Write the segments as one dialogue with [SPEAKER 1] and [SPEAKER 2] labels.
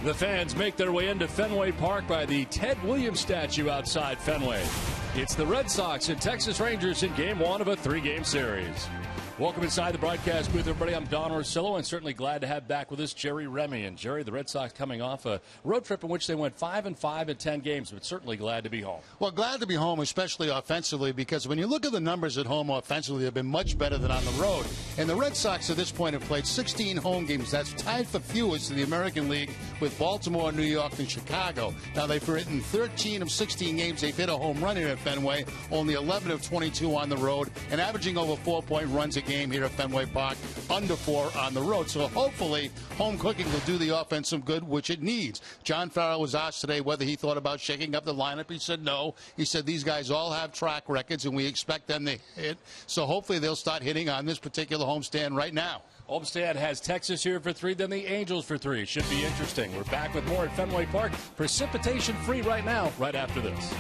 [SPEAKER 1] The fans make their way into Fenway Park by the Ted Williams statue outside Fenway. It's the Red Sox and Texas Rangers in Game 1 of a 3-game series. Welcome inside the broadcast booth, everybody. I'm Don Orsillo, and certainly glad to have back with us Jerry Remy. And Jerry, the Red Sox coming off a road trip in which they went 5-5 in 10 games, but certainly glad to be home.
[SPEAKER 2] Well, glad to be home, especially offensively, because when you look at the numbers at home offensively, they've been much better than on the road. And the Red Sox at this point have played 16 home games. That's tied for fewest in the American League with Baltimore, New York, and Chicago. Now, they've written 13 of 16 games. They've hit a home run here at Fenway, only 11 of 22 on the road, and averaging over 4-point runs a game here at Fenway Park, under 4 on the road. So hopefully home cooking will do the offense some good, which it needs. John Farrell was asked today whether he thought about shaking up the lineup. He said no. He said these guys all have track records, and we expect them to hit. So hopefully they'll start hitting on this particular homestand right now.
[SPEAKER 1] Homestand has Texas here for 3, then the Angels for 3. Should be interesting. We're back with more at Fenway Park. Precipitation free right now, right after this.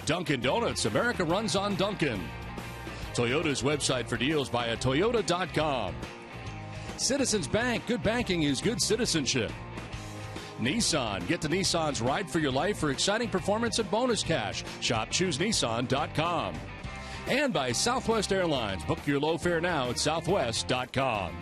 [SPEAKER 1] Dunkin' Donuts, America runs on Dunkin'. Toyota's website for deals via Toyota.com. Citizens Bank, good banking is good citizenship. Nissan, get to Nissan's Ride for Your Life for exciting performance and bonus cash. Shop ChooseNissan.com. And by Southwest Airlines, book your low fare now at Southwest.com.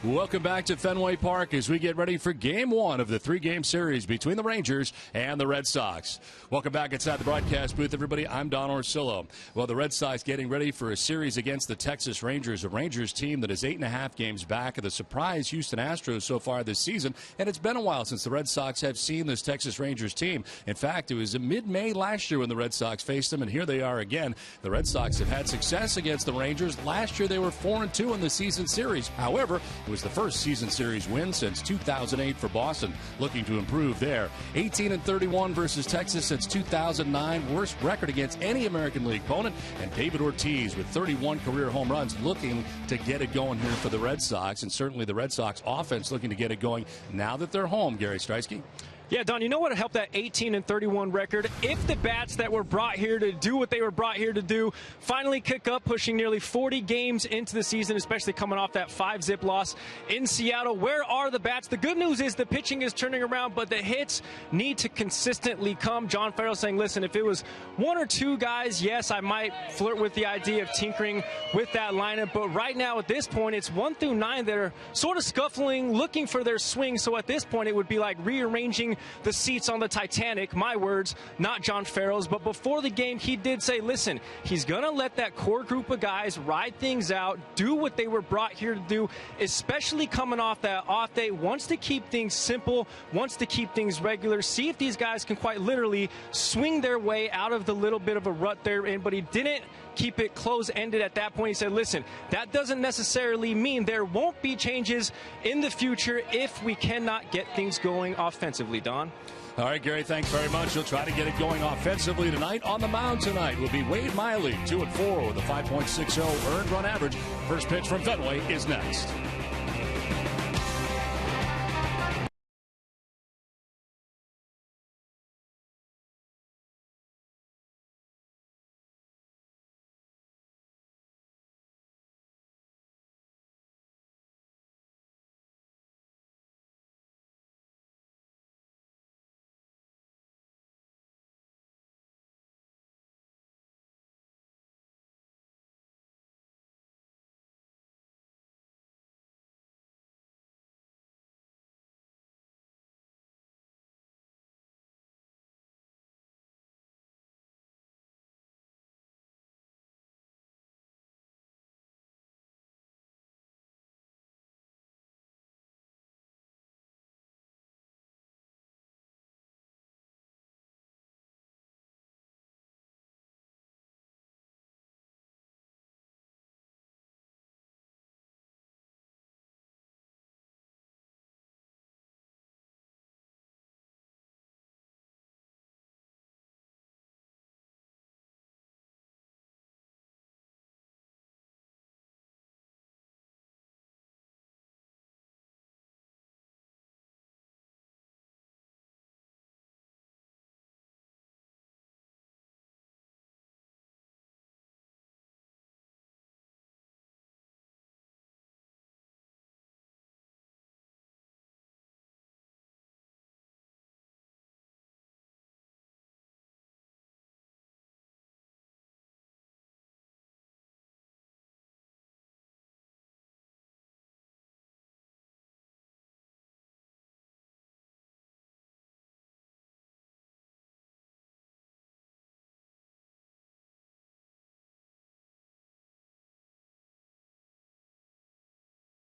[SPEAKER 1] Welcome back to Fenway Park as we get ready for Game 1 of the 3-game series between the Rangers and the Red Sox. Welcome back inside the broadcast booth, everybody. I'm Don Orsillo. Well, the Red Sox getting ready for a series against the Texas Rangers, a Rangers team that is 8.5 games back of the surprise Houston Astros so far this season, and it's been a while since the Red Sox have seen this Texas Rangers team. In fact, it was mid-May last year when the Red Sox faced them, and here they are again. The Red Sox have had success against the Rangers. Last year they were 4-2 in the season series. However, it was the first season series win since 2008 for Boston, looking to improve there. 18-31 versus Texas since 2009, worst record against any American League opponent, and David Ortiz with 31 career home runs looking to get it going here for the Red Sox, and certainly the Red Sox offense looking to get it going now that they're home, Gary Streisky.
[SPEAKER 3] Yeah, Don, you know what would help that 18-31 record? If the bats that were brought here to do what they were brought here to do finally kick up, pushing nearly 40 games into the season, especially coming off that 5-zip loss in Seattle. Where are the bats? The good news is the pitching is turning around, but the hits need to consistently come. John Farrell saying, listen, if it was 1 or 2 guys, yes, I might flirt with the idea of tinkering with that lineup. But right now, at this point, it's 1 through 9 that are sort of scuffling, looking for their swing. So at this point, it would be like rearranging the seats on the Titanic. My words, not John Farrell's. But before the game, he did say, listen, he's going to let that core group of guys ride things out, do what they were brought here to do, especially coming off that off day. Wants to keep things simple, wants to keep things regular, see if these guys can quite literally swing their way out of the little bit of a rut they're in. But he didn't keep it close-ended at that point. He said, listen, that doesn't necessarily mean there won't be changes in the future if we cannot get things going offensively, Don.
[SPEAKER 1] All right, Gary, thanks very much. He'll try to get it going offensively tonight. On the mound tonight will be Wade Miley, 2-4 with a 5.60 earned run average. First pitch from Fenway is next.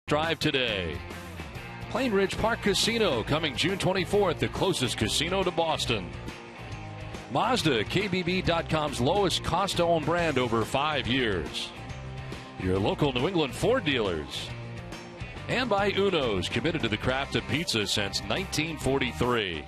[SPEAKER 1] Drive today. Plain Ridge Park Casino coming June 24th, the closest casino to Boston. Mazda, KBB.com's lowest cost to own brand over 5 years. Your local New England Ford dealers. And by Uno's, committed to the craft of pizza since 1943.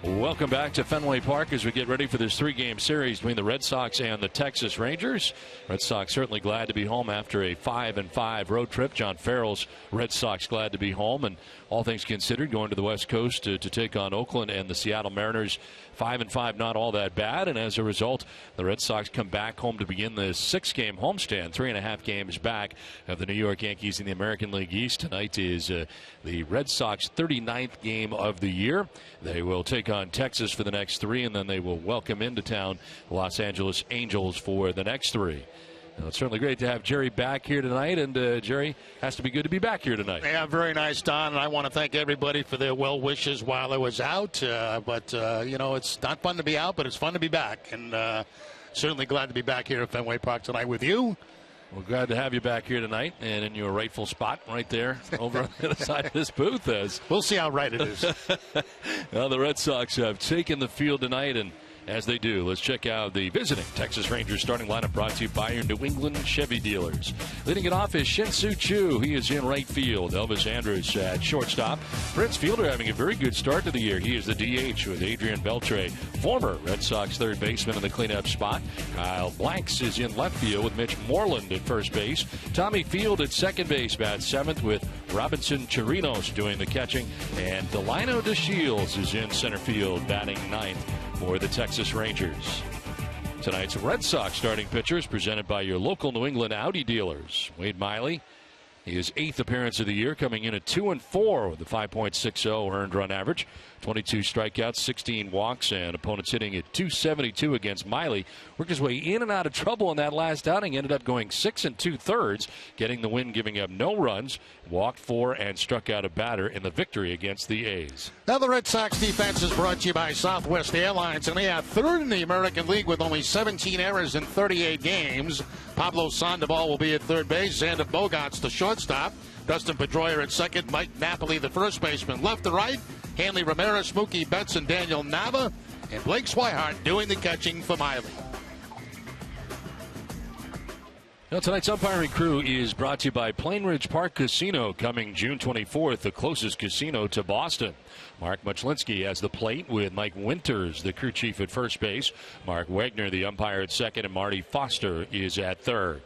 [SPEAKER 1] Welcome back to Fenway Park as we get ready for this 3-game series between the Red Sox and the Texas Rangers. Red Sox certainly glad to be home after a 5-5 road trip. John Farrell's Red Sox glad to be home, and all things considered, going to the West Coast to take on Oakland and the Seattle Mariners. 5-5, not all that bad, and as a result, the Red Sox come back home to begin the 6-game homestand, 3.5 games back of the New York Yankees in the American League East. Tonight is the Red Sox 39th game of the year. They will take on Texas for the next 3, and then they will welcome into town the Los Angeles Angels for the next 3. Well, it's certainly great to have Jerry back here tonight, and Jerry, has to be good to be back here tonight.
[SPEAKER 2] Yeah, very nice, Don, and I want to thank everybody for their well wishes while I was out. But it's not fun to be out, but it's fun to be back, and certainly glad to be back here at Fenway Park tonight with you.
[SPEAKER 1] Well, glad to have you back here tonight and in your rightful spot right there over on the other side of this booth.
[SPEAKER 2] We'll see how right it is.
[SPEAKER 1] Well, the Red Sox have taken the field tonight, and as they do, let's check out the visiting Texas Rangers starting lineup brought to you by your New England Chevy dealers. Leading it off is Shin-Soo Choo. He is in right field. Elvis Andrus at shortstop. Prince Fielder having a very good start to the year. He is the DH with Adrian Beltre, former Red Sox third baseman in the cleanup spot. Kyle Blanks is in left field with Mitch Moreland at first base. Tommy Field at second base, bats seventh with Robinson Chirinos doing the catching. And Delino DeShields is in center field, batting ninth for the Texas Rangers. Tonight's Red Sox starting pitchers presented by your local New England Audi dealers. Wade Miley, his 8th appearance of the year, coming in at 2-4 with a 5.60 earned run average. 22 strikeouts, 16 walks, and opponents hitting at .272 against Miley. Worked his way in and out of trouble in that last outing. Ended up going 6 2/3, getting the win, giving up no runs. Walked 4 and struck out a batter in the victory against the A's.
[SPEAKER 2] Now the Red Sox defense is brought to you by Southwest Airlines, and they are third in the American League with only 17 errors in 38 games. Pablo Sandoval will be at third base. Xander Bogaerts the shortstop. Dustin Pedroia at second. Mike Napoli, the first baseman. Left to right, Hanley Ramirez, Mookie Betts, and Daniel Nava. And Blake Swihart doing the catching for Miley.
[SPEAKER 1] Now, tonight's umpiring crew is brought to you by Plainridge Park Casino, coming June 24th, the closest casino to Boston. Mark Muchlinski has the plate with Mike Winters, the crew chief at first base. Mark Wagner, the umpire at second, and Marty Foster is at third.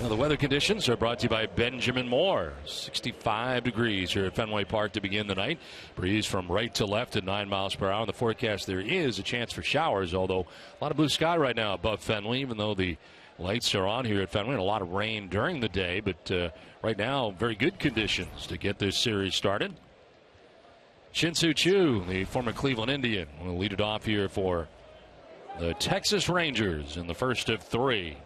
[SPEAKER 1] Now, the weather conditions are brought to you by Benjamin Moore. 65 degrees here at Fenway Park to begin the night. Breeze from right to left at 9 miles per hour. In the forecast, there is a chance for showers, although a lot of blue sky right now above Fenway, even though the lights are on here at Fenway. And a lot of rain during the day, but right now, very good conditions to get this series started. Shin-Soo Choo, the former Cleveland Indian, will lead it off here for the Texas Rangers in the first of 3.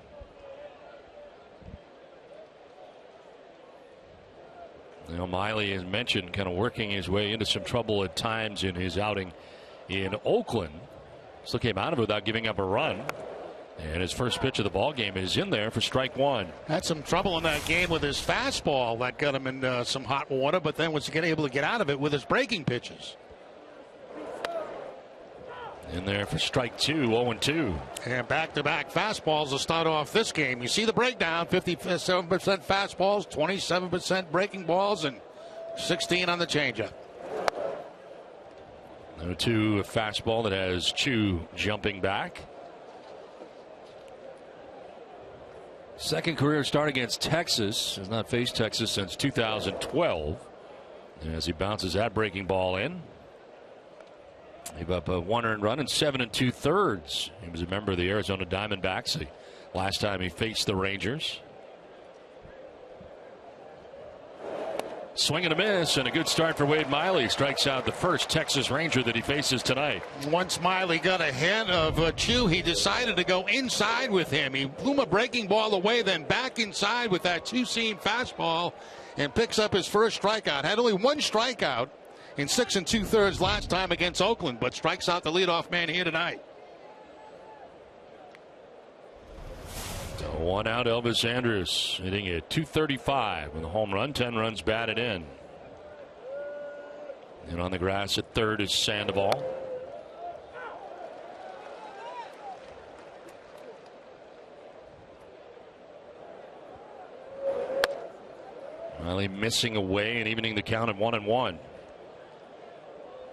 [SPEAKER 1] You know, Miley has mentioned kind of working his way into some trouble at times in his outing in Oakland. Still came out of it without giving up a run. And his first pitch of the ball game is in there for strike 1.
[SPEAKER 2] Had some trouble in that game with his fastball that got him in some hot water, but then was able to get out of it with his breaking pitches.
[SPEAKER 1] In there for strike 2, 0-2.
[SPEAKER 2] And back-to-back fastballs to start off this game. You see the breakdown, 57% fastballs, 27% breaking balls, and 16 on the changeup.
[SPEAKER 1] 0-2, a fastball that has Choo jumping back. Second career start against Texas. Has not faced Texas since 2012. As he bounces that breaking ball in. Gave up a 1 earned run in 7 2/3. He was a member of the Arizona Diamondbacks the last time he faced the Rangers. Swing and a miss, and a good start for Wade Miley. Strikes out the first Texas Ranger that he faces tonight.
[SPEAKER 2] Once Miley got ahead of Choo, he decided to go inside with him. He blew a breaking ball away, then back inside with that two-seam fastball, and picks up his first strikeout. Had only 1 strikeout in 6 2/3 last time against Oakland, but strikes out the leadoff man here tonight.
[SPEAKER 1] So 1 out, Elvis Andrus hitting at .235 with a home run, 10 runs batted in. And on the grass at third is Sandoval. Miley missing away and evening the count at 1-1.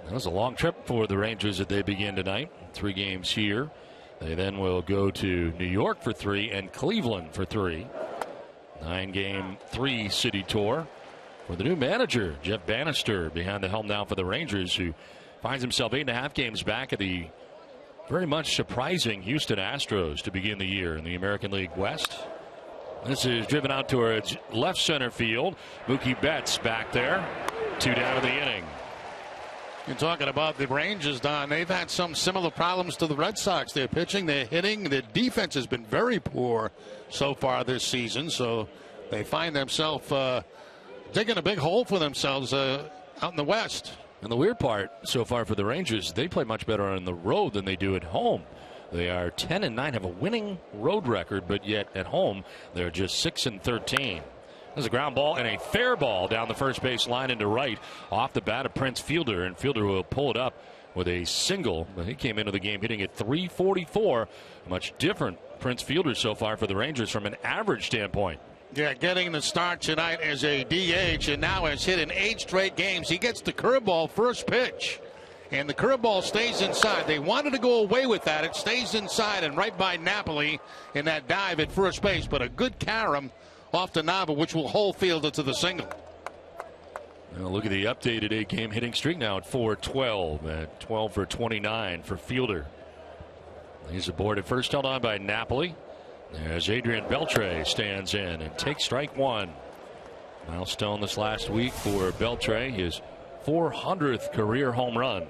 [SPEAKER 1] That was a long trip for the Rangers that they begin tonight. 3 games here. They then will go to New York for 3 and Cleveland for 3. 9-game, 3-city tour for the new manager, Jeff Bannister, behind the helm now for the Rangers, who finds himself 8.5 games back at the very much surprising Houston Astros to begin the year in the American League West. This is driven out towards left center field. Mookie Betts back there. 2 down in the inning.
[SPEAKER 2] You're talking about the Rangers, Don. They've had some similar problems to the Red Sox. They're pitching, they're hitting. Their defense has been very poor so far this season. So they find themselves digging a big hole for themselves out in the West.
[SPEAKER 1] And the weird part so far for the Rangers, they play much better on the road than they do at home. They are 10-9, have a winning road record, but yet at home they're just 6-13. There's a ground ball and a fair ball down the first base line into right off the bat of Prince Fielder, and Fielder will pull it up with a single. He came into the game hitting at .344. Much different Prince Fielder so far for the Rangers from an average standpoint.
[SPEAKER 2] Yeah, getting the start tonight as a DH, and now has hit in 8 straight games. He gets the curveball first pitch, and the curveball stays inside. They wanted to go away with that. It stays inside and right by Napoli in that dive at first base, but a good carom off to Nava, which will hold Fielder to the single.
[SPEAKER 1] Now look at the updated 8-game hitting streak now at 412, at 12 for 29 for Fielder. He's aboard at first, held on by Napoli. As Adrian Beltre stands in and takes strike 1. Milestone this last week for Beltre, his 400th career home run.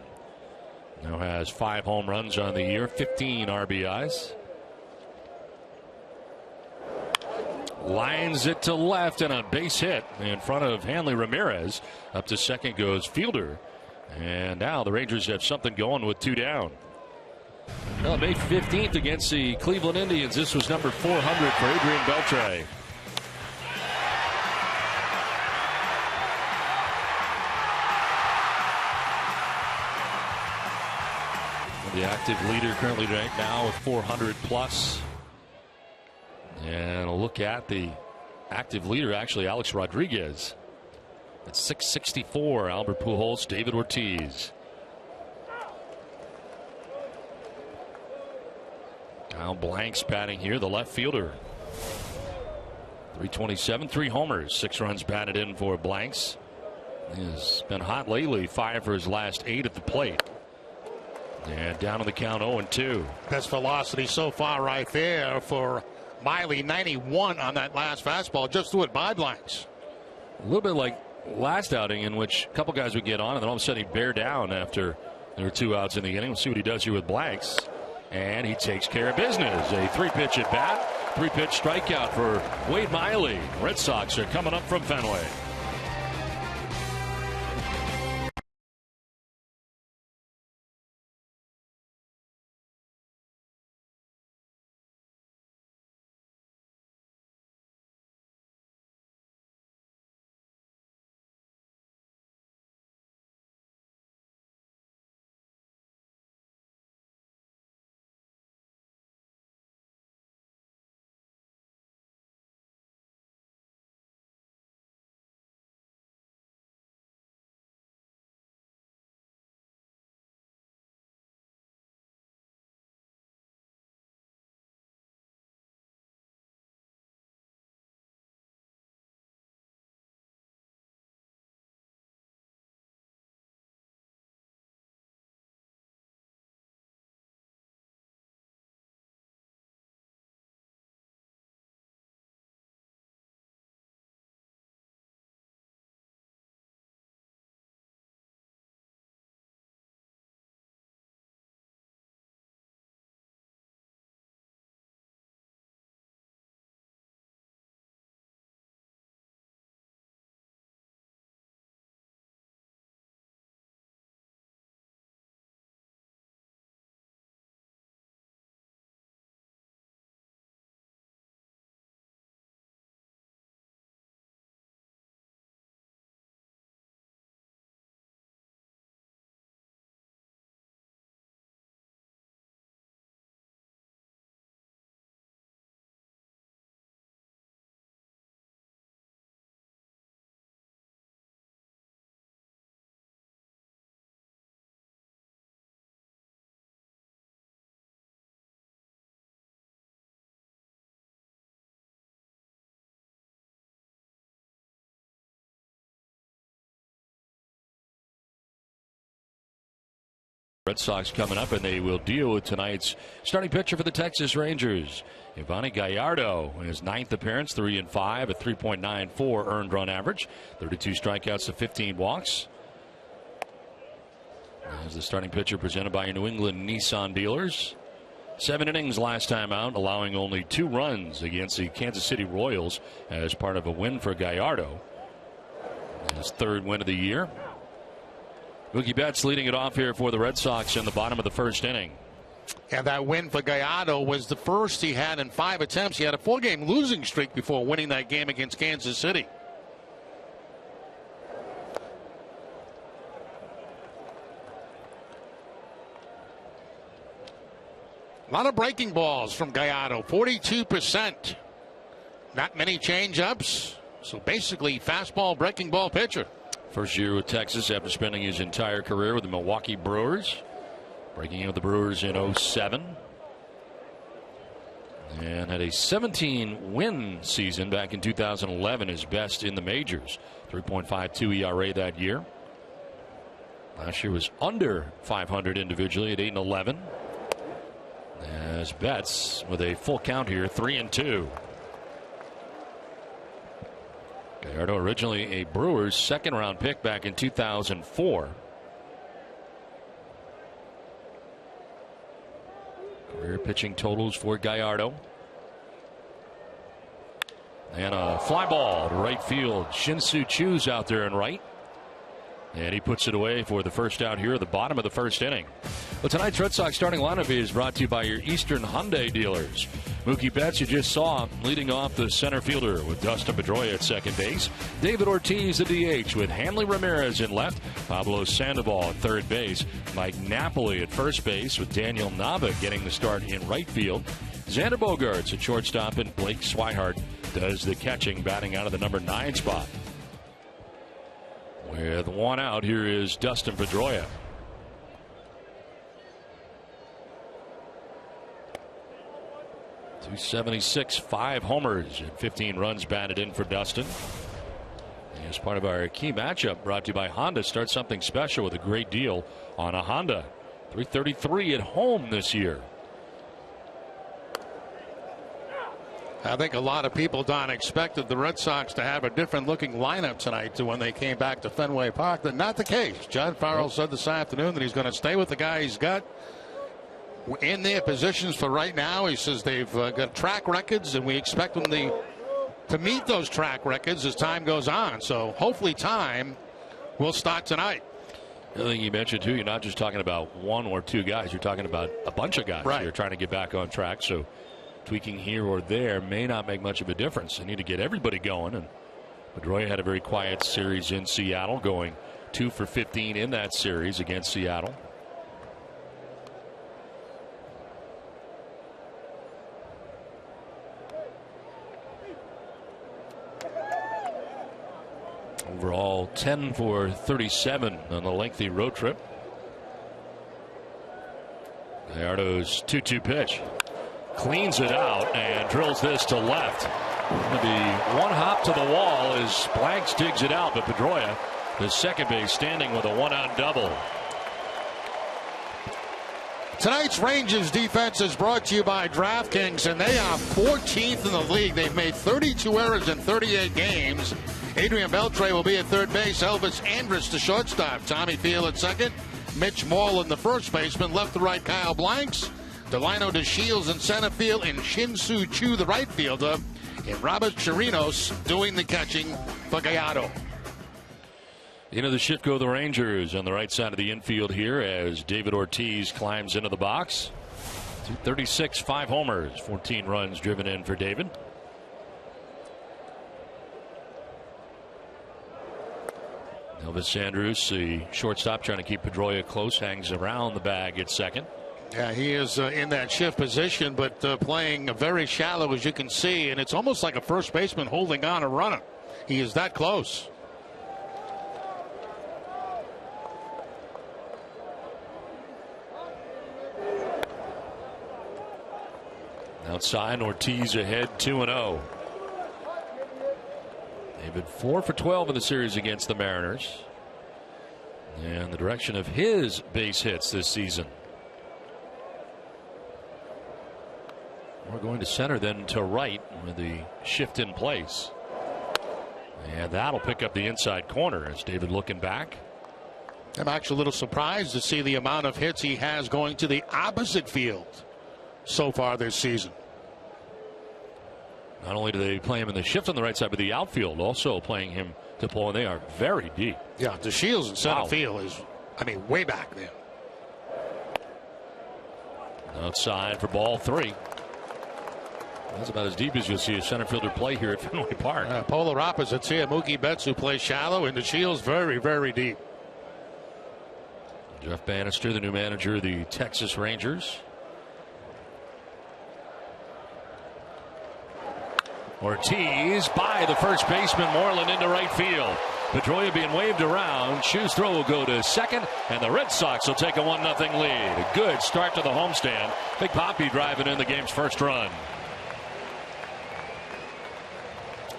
[SPEAKER 1] Now has 5 home runs on the year, 15 RBIs. Lines it to left and a base hit in front of Hanley Ramirez. Up to second goes Fielder. And now the Rangers have something going with 2 down. Well, May 15th against the Cleveland Indians. This was number 400 for Adrian Beltre. The active leader currently right now with 400 plus. And a look at the active leader, actually, Alex Rodriguez. At 664, Albert Pujols, David Ortiz. Kyle Blank's batting here, the left fielder. 327, 3 homers, 6 runs batted in for Blanks. He's been hot lately, 5 for his last 8 at the plate. And down on the count, 0-2.
[SPEAKER 2] Best velocity so far right there for Miley, 91 on that last fastball. Just threw it by Blanks.
[SPEAKER 1] A little bit like last outing, in which a couple guys would get on and then all of a sudden he'd bear down after there were 2 outs in the inning. We'll see what he does here with Blanks. And he takes care of business. A 3-pitch at bat, 3-pitch strikeout for Wade Miley. Red Sox are coming up from Fenway. Red Sox coming up, and they will deal with tonight's starting pitcher for the Texas Rangers, Yovani Gallardo, in his 9th appearance, 3-5 at 3.94 earned run average, 32 strikeouts to 15 walks. As the starting pitcher presented by your New England Nissan dealers. 7 innings last time out, allowing only 2 runs against the Kansas City Royals as part of a win for Gallardo. His 3rd win of the year. Mookie Betts leading it off here for the Red Sox in the bottom of the 1st inning.
[SPEAKER 2] And that win for Gallardo was the first he had in 5 attempts. He had a 4-game losing streak before winning that game against Kansas City. A lot of breaking balls from Gallardo, 42%. Not many change-ups. So basically, fastball, breaking ball pitcher.
[SPEAKER 1] First year with Texas after spending his entire career with the Milwaukee Brewers. Breaking in with the Brewers in 2007. And had a 17-win season back in 2011, his best in the majors. 3.52 ERA that year. Last year was under 500 individually at 8-11. As Betts with a full count here, 3-2. Gallardo, originally a Brewers second-round pick back in 2004. Career pitching totals for Gallardo. And a fly ball to right field. Shin-Soo Choo's out there in right. And he puts it away for the first out here at the bottom of the first inning. Well, tonight's Red Sox starting lineup is brought to you by your Eastern Hyundai dealers. Mookie Betts, you just saw, leading off the center fielder with Dustin Pedroia at second base. David Ortiz, the DH, with Hanley Ramirez in left. Pablo Sandoval at third base. Mike Napoli at first base with Daniel Nava getting the start in right field. Xander Bogaerts at shortstop, and Blake Swihart does the catching, batting out of the number 9 spot. With one out, here is Dustin Pedroia. .276, 5 homers, and 15 runs batted in for Dustin. And as part of our key matchup, brought to you by Honda, start something special with a great deal on a Honda. $333 at home this year.
[SPEAKER 2] I think a lot of people, Don, expected the Red Sox to have a different looking lineup tonight to when they came back to Fenway Park. But not the case. John Farrell said this afternoon that he's going to stay with the guy he's got in their positions for right now. He says they've got track records, and we expect them to meet those track records as time goes on. So hopefully time will start tonight.
[SPEAKER 1] The other thing you mentioned, too, you're not just talking about one or two guys. You're talking about a bunch of guys.
[SPEAKER 2] Right.
[SPEAKER 1] You're trying to get back on track. So tweaking here or there may not make much of a difference. They need to get everybody going. And Pedroia had a very quiet series in Seattle, going 2 for 15 in that series against Seattle. Overall, 10 for 37 on the lengthy road trip. Gallardo's 2-2 pitch. Cleans it out and drills this to left. The one hop to the wall as Blanks digs it out, but Pedroia, the second base, standing with a 1-out double.
[SPEAKER 2] Tonight's Rangers defense is brought to you by DraftKings, and they are 14th in the league. They've made 32 errors in 38 games. Adrian Beltre will be at third base. Elvis Andrus to shortstop. Tommy Field at second. Mitch Moreland, the first baseman. Left to right, Kyle Blanks. Delino DeShields in center field, and Shin-Soo Choo, the right fielder, and Robert Chirinos doing the catching for Gallardo.
[SPEAKER 1] Into the shift go the Rangers on the right side of the infield here as David Ortiz climbs into the box. 236, 5 homers, 14 runs driven in for David. Elvis Andrus, the shortstop, trying to keep Pedroia close, hangs around the bag at second.
[SPEAKER 2] Yeah, he is in that shift position, but playing very shallow, as you can see, and it's almost like a first baseman holding on a runner. He is that close.
[SPEAKER 1] Outside, Ortiz ahead 2-0. David 4 for 12 in the series against the Mariners. And the direction of his base hits this season. We're going to center, then to right with the shift in place. And that'll pick up the inside corner as David looking back.
[SPEAKER 2] I'm actually a little surprised to see the amount of hits he has going to the opposite field so far this season.
[SPEAKER 1] Not only do they play him in the shift on the right side, but the outfield also playing him to pull, and they are very deep.
[SPEAKER 2] Yeah, DeShields in center field is, way back there.
[SPEAKER 1] Outside for ball 3. That's about as deep as you'll see a center fielder play here at Fenway Park.
[SPEAKER 2] Polar opposites here. Mookie Betts, who plays shallow, and DeShields very, very deep.
[SPEAKER 1] Jeff Bannister, the new manager of the Texas Rangers. Ortiz by the first baseman, Moreland into right field. Pedroia being waved around. Choo's throw will go to second, and the Red Sox will take a 1-0 lead. A good start to the homestand. Big Papi driving in the game's first run.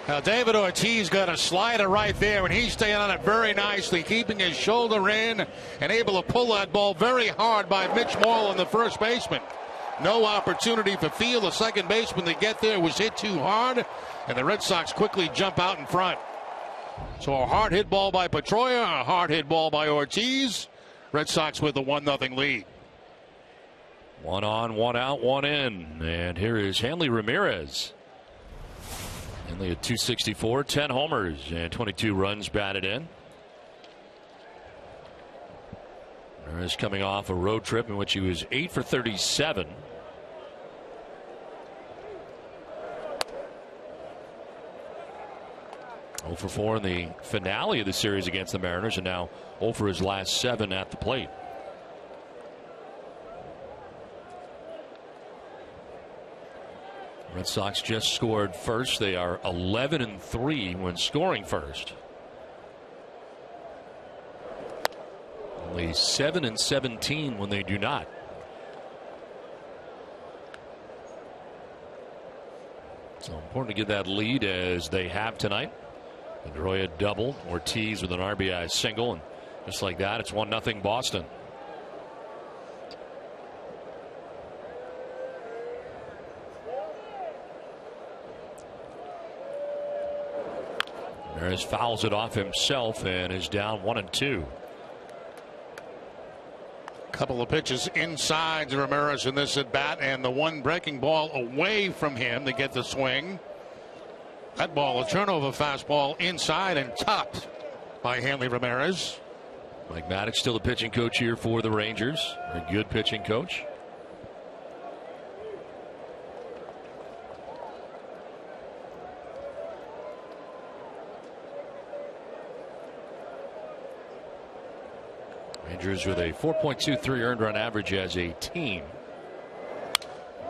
[SPEAKER 2] Now David Ortiz got a slider right there, and he's staying on it very nicely, keeping his shoulder in and able to pull that ball very hard by Mitch Moreland, the first baseman. No opportunity for Field, the second baseman, to get there. Was hit too hard, and the Red Sox quickly jump out in front. So a hard hit ball by Pedroia, a hard hit ball by Ortiz. Red Sox with a 1-0 lead.
[SPEAKER 1] 1 on, 1 out, 1 in. And here is Hanley Ramirez. Hanley at 264, 10 homers, and 22 runs batted in. Ramirez coming off a road trip in which he was 8 for 37. Oh for 4 in the finale of the series against the Mariners, and now 0 for his last 7 at the plate. Red Sox just scored first. They are 11-3 when scoring first. Only 7-17 when they do not. So important to get that lead as they have tonight. Pedroia double, Ortiz with an RBI single, and just like that, it's 1-0 Boston. Ramirez fouls it off himself and is down 1-2.
[SPEAKER 2] Couple of pitches inside to Ramirez in this at bat, and the one breaking ball away from him to get the swing. That ball, a turnover fastball inside and topped by Hanley Ramirez.
[SPEAKER 1] Mike Maddox still the pitching coach here for the Rangers. A good pitching coach. Rangers with a 4.23 earned run average as a team.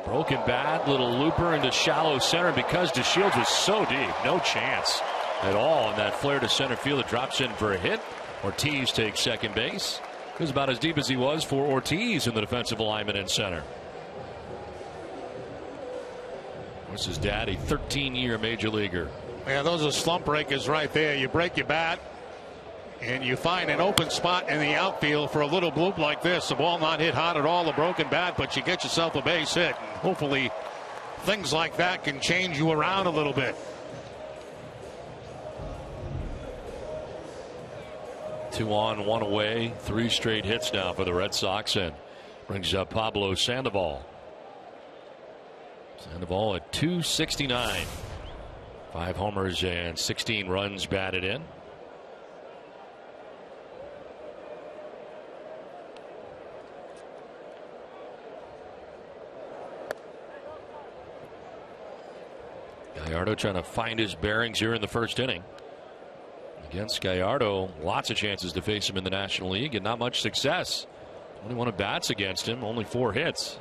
[SPEAKER 1] Broken bat, little looper into shallow center because DeShields was so deep. No chance at all. And that flare to center field, it drops in for a hit. Ortiz takes second base. It was about as deep as he was for Ortiz in the defensive alignment in center. What's his dad, a 13-year major leaguer.
[SPEAKER 2] Yeah, those are slump breakers right there. You break your bat and you find an open spot in the outfield for a little bloop like this. The ball not hit hard at all, a broken bat, but you get yourself a base hit. And hopefully things like that can change you around a little bit.
[SPEAKER 1] 2 on, 1 away, 3 straight hits now for the Red Sox, and brings up Pablo Sandoval. Sandoval at 269. 5 homers and 16 runs batted in. Gallardo trying to find his bearings here in the first inning. Against Gallardo, lots of chances to face him in the National League and not much success. 21 at bats against him, only 4 hits.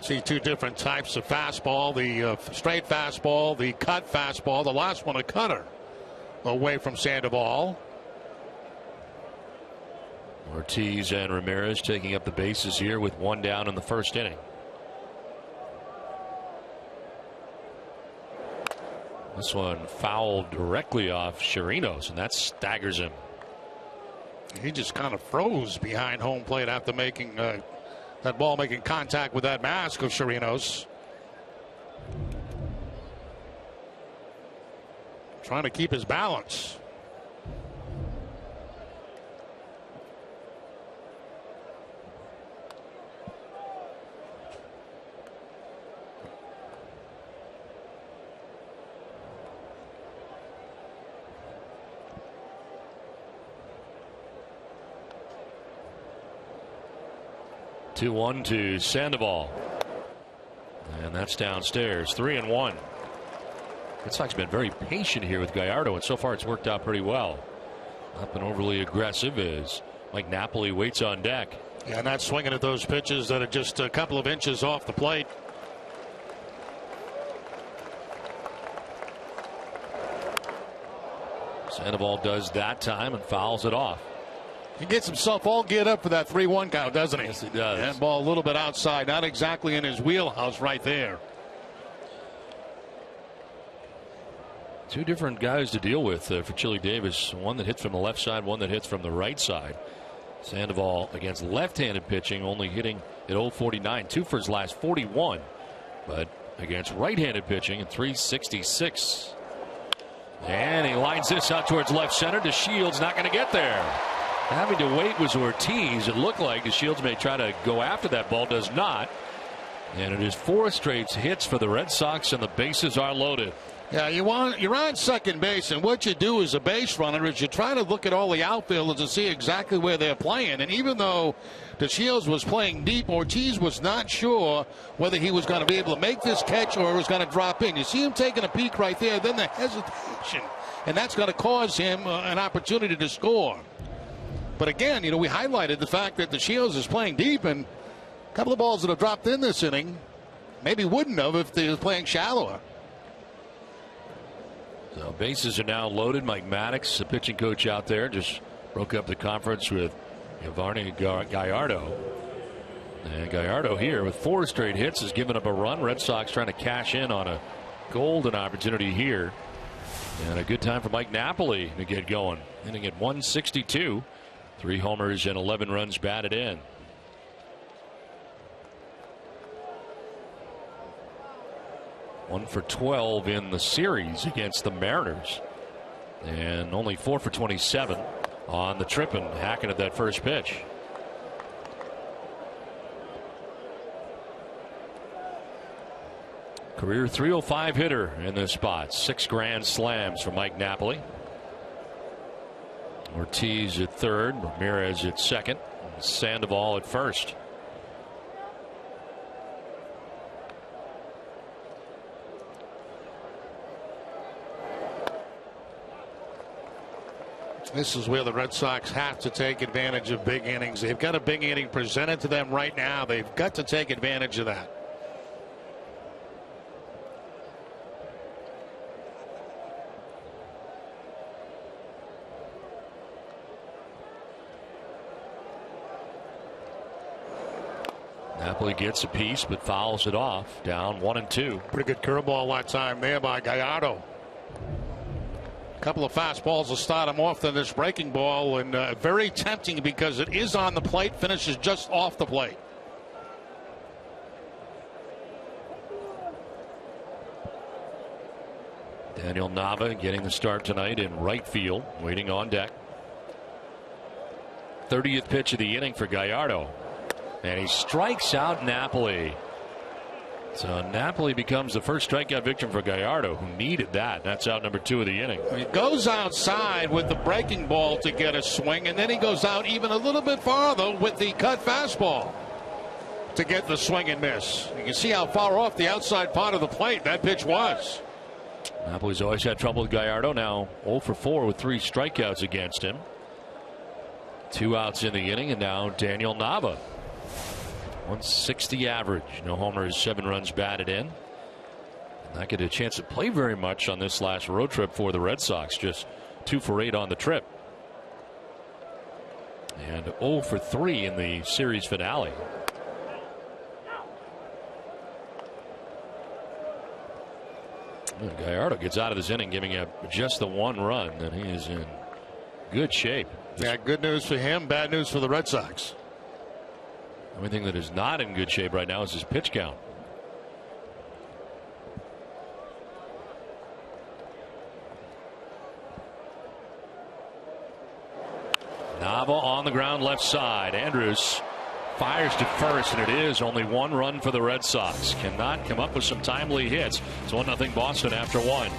[SPEAKER 2] See 2 different types of fastball, the straight fastball, the cut fastball, the last one a cutter away from Sandoval.
[SPEAKER 1] Ortiz and Ramirez taking up the bases here with 1 down in the first inning. This one fouled directly off Chirinos, and that staggers him.
[SPEAKER 2] He just kind of froze behind home plate after making that ball making contact with that mask of Chirinos. Trying to keep his balance.
[SPEAKER 1] Two 1 to Sandoval, and that's downstairs. 3-1. Red Sox been very patient here with Gallardo, and so far it's worked out pretty well. Not been overly aggressive as Mike Napoli waits on deck.
[SPEAKER 2] Yeah, not swinging at those pitches that are just a couple of inches off the plate.
[SPEAKER 1] Sandoval does that time and fouls it off.
[SPEAKER 2] He gets himself all geared up for that 3-1 count, doesn't he?
[SPEAKER 1] Yes, he does.
[SPEAKER 2] That ball a little bit outside, not exactly in his wheelhouse right there.
[SPEAKER 1] 2 different guys to deal with for Chili Davis. One that hits from the left side, one that hits from the right side. Sandoval against left-handed pitching, only hitting at 0.49, 2 for his last 41, but against right-handed pitching at 366. And he lines this out towards left center. DeShields not going to get there. Having to wait was Ortiz. It looked like DeShields may try to go after that ball, does not. And it is 4 straight hits for the Red Sox, and the bases are loaded.
[SPEAKER 2] Yeah, you're on second base, and what you do as a base runner is you try to look at all the outfielders and see exactly where they're playing. And even though DeShields was playing deep, Ortiz was not sure whether he was going to be able to make this catch or it was going to drop in. You see him taking a peek right there, then the hesitation, and that's going to cause him an opportunity to score. But again, we highlighted the fact that DeShields is playing deep, and a couple of balls that have dropped in this inning maybe wouldn't have if they were playing shallower.
[SPEAKER 1] So bases are now loaded. Mike Maddox, the pitching coach out there, just broke up the conference with Yvarny Gallardo. And Gallardo here with 4 straight hits has given up a run. Red Sox trying to cash in on a golden opportunity here. And a good time for Mike Napoli to get going. Hitting at 162. 3 homers and 11 runs batted in. One for 12 in the series against the Mariners, and only 4 for 27 on the trip and hacking at that first pitch. Career .305 hitter in this spot. 6 grand slams for Mike Napoli. Ortiz at third, Ramirez at second, and Sandoval at first.
[SPEAKER 2] This is where the Red Sox have to take advantage of big innings. They've got a big inning presented to them right now. They've got to take advantage of that.
[SPEAKER 1] Napoli gets a piece but fouls it off. Down 1-2.
[SPEAKER 2] Pretty good curveball that time there by Gallardo. Couple of fastballs will start him off, then this breaking ball, and very tempting because it is on the plate, finishes just off the plate.
[SPEAKER 1] Daniel Nava getting the start tonight in right field, waiting on deck. 30th pitch of the inning for Gallardo, and he strikes out Napoli. So Napoli becomes the first strikeout victim for Gallardo, who needed that. That's out number 2 of the inning.
[SPEAKER 2] He goes outside with the breaking ball to get a swing, and then he goes out even a little bit farther with the cut fastball to get the swing and miss. You can see how far off the outside part of the plate that pitch was.
[SPEAKER 1] Napoli's always had trouble with Gallardo. Now 0 for 4 with 3 strikeouts against him. 2 outs in the inning, and now Daniel Nava. 160 average, no homers, 7 runs batted in. Not get a chance to play very much on this last road trip for the Red Sox. Just 2 for 8 on the trip. And 0 for 3 in the series finale. Gallardo gets out of this inning giving up just the 1 run, and he is in good shape.
[SPEAKER 2] Yeah, good news for him, bad news for the Red Sox.
[SPEAKER 1] The only thing that is not in good shape right now is his pitch count. Nava on the ground left side. Andrews fires to first, and it is only 1 run for the Red Sox. Cannot come up with some timely hits. It's 1-0 Boston after 1.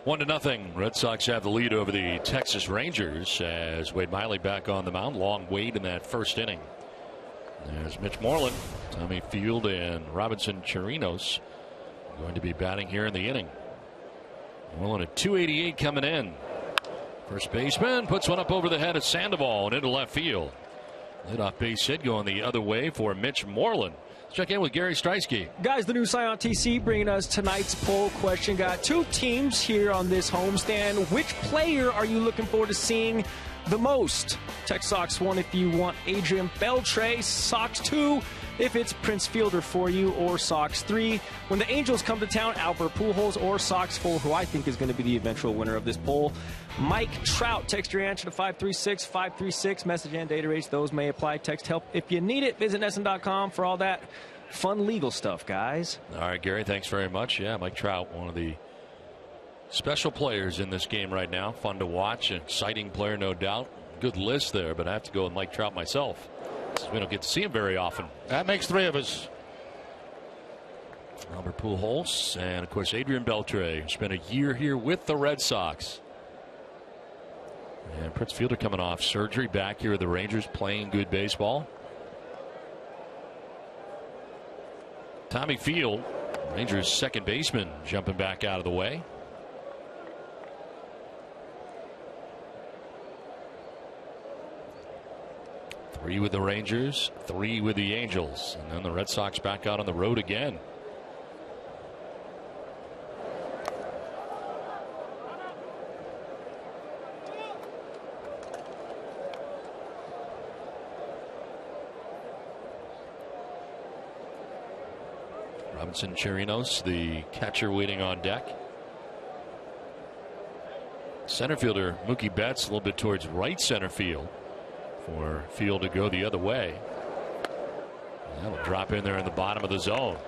[SPEAKER 1] 1-0. Red Sox have the lead over the Texas Rangers as Wade Miley back on the mound. Long wait in that first inning. There's Mitch Moreland, Tommy Field, and Robinson Chirinos going to be batting here in the inning. Moreland at 288 coming in. First baseman puts one up over the head of Sandoval and into left field. Leadoff base hit going the other way for Mitch Moreland. Let's check in with Gary Streisky.
[SPEAKER 3] Guys, the new Scion TC bringing us tonight's poll question. Got two teams here on this homestand. Which player are you looking forward to seeing the most? Text Sox 1 if you want Adrian Beltre. Sox 2 if it's Prince Fielder for you, or Sox 3 when the Angels come to town, Albert Pujols, or Sox 4, who I think is going to be the eventual winner of this poll, Mike Trout. Text your answer to 536-536. Message and data rates, those may apply. Text help if you need it. Visit NESN.com for all that fun legal stuff, guys.
[SPEAKER 1] All right, Gary, thanks very much. Yeah, Mike Trout, one of the special players in this game right now. Fun to watch, an exciting player, no doubt. Good list there, but I have to go with Mike Trout myself. We don't get to see him very often.
[SPEAKER 2] That makes 3 of us.
[SPEAKER 1] Albert Pujols and, of course, Adrian Beltre. Spent a year here with the Red Sox. And Prince Fielder coming off surgery, back here with the Rangers, playing good baseball. Tommy Field, Rangers second baseman, jumping back out of the way. Three with the Rangers, 3 with the Angels, and then the Red Sox back out on the road again. Robinson Chirinos, the catcher, waiting on deck. Center fielder Mookie Betts a little bit towards right center field for Field to go the other way. That'll drop in there in the bottom of the zone.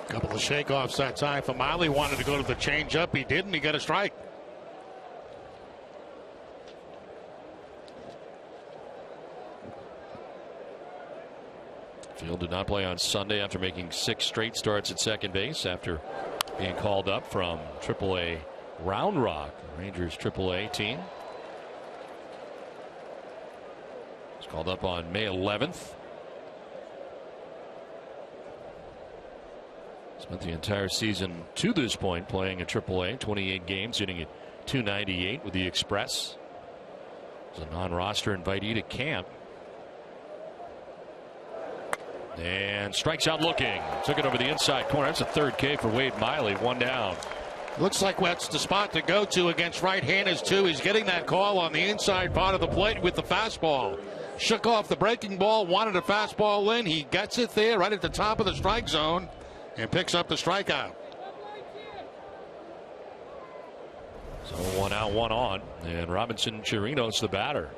[SPEAKER 2] A couple of shakeoffs that time for Miley. Wanted to go to the changeup. He didn't. He got a strike.
[SPEAKER 1] Field did not play on Sunday after making 6 straight starts at second base after being called up from AAA Round Rock, Rangers AAA team. He was called up on May 11th. Spent the entire season to this point playing at AAA, 28 games, hitting at .298 with the Express. He was a non-roster invitee to camp. And strikes out looking. Took it over the inside corner. That's a third K for Wade Miley. 1 down.
[SPEAKER 2] Looks like that's the spot to go to against right-handers, too. He's getting that call on the inside part of the plate with the fastball. Shook off the breaking ball, wanted a fastball in. He gets it there right at the top of the strike zone and picks up the strikeout.
[SPEAKER 1] So 1 out, 1 on. And Robinson Chirinos, the batter.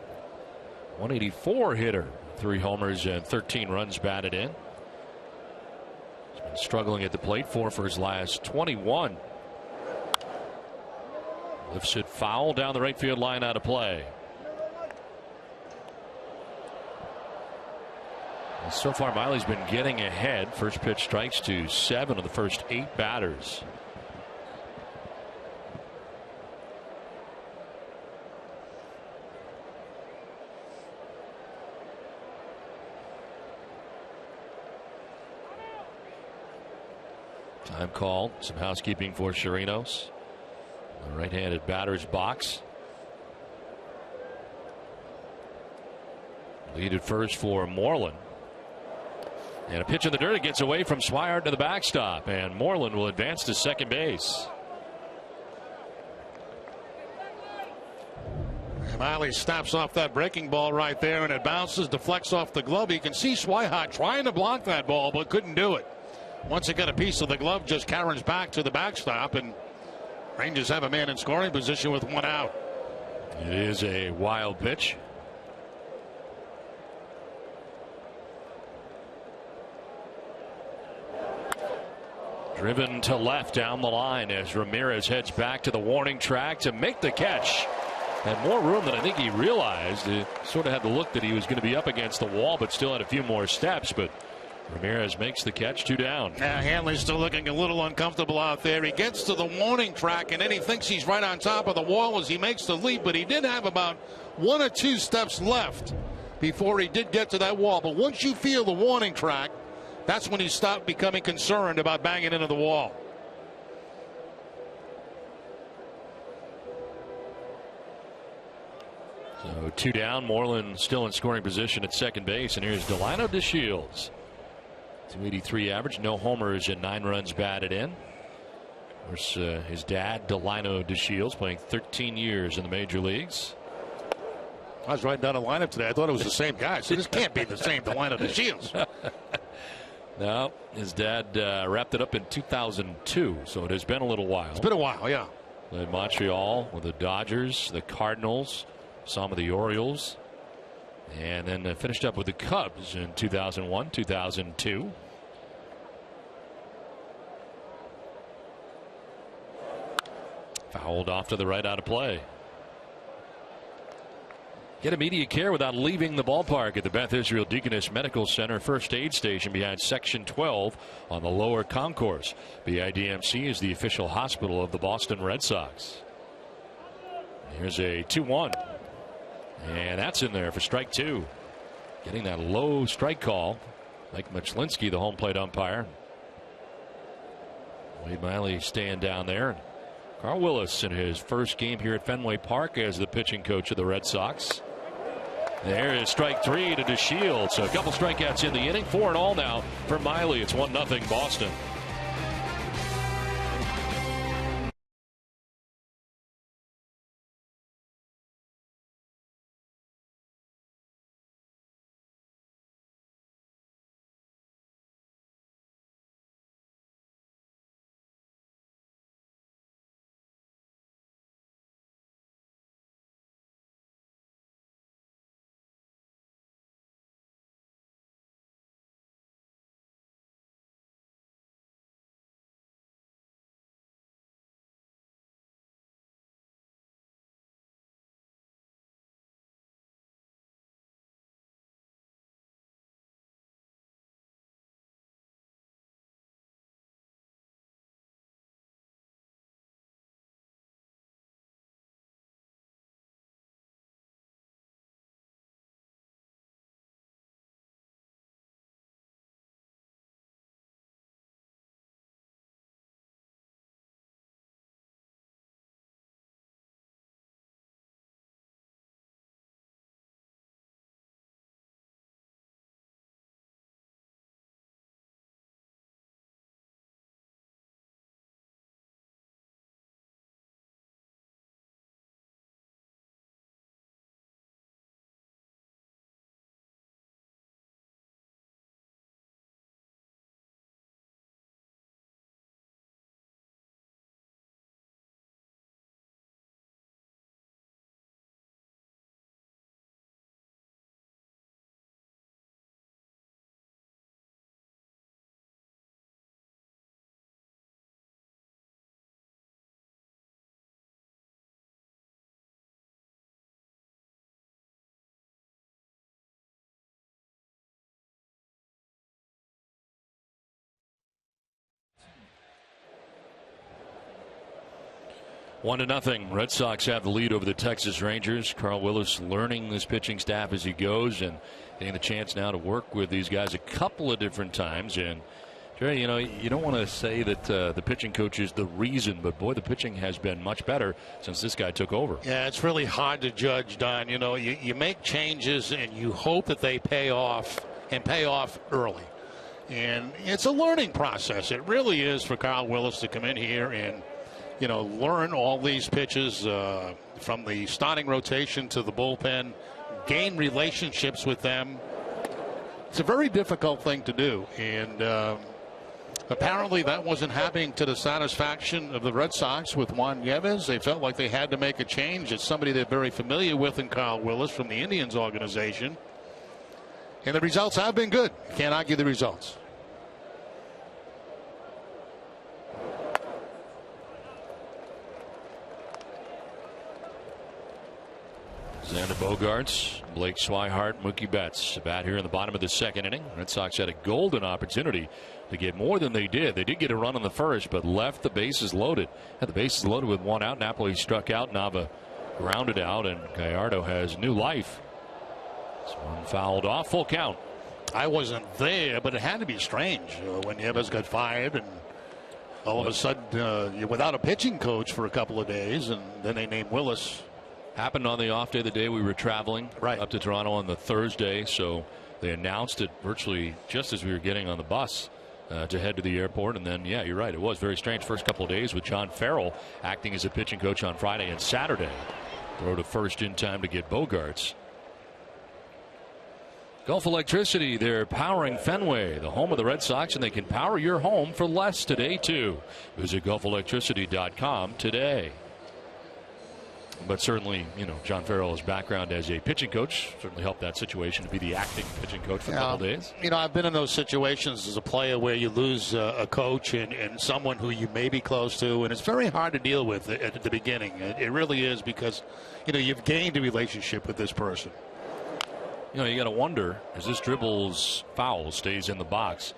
[SPEAKER 1] 184 hitter. 3 homers and 13 runs batted in. He's been struggling at the plate, 4 for his last 21. Lifts it foul down the right field line, out of play. And so far, Miley's been getting ahead. First pitch strikes to 7 of the first 8 batters. Time called. Some housekeeping for Chirinos. The right-handed batter's box. Lead at first for Moreland. And a pitch in the dirt. It gets away from Swihart to the backstop. And Moreland will advance to second base.
[SPEAKER 2] Miley snaps off that breaking ball right there, and it bounces, deflects off the glove. You can see Swihart trying to block that ball, but couldn't do it. Once it got a piece of the glove, just carries back to the backstop, and Rangers have a man in scoring position with 1 out.
[SPEAKER 1] It is a wild pitch. Driven to left down the line as Ramirez heads back to the warning track to make the catch. Had more room than I think he realized. It sort of had the look that he was going to be up against the wall, but still had a few more steps. But Ramirez makes the catch, 2 down.
[SPEAKER 4] Now Hanley's still looking a little uncomfortable out there. He gets to the warning track, and then he thinks he's right on top of the wall as he makes the leap, but he did have about 1 or 2 steps left before he did get to that wall. But once you feel the warning track, that's when he stopped becoming concerned about banging into the wall.
[SPEAKER 1] So 2 down. Moreland still in scoring position at second base, and here's Delino DeShields. 283 average, no homers, and 9 runs batted in. Of course, his dad, Delino DeShields, playing 13 years in the major leagues.
[SPEAKER 4] I was writing down a lineup today. I thought it was the same guy. So this can't be the same Delino DeShields.
[SPEAKER 1] No, his dad wrapped it up in 2002, so it has been a little while.
[SPEAKER 4] It's been a while, yeah.
[SPEAKER 1] Played Montreal with the Dodgers, the Cardinals, some of the Orioles, and then finished up with the Cubs in 2001, 2002. Fouled off to the right, out of play. Get immediate care without leaving the ballpark at the Beth Israel Deaconess Medical Center first aid station behind Section 12 on the lower concourse. BIDMC is the official hospital of the Boston Red Sox. Here's a 2-1. And that's in there for strike 2. Getting that low strike call. Mike Machlinski, the home plate umpire. Wade Miley staying down there. Carl Willis in his first game here at Fenway Park as the pitching coach of the Red Sox. There is strike 3 to DeShields. So a couple strikeouts in the inning. 4-all now for Miley. It's 1-0 Boston. One to nothing. Red Sox have the lead over the Texas Rangers. Carl Willis learning this pitching staff as he goes and getting the chance now to work with these guys a couple of different times. And Jerry, you know, you don't want to say that the pitching coach is the reason, but boy, the pitching has been much better since this guy took over.
[SPEAKER 4] Yeah, it's really hard to judge, Don. You know, you make changes and you hope that they pay off and pay off early. And it's a learning process. It really is for Carl Willis to come in here and, you know, learn all these pitches from the starting rotation to the bullpen, gain relationships with them. It's a very difficult thing to do. And apparently that wasn't happening to the satisfaction of the Red Sox with Juan Nieves. They felt like they had to make a change. It's somebody they're very familiar with in Carl Willis from the Indians organization. And the results have been good. Can't argue the results.
[SPEAKER 1] Xander Bogaerts, Blake Swihart, Mookie Betts. A bat here in the bottom of the second inning. Red Sox had a golden opportunity to get more than they did. They did get a run on the first, but left the bases loaded. Had the bases loaded with one out. Napoli struck out. Nava grounded out, and Gallardo has new life. This one fouled off. Full count.
[SPEAKER 4] I wasn't there, but it had to be strange when Nieves got fired, and all of a sudden you're without a pitching coach for a couple of days, and then they named Willis.
[SPEAKER 1] Happened on the off day, the day we were traveling
[SPEAKER 4] right
[SPEAKER 1] up to Toronto on the Thursday, so they announced it virtually just as we were getting on the bus to head to the airport. And then, yeah, you're right, it was very strange first couple of days with John Farrell acting as a pitching coach on Friday and Saturday. Throw to first in time to get Bogaerts. Gulf Electricity, they're powering Fenway, the home of the Red Sox, and they can power your home for less today, too. Visit GulfElectricity.com today. But certainly, you know, John Farrell's background as a pitching coach certainly helped that situation to be the acting pitching coach for a couple days.
[SPEAKER 4] You know, I've been in those situations as a player where you lose a coach and someone who you may be close to, and it's very hard to deal with at the beginning. It really is, because, you know, you've gained a relationship with this person.
[SPEAKER 1] You know, you got to wonder, as this dribbles foul stays in the box,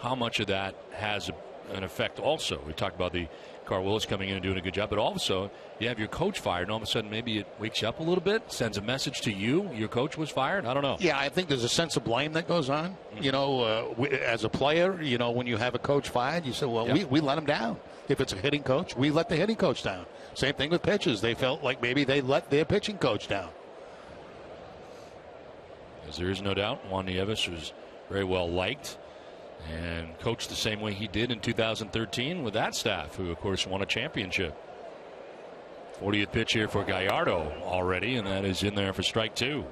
[SPEAKER 1] how much of that has an effect also. We talked about the Carl Willis coming in and doing a good job, but also you have your coach fired, and all of a sudden maybe it wakes you up a little bit, sends a message to you, your coach was fired. I don't know.
[SPEAKER 4] Yeah, I think there's a sense of blame that goes on. You know, as a player, you know, when you have a coach fired, you say, well, we let him down. If it's a hitting coach, we let the hitting coach down. Same thing with pitchers. They felt like maybe they let their pitching coach down.
[SPEAKER 1] As there is no doubt, Juan Nieves was very well liked and coached the same way he did in 2013 with that staff, who of course won a championship. 40th pitch here for Gallardo already, and that is in there for strike two.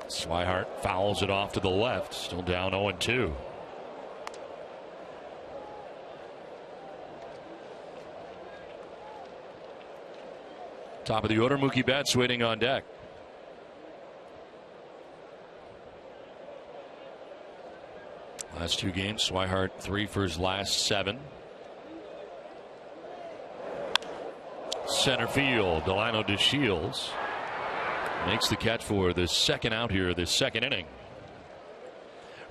[SPEAKER 1] Swihart fouls it off to the left, still down 0-2. Top of the order, Mookie Betts waiting on deck. Last two games, Swihart 3 for his last 7. Center field, Delano DeShields makes the catch for the second out here, this second inning.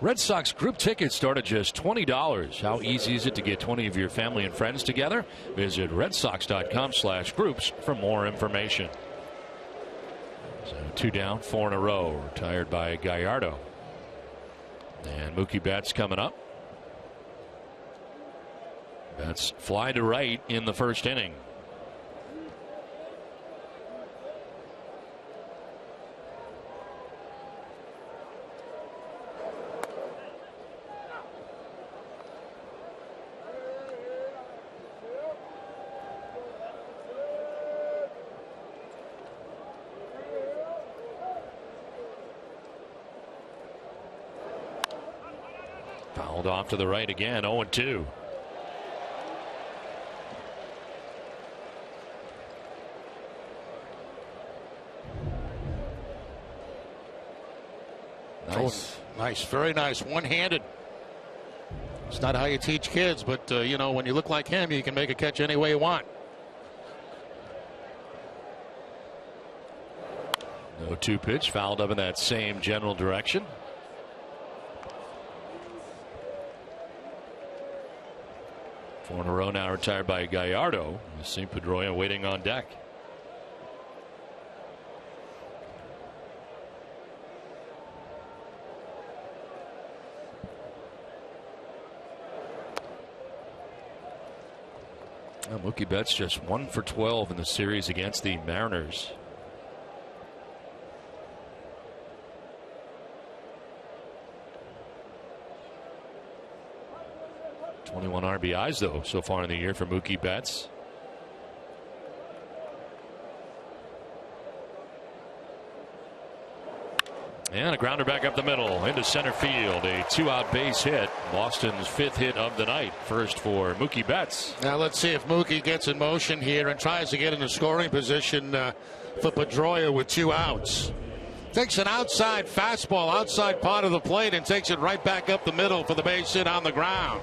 [SPEAKER 1] Red Sox group tickets start at just $20. How easy is it to get 20 of your family and friends together? Visit redsox.com/groups for more information. So 2 down, 4 in a row, retired by Gallardo. And Mookie Betts coming up. Betts fly to right in the first inning. Fouled off to the right again, 0-2.
[SPEAKER 4] Nice, very nice, one-handed. It's not how you teach kids, but you know, when you look like him, you can make a catch any way you want.
[SPEAKER 1] 0-2 pitch, fouled up in that same general direction. Four in a row now retired by Gallardo. St. Pedroia waiting on deck. Mookie Betts just 1 for 12 in the series against the Mariners. ...21 RBIs, though, so far in the year for Mookie Betts. And a grounder back up the middle into center field. A 2-out base hit. Boston's 5th hit of the night. First for Mookie Betts.
[SPEAKER 4] Now let's see if Mookie gets in motion here and tries to get in a scoring position for Pedroia with 2 outs. Takes an outside fastball, outside part of the plate, and takes it right back up the middle for the base hit on the ground.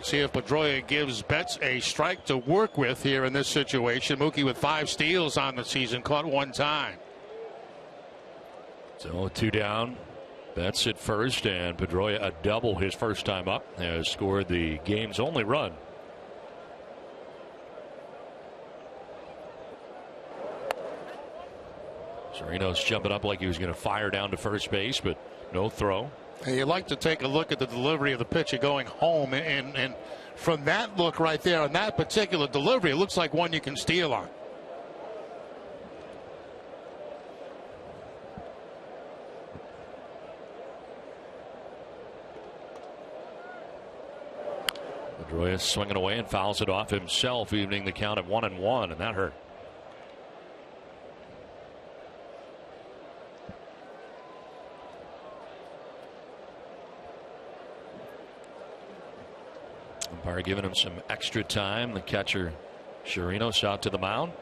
[SPEAKER 4] See if Pedroia gives Betts a strike to work with here in this situation. Mookie with 5 steals on the season, caught 1 time.
[SPEAKER 1] So 2 down. Betts at first, and Pedroia a double his first time up, has scored the game's only run. Sereno's jumping up like he was going to fire down to first base, but no throw.
[SPEAKER 4] And you like to take a look at the delivery of the pitcher going home, and from that look right there on that particular delivery, it looks like one you can steal on.
[SPEAKER 1] Pedroia swinging away and fouls it off himself, evening the count at 1-1, and that hurt. Umpire giving him some extra time. The catcher, Chirinos, out to the mound.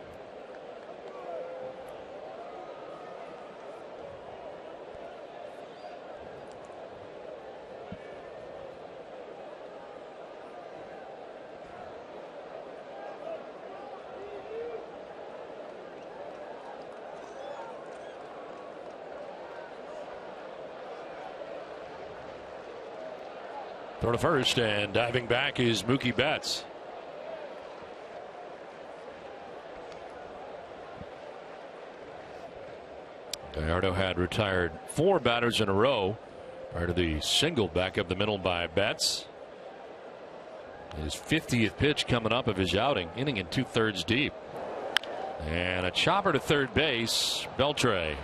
[SPEAKER 1] Throw to first, and diving back is Mookie Betts. Gallardo had retired 4 batters in a row prior to the single back up the middle by Betts. His 50th pitch coming up of his outing, inning and 2/3 deep. And a chopper to third base. Beltre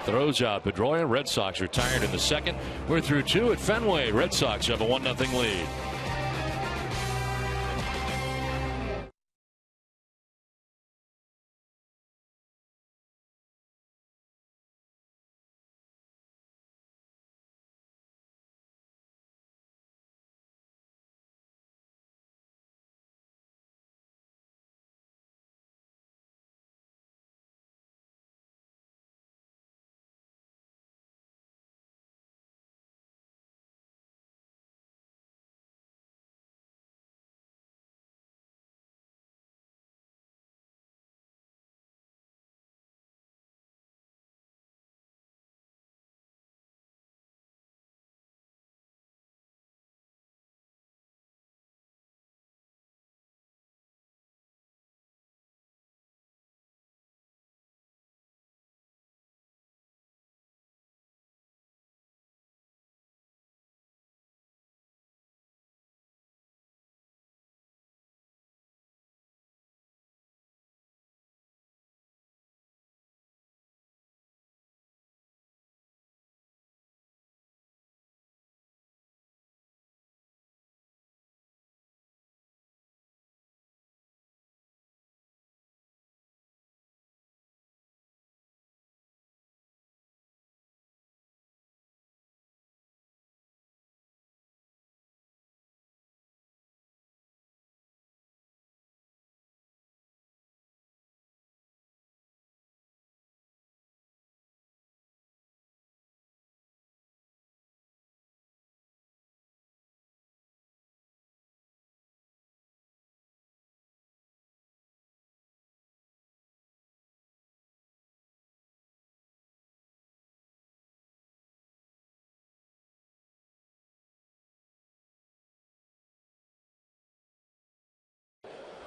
[SPEAKER 1] throws out Pedroia. Red Sox retired in the second. We're through 2 at Fenway. Red Sox have a 1-0 lead.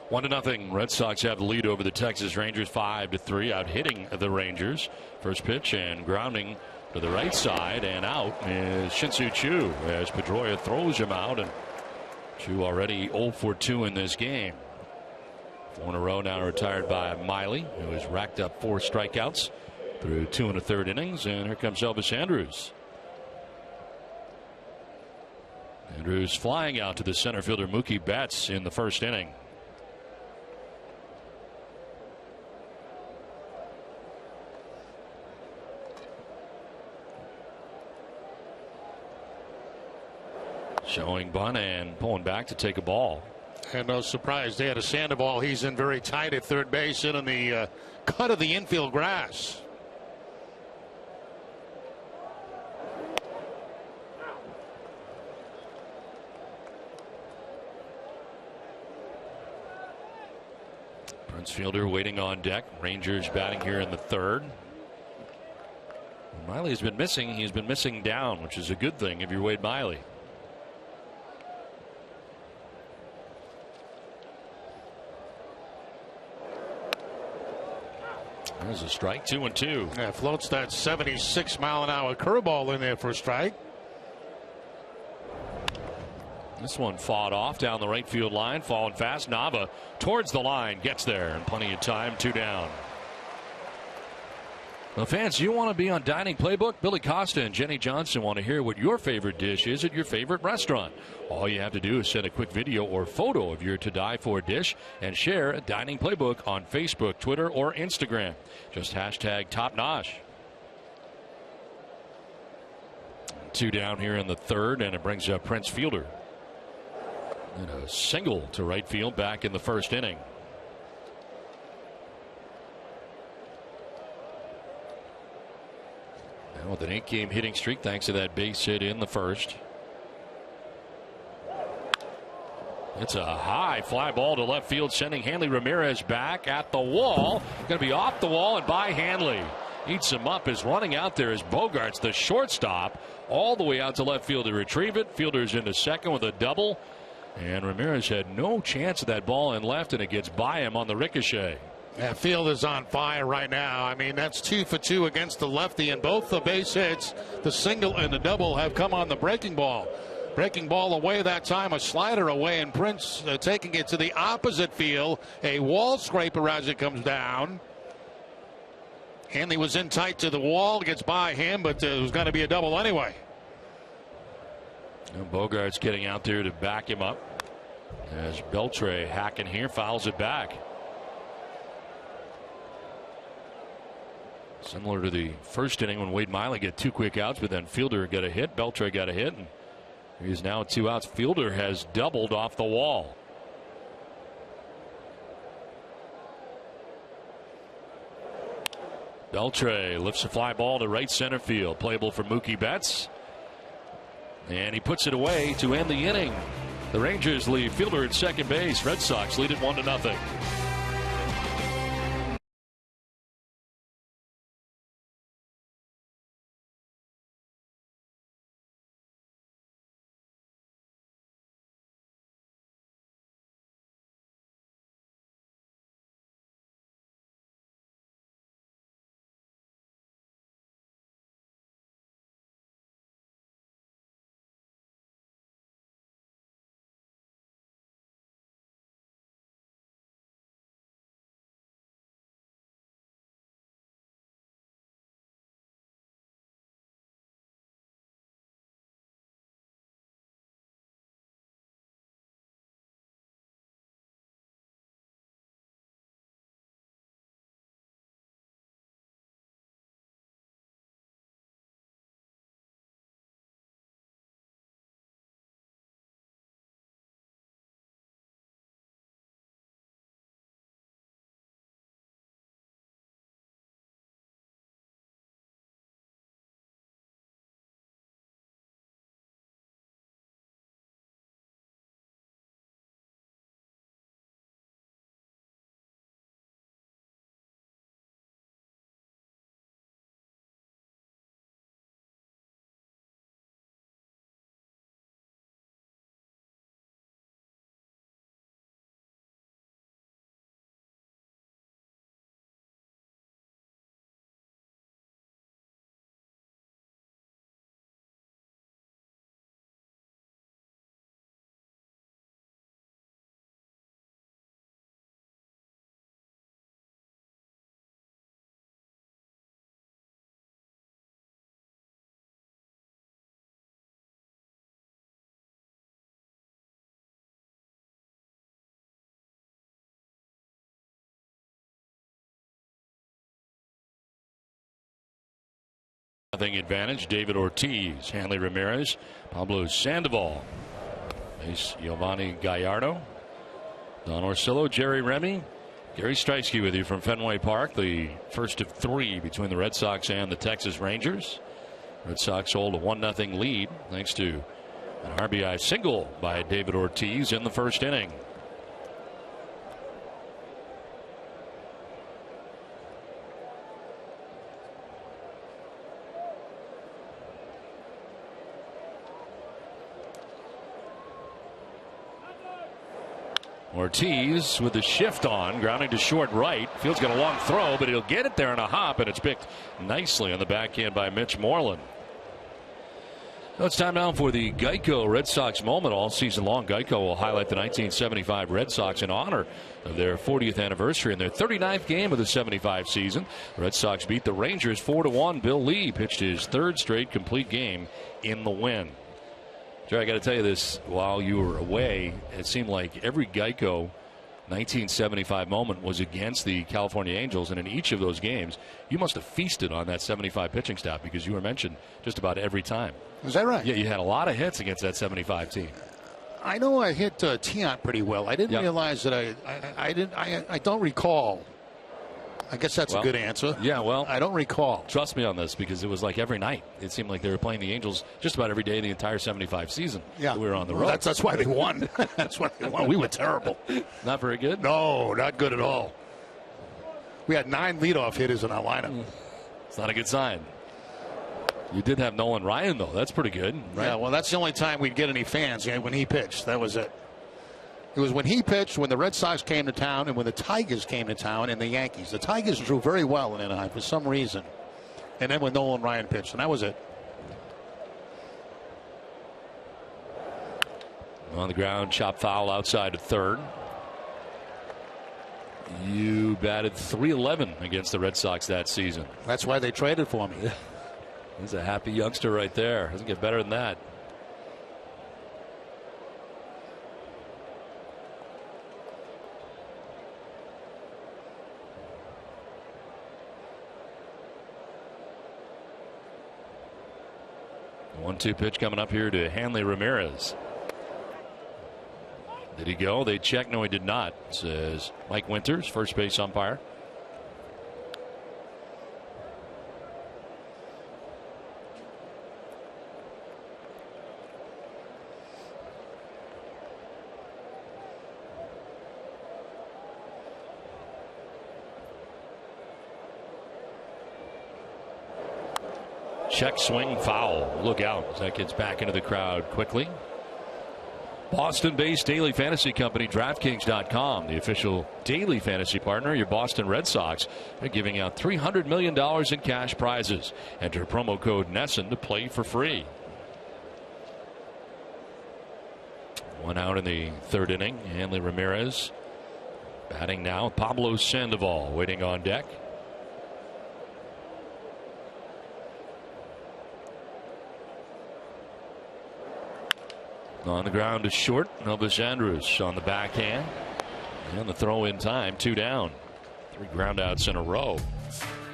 [SPEAKER 1] One to nothing. Red Sox have the lead over the Texas Rangers 5-3, out hitting the Rangers. First pitch and grounding to the right side, and out is Shin-Soo Choo as Pedroia throws him out, and Choo already 0 for 2 in this game. 4 in a row now retired by Miley, who has racked up 4 strikeouts through 2 1/3 innings, and here comes Elvis Andrus. Andrus flying out to the center fielder Mookie Betts in the first inning. Showing bunt and pulling back to take a ball.
[SPEAKER 4] And no surprise there to Sandoval. He's in very tight at third base, in on the cut of the infield grass.
[SPEAKER 1] Prince Fielder waiting on deck. Rangers batting here in the third. Miley's been missing. He's been missing down, which is a good thing if you're Wade Miley. There's a strike, 2-2.
[SPEAKER 4] Yeah, floats that 76-mile-an-hour curveball in there for a strike.
[SPEAKER 1] This one fought off down the right field line, falling fast. Nava towards the line, gets there, and plenty of time, 2 down. Well, fans, you want to be on Dining Playbook? Billy Costa and Jenny Johnson want to hear what your favorite dish is at your favorite restaurant. All you have to do is send a quick video or photo of your to-die-for dish and share a Dining Playbook on Facebook, Twitter, or Instagram. Just hashtag TopNosh. 2 down here in the third, and it brings up Prince Fielder. And a single to right field back in the first inning. Now with an 8-game hitting streak thanks to that base hit in the first. It's a high fly ball to left field, sending Hanley Ramirez back at the wall. Going to be off the wall and by Hanley. Eats him up, is running out there as Bogarts, the shortstop, all the way out to left field to retrieve it. Fielder's into second with a double. And Ramirez had no chance of that ball in left, and it gets by him on the ricochet.
[SPEAKER 4] That field is on fire right now. I mean, that's 2 for 2 against the lefty, and both the base hits, the single and the double, have come on the breaking ball. Breaking ball away that time, a slider away, and Prince taking it to the opposite field. A wall scraper as it comes down. Hanley was in tight to the wall, gets by him, but it was going to be a double anyway.
[SPEAKER 1] And Bogart's getting out there to back him up as Beltre hacking here, fouls it back. Similar to the first inning when Wade Miley get 2 quick outs, but then Fielder got a hit, Beltre got a hit, and he's now 2 outs. Fielder has doubled off the wall. Beltre lifts a fly ball to right center field, playable for Mookie Betts. And he puts it away to end the inning. The Rangers leave Fielder at second base. Red Sox lead it 1-0. Nothing advantage. David Ortiz, Hanley Ramirez, Pablo Sandoval, Giovanni Gallardo, Don Orsillo, Jerry Remy, Gary Streisky with you from Fenway Park. The first of 3 between the Red Sox and the Texas Rangers. Red Sox hold a 1-0 lead thanks to an RBI single by David Ortiz in the first inning. Ortiz with the shift on, grounding to short right. Field's got a long throw, but he'll get it there in a hop, and it's picked nicely on the backhand by Mitch Moreland. So it's time now for the Geico Red Sox moment. All season long, Geico will highlight the 1975 Red Sox in honor of their 40th anniversary and their 39th game of the 75 season. The Red Sox beat the Rangers 4-1. Bill Lee pitched his 3rd straight complete game in the win. Jerry, I got to tell you this, while you were away, it seemed like every Geico 1975 moment was against the California Angels, and in each of those games, you must have feasted on that 75 pitching staff because you were mentioned just about every time.
[SPEAKER 2] Is that right?
[SPEAKER 1] Yeah, you had a lot of hits against that 75 team.
[SPEAKER 2] I know I hit Tiant pretty well. I didn't realize that I don't recall. I guess that's a good answer.
[SPEAKER 1] Yeah, well,
[SPEAKER 2] I don't recall.
[SPEAKER 1] Trust me on this because it was like every night. It seemed like they were playing the Angels just about every day the entire 75 season.
[SPEAKER 2] Yeah,
[SPEAKER 1] we were on the road.
[SPEAKER 2] That's why they won. That's why they won. We were terrible.
[SPEAKER 1] Not very good?
[SPEAKER 2] No, not good at all. We had 9 leadoff hitters in our lineup.
[SPEAKER 1] It's not a good sign. You did have Nolan Ryan, though. That's pretty good, right?
[SPEAKER 2] Yeah, well, that's the only time we'd get any fans, when he pitched. That was it. It was when he pitched, when the Red Sox came to town, and when the Tigers came to town, and the Yankees. The Tigers drew very well in Anaheim for some reason. And then when Nolan Ryan pitched, and that was it.
[SPEAKER 1] On the ground, chop foul outside of third. You batted .311 against the Red Sox that season.
[SPEAKER 2] That's why they traded for me.
[SPEAKER 1] He's a happy youngster right there. Doesn't get better than that. The 1-2 pitch coming up here to Hanley Ramirez. Did he go? They check. No, he did not, says Mike Winters, first base umpire. Check, swing, foul. Look out as that gets back into the crowd quickly. Boston-based daily fantasy company DraftKings.com, the official daily fantasy partner, your Boston Red Sox. They're giving out $300 million in cash prizes. Enter promo code NESSON to play for free. 1 out in the 3rd inning. Hanley Ramirez batting now. Pablo Sandoval waiting on deck. On the ground is short. Elvis Andrus on the backhand. And the throw in time. 2 down. 3 groundouts in a row.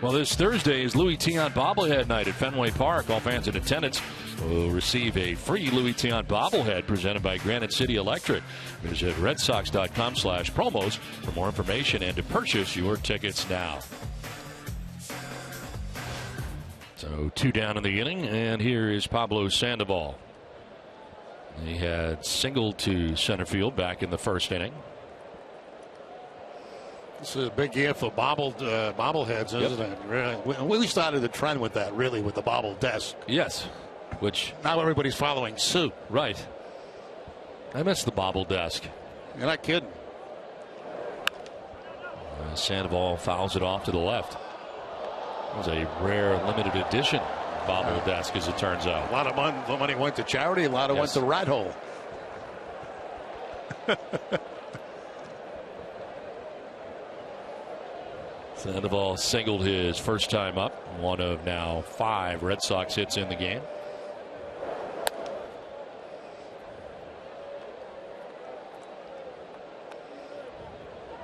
[SPEAKER 1] Well, this Thursday is Louis Tiant bobblehead night at Fenway Park. All fans in attendance will receive a free Louis Tiant bobblehead presented by Granite City Electric. Visit redsox.com/promos for more information and to purchase your tickets now. So 2 down in the inning, and here is Pablo Sandoval. He had singled to center field back in the 1st inning.
[SPEAKER 2] This is a big year for bobbleheads, isn't it? Really, we started the trend with that, really, with the bobble desk.
[SPEAKER 1] Yes, which
[SPEAKER 2] now everybody's following suit.
[SPEAKER 1] Right. I miss the bobble desk.
[SPEAKER 2] You're not kidding.
[SPEAKER 1] Sandoval fouls it off to the left. It was a rare limited edition bobble desk, as it turns out.
[SPEAKER 2] A lot of money went to charity. A lot of went to rat hole.
[SPEAKER 1] Sandoval singled his first time up. One of now 5 Red Sox hits in the game.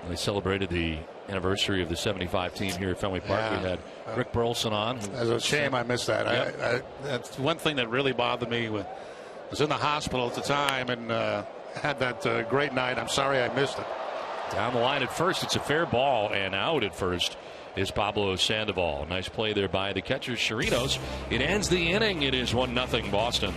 [SPEAKER 1] They celebrated the anniversary of the 75 team here at Fenway Park.
[SPEAKER 2] Yeah.
[SPEAKER 1] We had Rick Burleson on.
[SPEAKER 2] It's a shame I missed that.
[SPEAKER 1] Yep.
[SPEAKER 2] That's one thing that really bothered me. I was in the hospital at the time and had that great night. I'm sorry I missed it.
[SPEAKER 1] Down the line at first, it's a fair ball, and out at first is Pablo Sandoval. Nice play there by the catcher, Chirinos. It ends the inning. It is 1-0 Boston.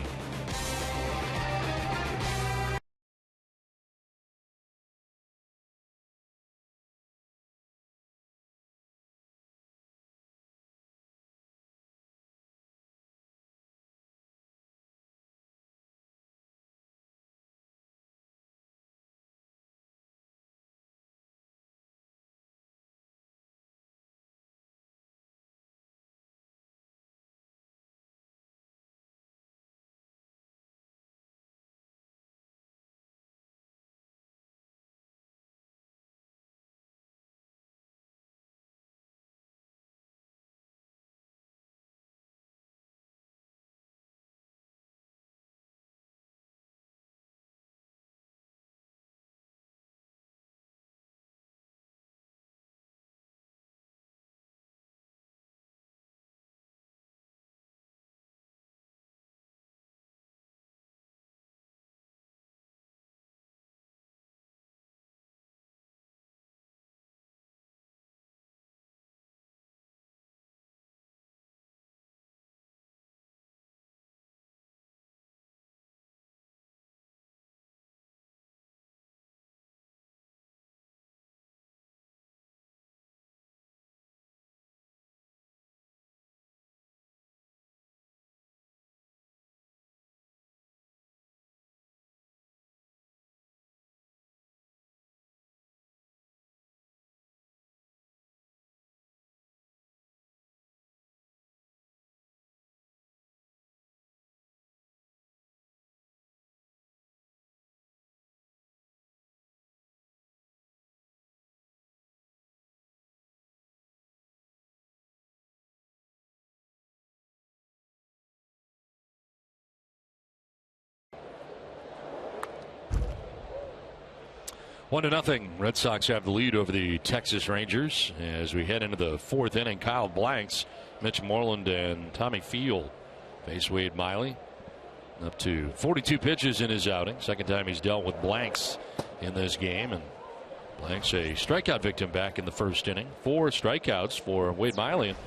[SPEAKER 1] One to nothing. Red Sox have the lead over the Texas Rangers as we head into the fourth inning. Kyle Blanks, Mitch Moreland, and Tommy Field face Wade Miley. Up to 42 pitches in his outing. Second time he's dealt with Blanks in this game. And Blanks a strikeout victim back in the first inning. 4 strikeouts for Wade Miley. And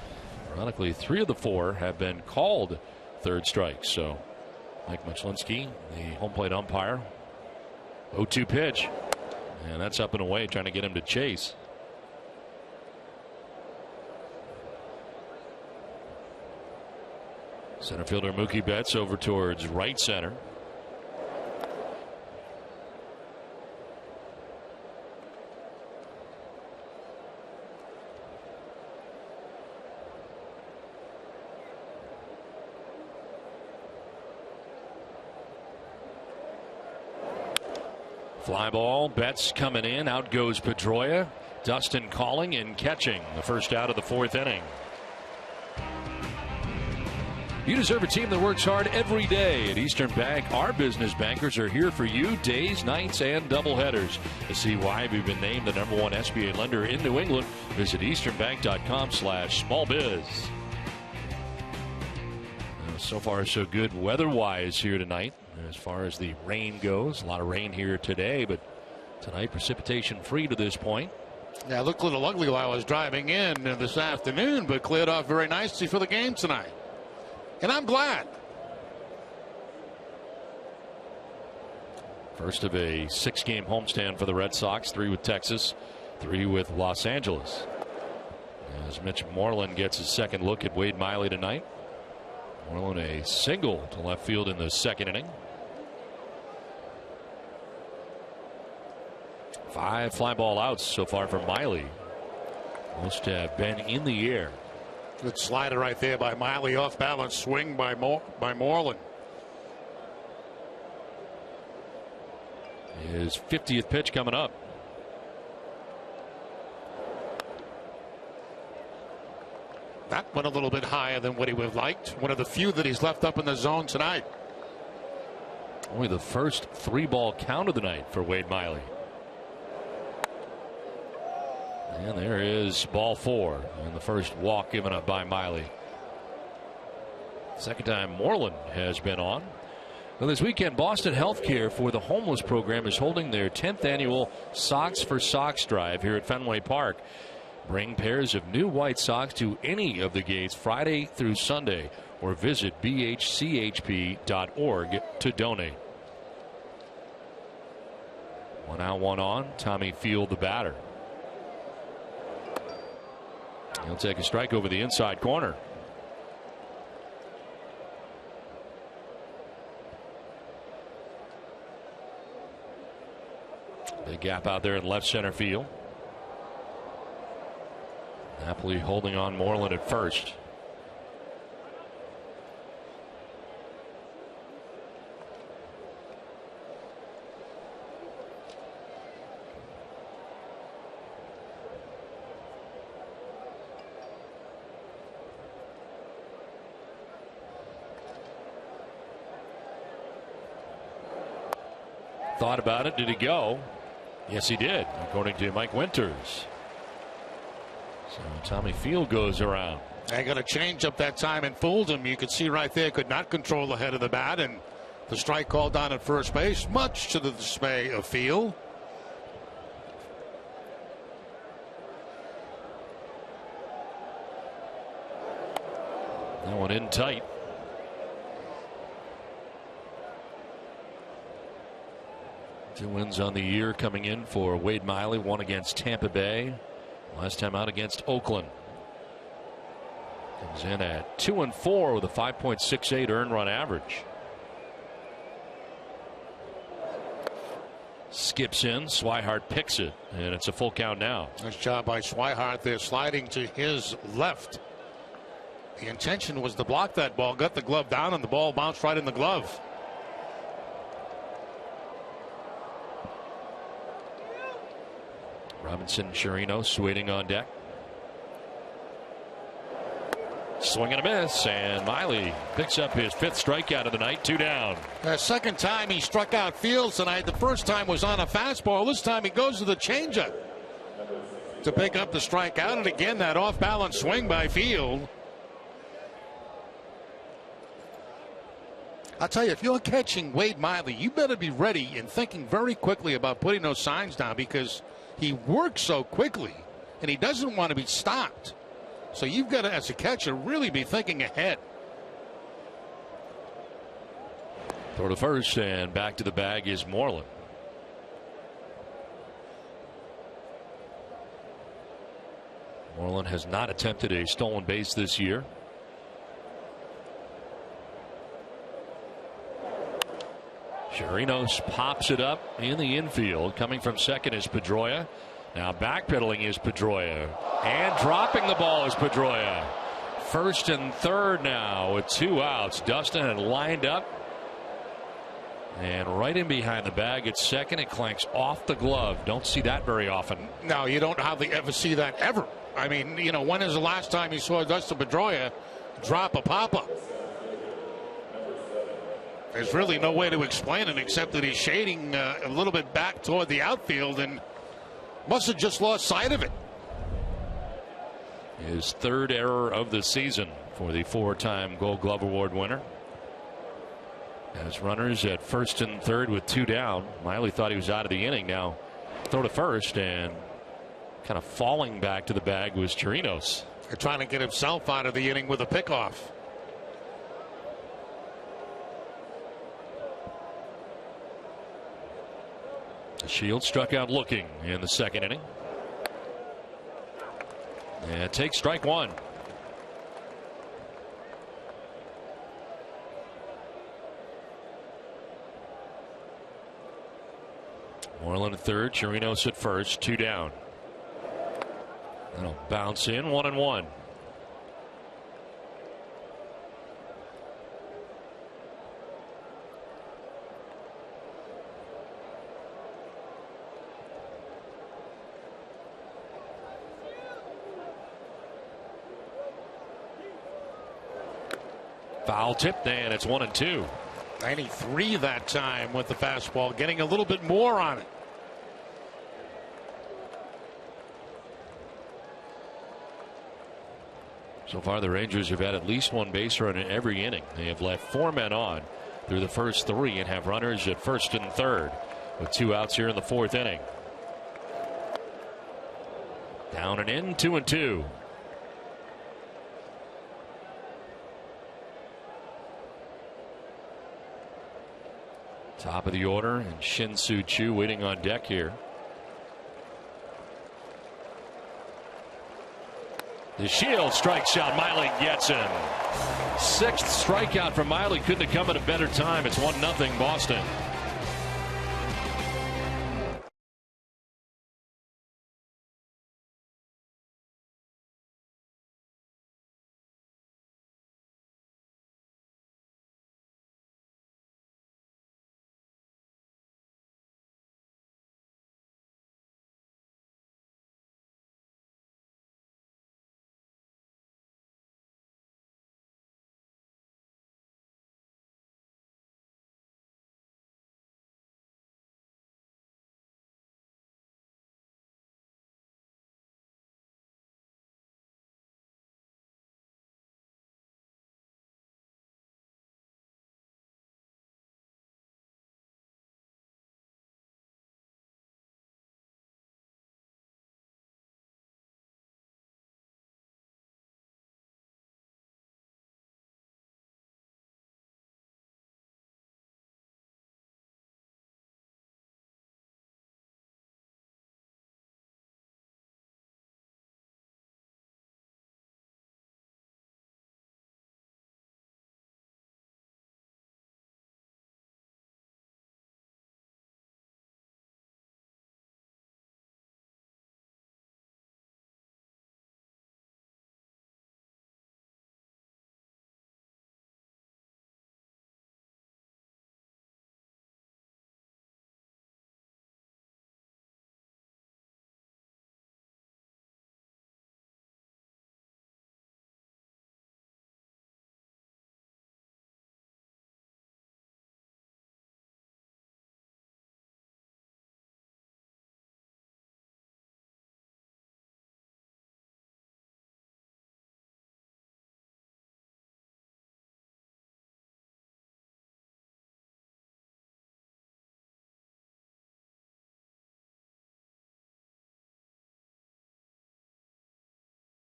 [SPEAKER 1] ironically, 3 of the 4 have been called third strikes. So Mike Muchlinski, the home plate umpire. 0-2 pitch. And that's up and away, trying to get him to chase. Center fielder Mookie Betts over towards right center. Fly ball. Betts coming in. Out goes Pedroia. Dustin calling and catching the first out of the fourth inning. You deserve a team that works hard every day. At Eastern Bank, our business bankers are here for you days, nights, and doubleheaders. To see why we've been named the #1 SBA lender in New England, visit easternbank.com/smallbiz. So far, so good weather-wise here tonight. As far as the rain goes, a lot of rain here today, but tonight precipitation free to this point.
[SPEAKER 4] Yeah, it looked a little ugly while I was driving in this afternoon, but cleared off very nicely for the game tonight. And I'm glad.
[SPEAKER 1] First of a 6-game homestand for the Red Sox, 3 with Texas, 3 with Los Angeles. As Mitch Moreland gets his second look at Wade Miley tonight. Moreland a single to left field in the second inning. 5 fly ball outs so far for Miley. Most have been in the air.
[SPEAKER 4] Good slider right there by Miley. Off balance swing by Moreland.
[SPEAKER 1] His 50th pitch coming up.
[SPEAKER 4] That went a little bit higher than what he would have liked. One of the few that he's left up in the zone tonight.
[SPEAKER 1] Only the first 3-ball count of the night for Wade Miley. And there is ball 4 and the first walk given up by Miley. Second time Moreland has been on. Well, this weekend, Boston Healthcare for the Homeless program is holding their 10th annual Socks for Socks drive here at Fenway Park. Bring pairs of new white socks to any of the gates Friday through Sunday, or visit bhchp.org to donate. 1 out, 1 on. Tommy Field, the batter. He'll take a strike over the inside corner. Big gap out there in left center field. Napoli holding on Moreland at first. Thought about it. Did he go? Yes, he did, according to Mike Winters. So Tommy Field goes around.
[SPEAKER 4] They got a change up that time and fooled him. You could see right there, could not control the head of the bat, and the strike called down at first base, much to the dismay of Field.
[SPEAKER 1] That one in tight. Two wins on the year coming in for Wade Miley. One against Tampa Bay. Last time out against Oakland. Comes in at 2-4 with a 5.68 earned run average. Skips in. Swihart picks it, and it's a full count now.
[SPEAKER 4] Nice job by Swihart there, sliding to his left. The intention was to block that ball. Got the glove down, and the ball bounced right in the glove.
[SPEAKER 1] Robinson and Chirinos waiting on deck. Swing and a miss, and Miley picks up his 5th strikeout of the night. 2 down.
[SPEAKER 4] The second time he struck out Fields tonight. The first time was on a fastball. This time he goes to the changeup to pick up the strikeout, and again that off-balance swing by Field. I'll tell you, if you're catching Wade Miley, you better be ready and thinking very quickly about putting those signs down, because he works so quickly and he doesn't want to be stopped. So you've got to, as a catcher, really be thinking ahead.
[SPEAKER 1] Throw to first, and back to the bag is Moreland. Moreland has not attempted a stolen base this year. Chirinos pops it up in the infield. Coming from second is Pedroia. Now backpedaling is Pedroia. And dropping the ball is Pedroia. First and third now with 2 outs. Dustin had lined up. And right in behind the bag at second. It clanks off the glove. Don't see that very often.
[SPEAKER 4] No, you don't hardly ever see that ever. I mean, you know, when is the last time you saw Dustin Pedroia drop a pop-up? There's really no way to explain it except that he's shading a little bit back toward the outfield and must have just lost sight of it.
[SPEAKER 1] His 3rd error of the season for the 4-time Gold Glove Award winner. As runners at first and third with 2 down. Miley thought he was out of the inning. Now throw to first, and kind of falling back to the bag was Chirinos.
[SPEAKER 4] They're trying to get himself out of the inning with a pickoff.
[SPEAKER 1] Shields struck out looking in the 2nd inning. And takes strike 1. Moreland at third, Chirinos at first, 2 down. That'll bounce in, 1-1. Foul tipped, and it's 1-2.
[SPEAKER 4] 93 that time with the fastball, getting a little bit more on it. So far, the Rangers have had at least 1 base run in every inning. They have left 4 men on,
[SPEAKER 1] through the first 3 and have runners at first and third with 2 outs here in the 4th inning. Down and in, 2-2. Top of the order, and Shin-Soo Choo waiting on deck here. The Shield strikes out. Miley gets him. 6th strikeout from Miley. Couldn't have come at a better time. It's 1-0 Boston.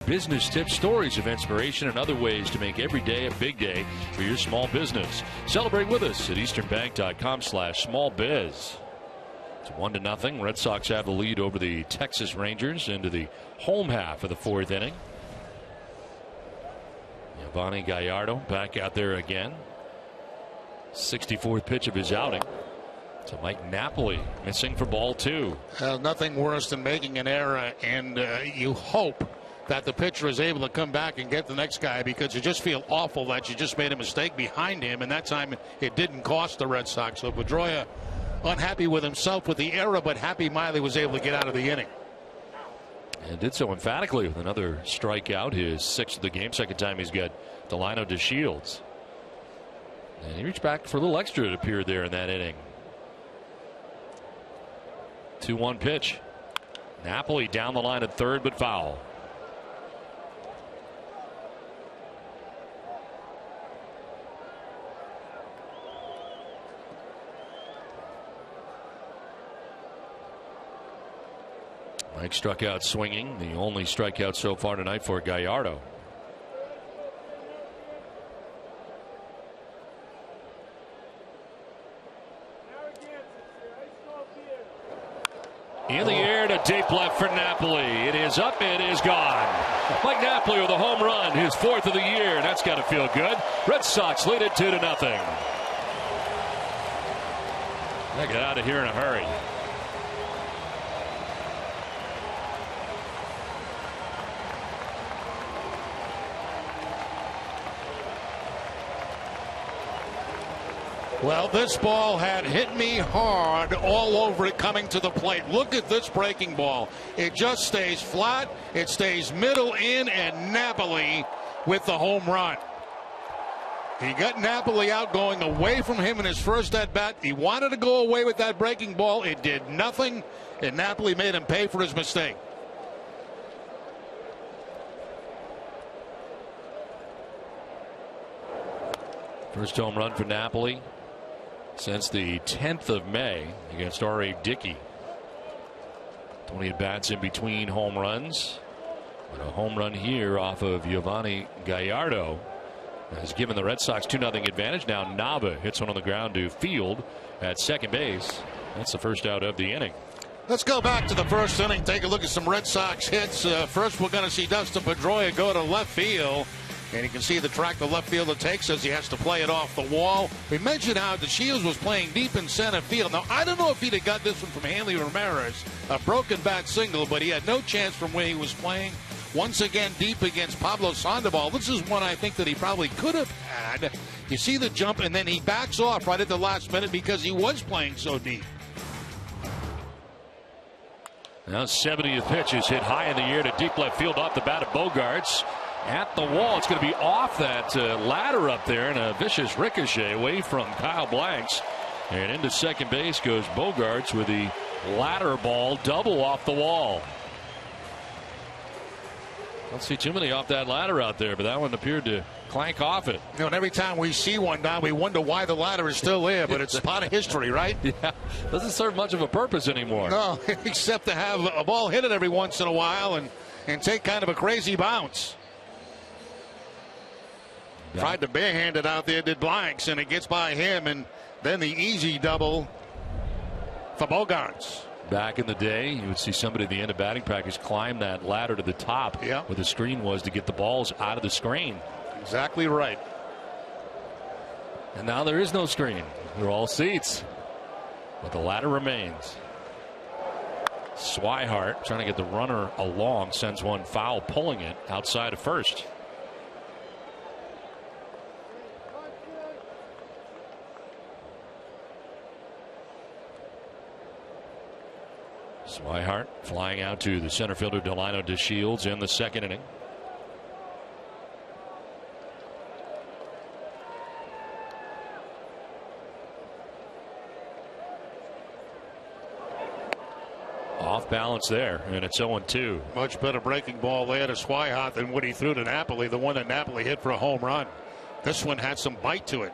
[SPEAKER 1] Business tips, stories of inspiration, and other ways to make every day a big day for your small business. Celebrate with us at easternbank.com/smallbiz. It's 1-0. Red Sox have the lead over the Texas Rangers into the home half of the 4th inning. Yovani Gallardo back out there again. 64th pitch of his outing. So Mike Napoli missing for ball 2.
[SPEAKER 4] Nothing worse than making an error, and you hope that the pitcher is able to come back and get the next guy, because you just feel awful that you just made a mistake behind him, and that time it didn't cost the Red Sox. So Pedroia unhappy with himself with the error, but happy Miley was able to get out of the inning.
[SPEAKER 1] And did so emphatically with another strikeout, his 6th of the game. Second time he's got Delino to Shields. And he reached back for a little extra, it appeared, there in that inning. 2-1 pitch. Napoli down the line at third, but foul. Mike struck out swinging, the only strikeout so far tonight for Gallardo. In the air to deep left for Napoli. It is up, it is gone. Mike Napoli with a home run, his 4th of the year. That's got to feel good. Red Sox lead it 2-0. They get out of here in a hurry.
[SPEAKER 4] Well, this ball had hit me hard all over it coming to the plate. Look at this breaking ball. It just stays flat. It stays middle in, and Napoli with the home run. He got Napoli out going away from him in his first at-bat. He wanted to go away with that breaking ball. It did nothing, and Napoli made him pay for his mistake.
[SPEAKER 1] First home run for Napoli. since the 10th of May against R.A. Dickey. 20 at-bats in between home runs. And a home run here off of Yovani Gallardo has given the Red Sox 2-0 advantage. Now Nava hits one on the ground to Field at second base. That's the first out of the inning.
[SPEAKER 4] Let's go back to the first inning. Take a look at some Red Sox hits. First, we're going to see Dustin Pedroia go to left field. And you can see the track the left fielder takes as he has to play it off the wall. We mentioned how DeShields was playing deep in center field. Now, I don't know if he'd have got this one from Hanley Ramirez, a broken bat single, but he had no chance from where he was playing. Once again, deep against Pablo Sandoval. This is one I think that he probably could have had. You see the jump, and then he backs off right at the last minute because he was playing so deep.
[SPEAKER 1] Now 70th pitch is hit high in the air to deep left field off the bat of Bogaerts. At the wall, it's going to be off that ladder up there, and a vicious ricochet away from Kyle Blanks. And into second base goes Bogaerts with the ladder ball double off the wall. Don't see too many off that ladder out there, but that one appeared to clank off it.
[SPEAKER 4] You know, and every time we see one, Don, we wonder why the ladder is still there, but it's part of history, right?
[SPEAKER 1] Yeah, doesn't serve much of a purpose anymore.
[SPEAKER 4] No, except to have a ball hit it every once in a while and take kind of a crazy bounce. Yeah. Tried to barehand it out there, did Blanks, and it gets by him, and then the easy double for Bogaerts.
[SPEAKER 1] Back in the day, you would see somebody at the end of batting practice climb that ladder to the top where the screen was to get the balls out of the screen.
[SPEAKER 4] Exactly right.
[SPEAKER 1] And now there is no screen. They're all seats. But the ladder remains. Swihart trying to get the runner along, sends one foul, pulling it outside of first. Swihart flying out to the center fielder Delino DeShields in the second inning. Off balance there, and it's 0-2.
[SPEAKER 4] Much better breaking ball there to Swihart than what he threw to Napoli, the one that Napoli hit for a home run. This one had some bite to it.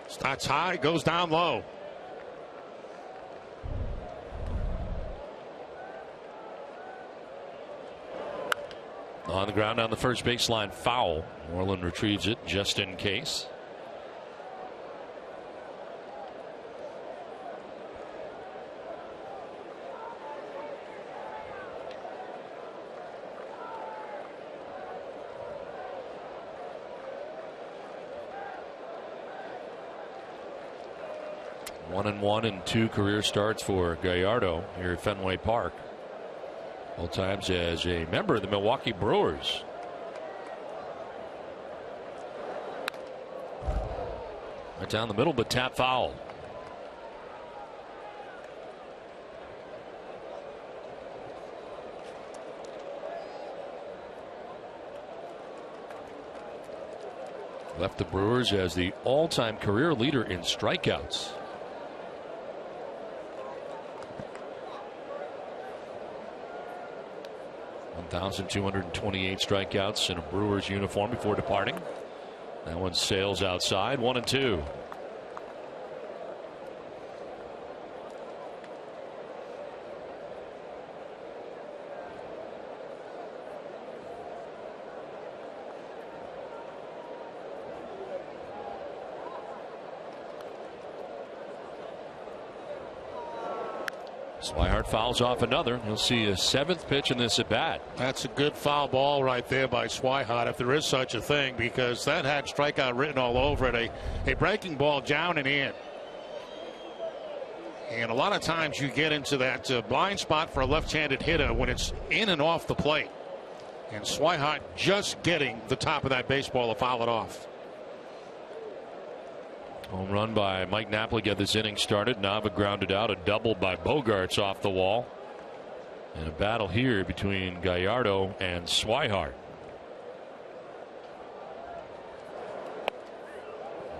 [SPEAKER 4] Starts high, goes down low.
[SPEAKER 1] On the ground on the first baseline, foul. Moreland retrieves it just in case. One and one in 2 career starts for Gallardo here at Fenway Park. All times as a member of the Milwaukee Brewers. Right down the middle, but tap foul. Left the Brewers as the all-time career leader in strikeouts. 1,228 strikeouts in a Brewers uniform before departing. That one sails outside, 1-2. Swihart fouls off another. You'll see a 7th pitch in this at bat.
[SPEAKER 4] That's a good foul ball right there by Swihart, if there is such a thing, because that had strikeout written all over it. A breaking ball down and in. And a lot of times you get into that blind spot for a left-handed hitter when it's in and off the plate. And Swihart just getting the top of that baseball to foul it off.
[SPEAKER 1] Home run by Mike Napoli got this inning started. Nava grounded out, a double by Bogaerts off the wall. And a battle here between Gallardo and Swihart.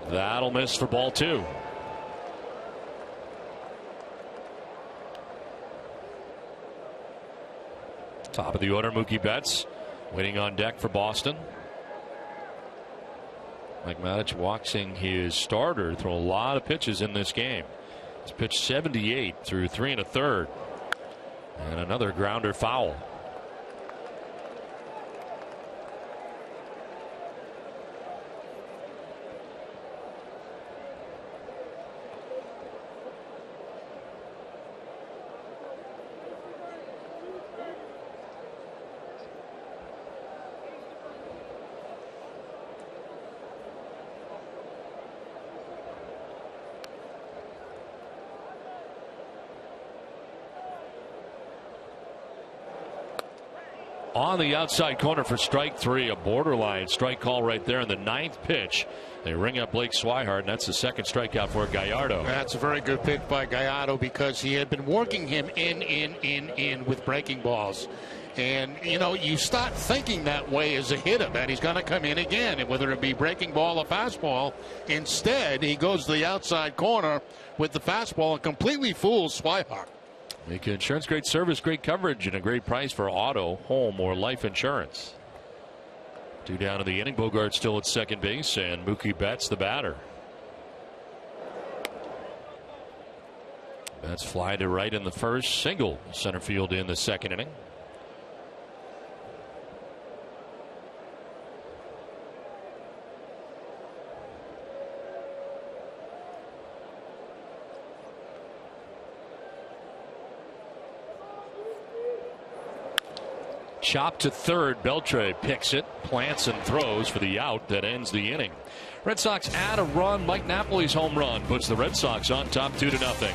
[SPEAKER 1] That'll miss for ball 2. Top of the order, Mookie Betts waiting on deck for Boston. Mike Maddich watching his starter throw a lot of pitches in this game. He's pitched 78 through 3 1/3. And another grounder foul. On the outside corner for strike 3, a borderline strike call right there in the 9th pitch. They ring up Blake Swihart, and that's the second strikeout for Gallardo.
[SPEAKER 4] That's a very good pick by Gallardo because he had been working him in with breaking balls. And, you know, you start thinking that way as a hitter, that he's going to come in again, and whether it be breaking ball or fastball. Instead, he goes to the outside corner with the fastball and completely fools Swihart.
[SPEAKER 1] Make Insurance, great service, great coverage, and a great price for auto, home, or life insurance. 2 down in the inning. Bogart still at second base, and Mookie Betts the batter. Betts fly to right in the first, single center field in the second inning. Chop to third. Beltre picks it, plants and throws for the out that ends the inning. Red Sox add a run. Mike Napoli's home run puts the Red Sox on top 2-0.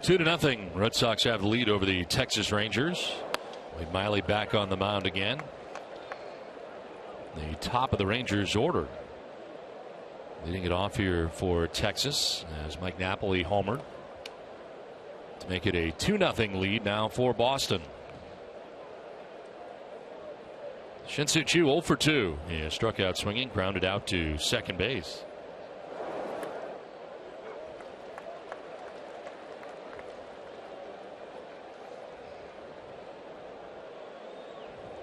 [SPEAKER 1] Two to nothing. Red Sox have the lead over the Texas Rangers. Wade Miley back on the mound again. The top of the Rangers order. Leading it off here for Texas as Mike Napoli homered to make it a 2-0 lead now for Boston. Shin-Soo Choo 0 for 2. He struck out swinging, grounded out to second base.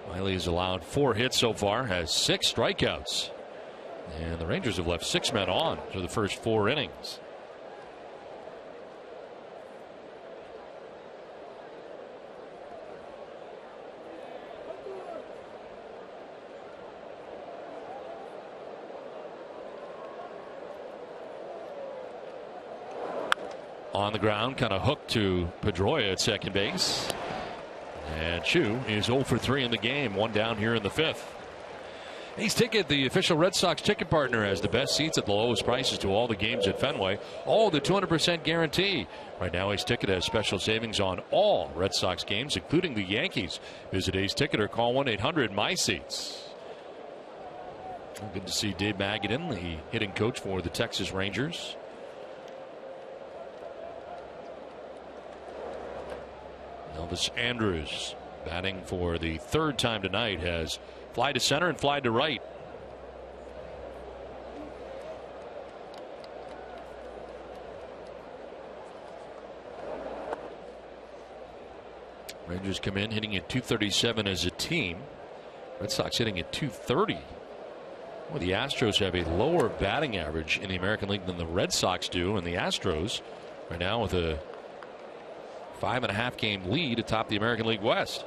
[SPEAKER 1] Miley has allowed 4 hits so far, has 6 strikeouts. And the Rangers have left 6 men on through the first 4 innings. On the ground, kind of hooked to Pedroia at second base. And Choo is 0 for 3 in the game, 1 down here in the 5th. Ace Ticket, the official Red Sox ticket partner, has the best seats at the lowest prices to all the games at Fenway. All the 200% guarantee. Right now, Ace Ticket has special savings on all Red Sox games, including the Yankees. Visit Ace Ticket or call 1-800-MY-SEATS. Good to see Dave Magadan, the hitting coach for the Texas Rangers. Elvis Andrus, batting for the third time tonight, has fly to center and fly to right. Rangers come in hitting at 237 as a team. Red Sox hitting at 230. Well, the Astros have a lower batting average in the American League than the Red Sox do, and the Astros right now with a 5.5 game lead atop the American League West.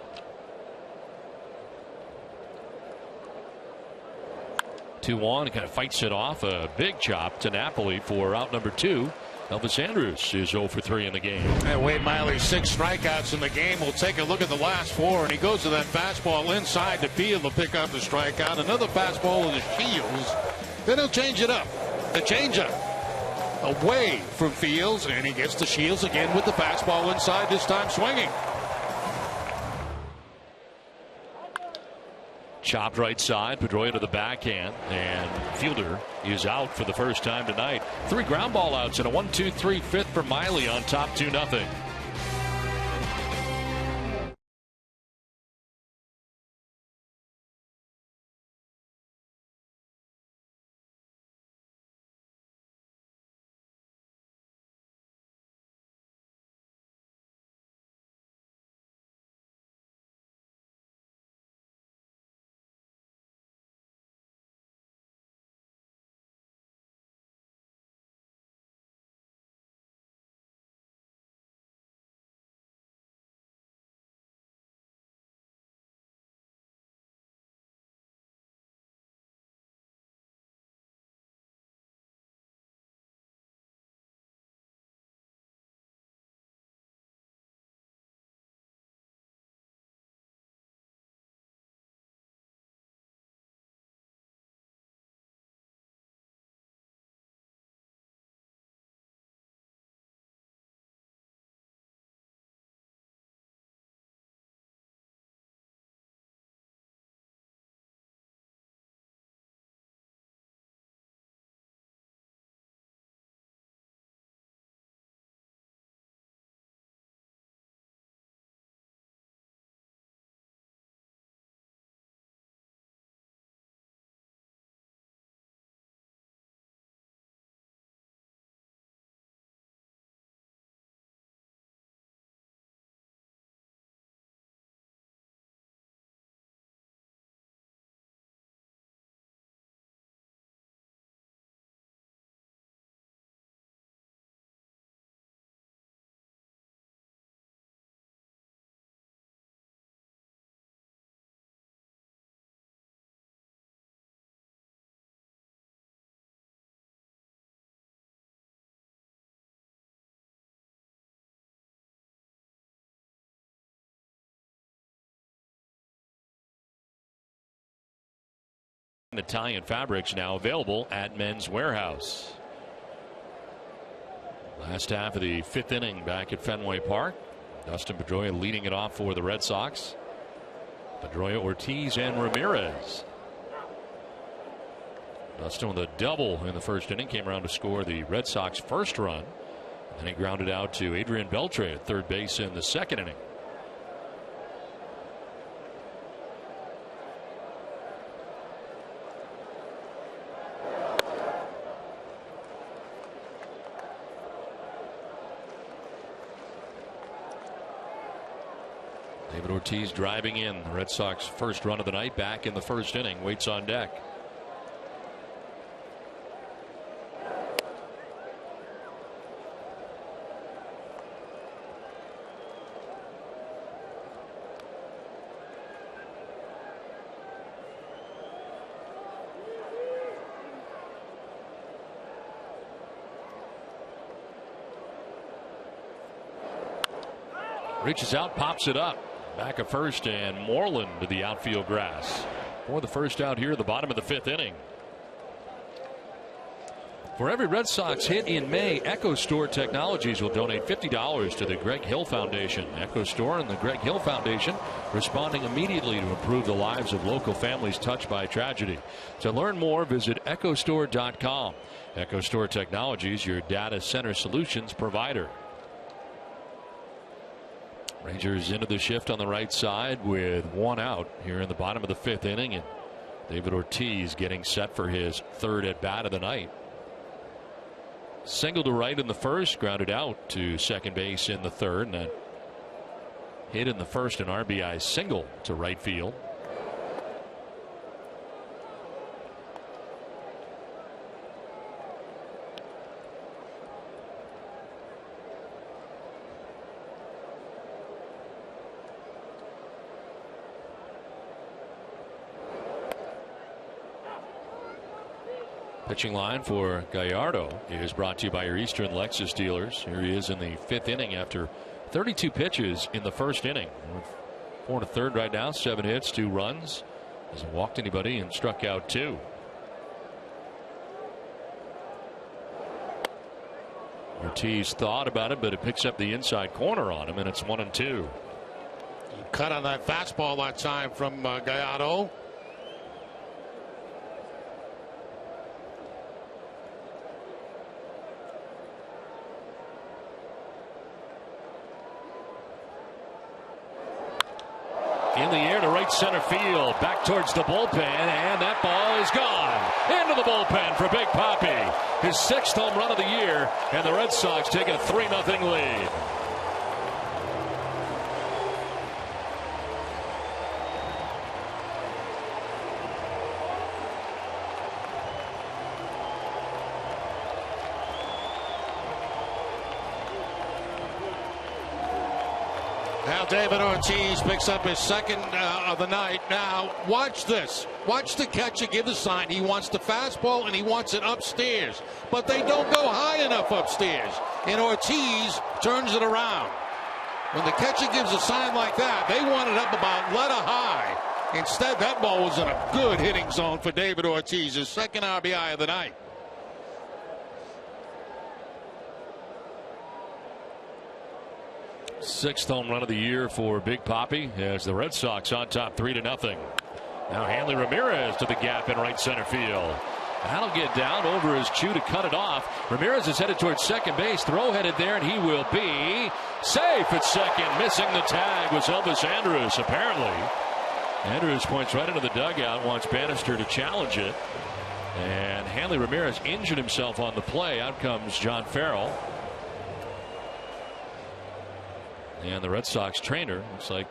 [SPEAKER 1] 2-1, kind of fights it off. A big chop to Napoli for out number 2. Elvis Andrus is 0 for 3 in the game.
[SPEAKER 4] And Wade Miley, 6 strikeouts in the game. We'll take a look at the last 4, and he goes to that fastball inside the field to pick up the strikeout. Another fastball in the Shields. Then he'll change it up. The changeup away from Fields, and he gets to Shields again with the fastball inside, this time swinging.
[SPEAKER 1] Chopped right side, Pedroia to the backhand, and Fielder is out for the first time tonight. 3 ground ball outs and a 1-2-3 fifth for Miley on top 2-0. Italian fabrics now available at Men's Warehouse. Last half of the 5th inning back at Fenway Park. Dustin Pedroia leading it off for the Red Sox. Pedroia, Ortiz, and Ramirez. Dustin with a double in the first inning, came around to score the Red Sox first run. And he grounded out to Adrian Beltre at third base in the second inning. David Ortiz driving in. The Red Sox first run of the night back in the first inning. Waits on deck. Reaches out, pops it up. Back at first, and Moreland to the outfield grass. for the first out here at the bottom of the 5th inning. For every Red Sox hit in May, Echo Store Technologies will donate $50 to the Greg Hill Foundation. Echo Store and the Greg Hill Foundation responding immediately to improve the lives of local families touched by tragedy. To learn more, visit echostore.com. Echo Store Technologies, your data center solutions provider. Rangers into the shift on the right side with 1 out here in the bottom of the 5th inning, and David Ortiz getting set for his 3rd at bat of the night. Single to right in the 1st, grounded out to second base in the 3rd, and a hit in the 1st, an RBI single to right field. Pitching line for Gallardo is brought to you by your Eastern Lexus dealers. Here he is in the 5th inning after 32 pitches in the 1st inning. 4 1/3 right now, 7 hits, 2 runs. Hasn't walked anybody and struck out 2. Ortiz thought about it, but it picks up the inside corner on him, and it's 1-2.
[SPEAKER 4] Cut on that fastball that time from Gallardo.
[SPEAKER 1] In the air to right center field, back towards the bullpen, and that ball is gone. Into the bullpen for Big Papi. His 6th home run of the year, and the Red Sox take a 3-0 lead.
[SPEAKER 4] Now David Ortiz picks up his 2nd of the night. Now watch this. Watch the catcher give the sign. He wants the fastball and he wants it upstairs. But they don't go high enough upstairs. And Ortiz turns it around. When the catcher gives a sign like that, they want it up about letter high. Instead, that ball was in a good hitting zone for David Ortiz, his 2nd RBI of the night.
[SPEAKER 1] Sixth home run of the year for Big Papi as the Red Sox on top 3-0. Now Hanley Ramirez to the gap in right center field. That'll get down over his cue to cut it off. Ramirez is headed towards second base. Throw headed there, and he will be safe at second. Missing the tag was Elvis Andrus, apparently. Andrus points right into the dugout, wants Bannister to challenge it. And Hanley Ramirez injured himself on the play. Out comes John Farrell. And the Red Sox trainer, looks like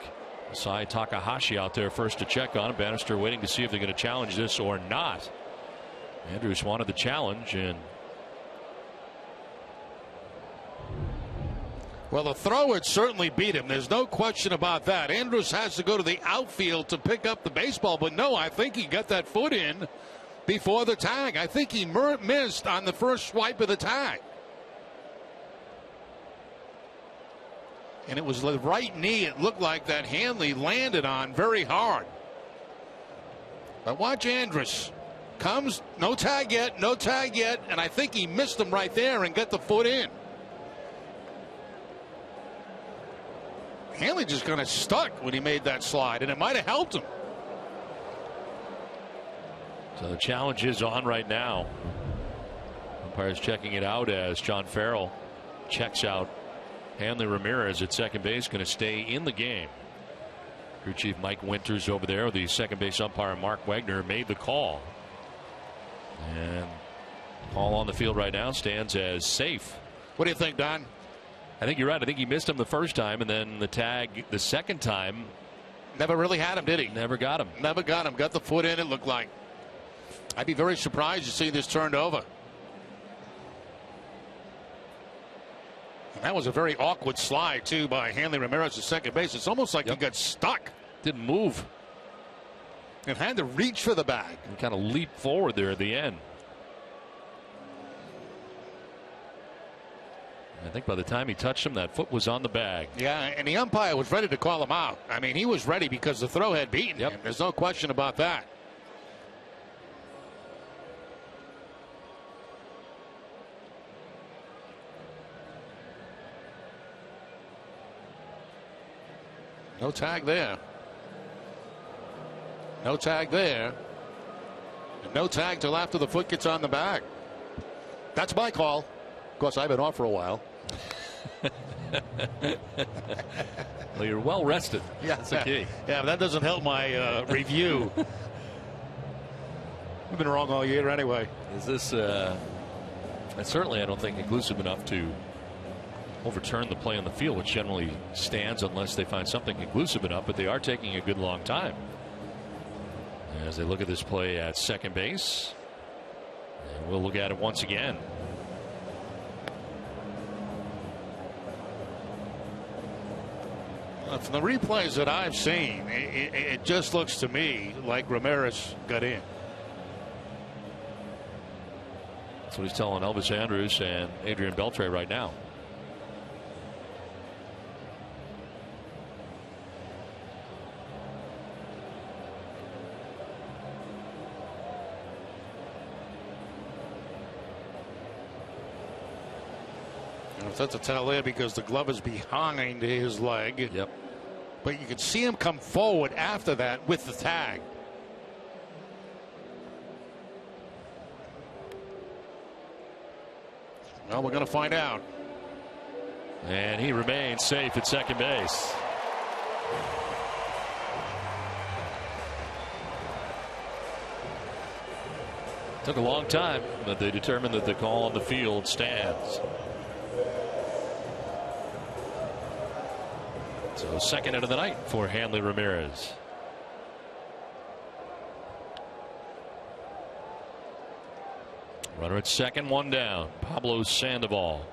[SPEAKER 1] Masai Takahashi out there first to check on him. Bannister waiting to see if they're going to challenge this or not. Andrus wanted the challenge, and
[SPEAKER 4] well, the throw would certainly beat him. There's no question about that. Andrus has to go to the outfield to pick up the baseball, but no, I think he got that foot in before the tag. I think he missed on the first swipe of the tag. And it was the right knee, it looked like, that Hanley landed on very hard. But watch Andrus. Comes, no tag yet, and I think he missed him right there and got the foot in. Hanley just kind of stuck when he made that slide, and it might have helped him.
[SPEAKER 1] So the challenge is on right now. Umpires checking it out as John Farrell checks out Hanley Ramirez at second base, going to stay in the game. Crew chief Mike Winters over there. The second base umpire Mark Wagner made the call. And call on the field right now stands as safe.
[SPEAKER 4] What do you think, Don?
[SPEAKER 1] I think you're right. I think he missed him the first time, and then the tag the second time.
[SPEAKER 4] Never really had him, did he?
[SPEAKER 1] Never got him.
[SPEAKER 4] Never got him. Got the foot in, it looked like. I'd be very surprised to see this turned over. And that was a very awkward slide, too, by Hanley Ramirez at second base. It's almost like he got stuck.
[SPEAKER 1] Didn't move.
[SPEAKER 4] And had to reach for the bag.
[SPEAKER 1] And kind of leaped forward there at the end. I think by the time he touched him, that foot was on the bag.
[SPEAKER 4] Yeah, and the umpire was ready to call him out. I mean, he was ready because the throw had beaten him. There's no question about that. No tag there. No tag there. And no tag till after the foot gets on the bag. That's my call. Of course, I've been off for a while.
[SPEAKER 1] Well, you're well rested.
[SPEAKER 4] Yeah,
[SPEAKER 1] that's the key.
[SPEAKER 4] Yeah, but that doesn't help my review. We've been wrong all year anyway.
[SPEAKER 1] Is this certainly, I don't think, conclusive enough to overturn the play on the field, which generally stands unless they find something conclusive enough, but they are taking a good long time as they look at this play at second base. And we'll look at it once again.
[SPEAKER 4] From the replays that I've seen, it just looks to me like Ramirez got in.
[SPEAKER 1] That's what he's telling Elvis Andrus and Adrian Beltre right now.
[SPEAKER 4] That's a tell there because the glove is behind his leg.
[SPEAKER 1] Yep.
[SPEAKER 4] But you can see him come forward after that with the tag. Well, we're going to find out.
[SPEAKER 1] And he remains safe at second base. Took a long time, but they determined that the call on the field stands. So second hit of the night for Hanley Ramirez. Runner at second, one down. Pablo Sandoval.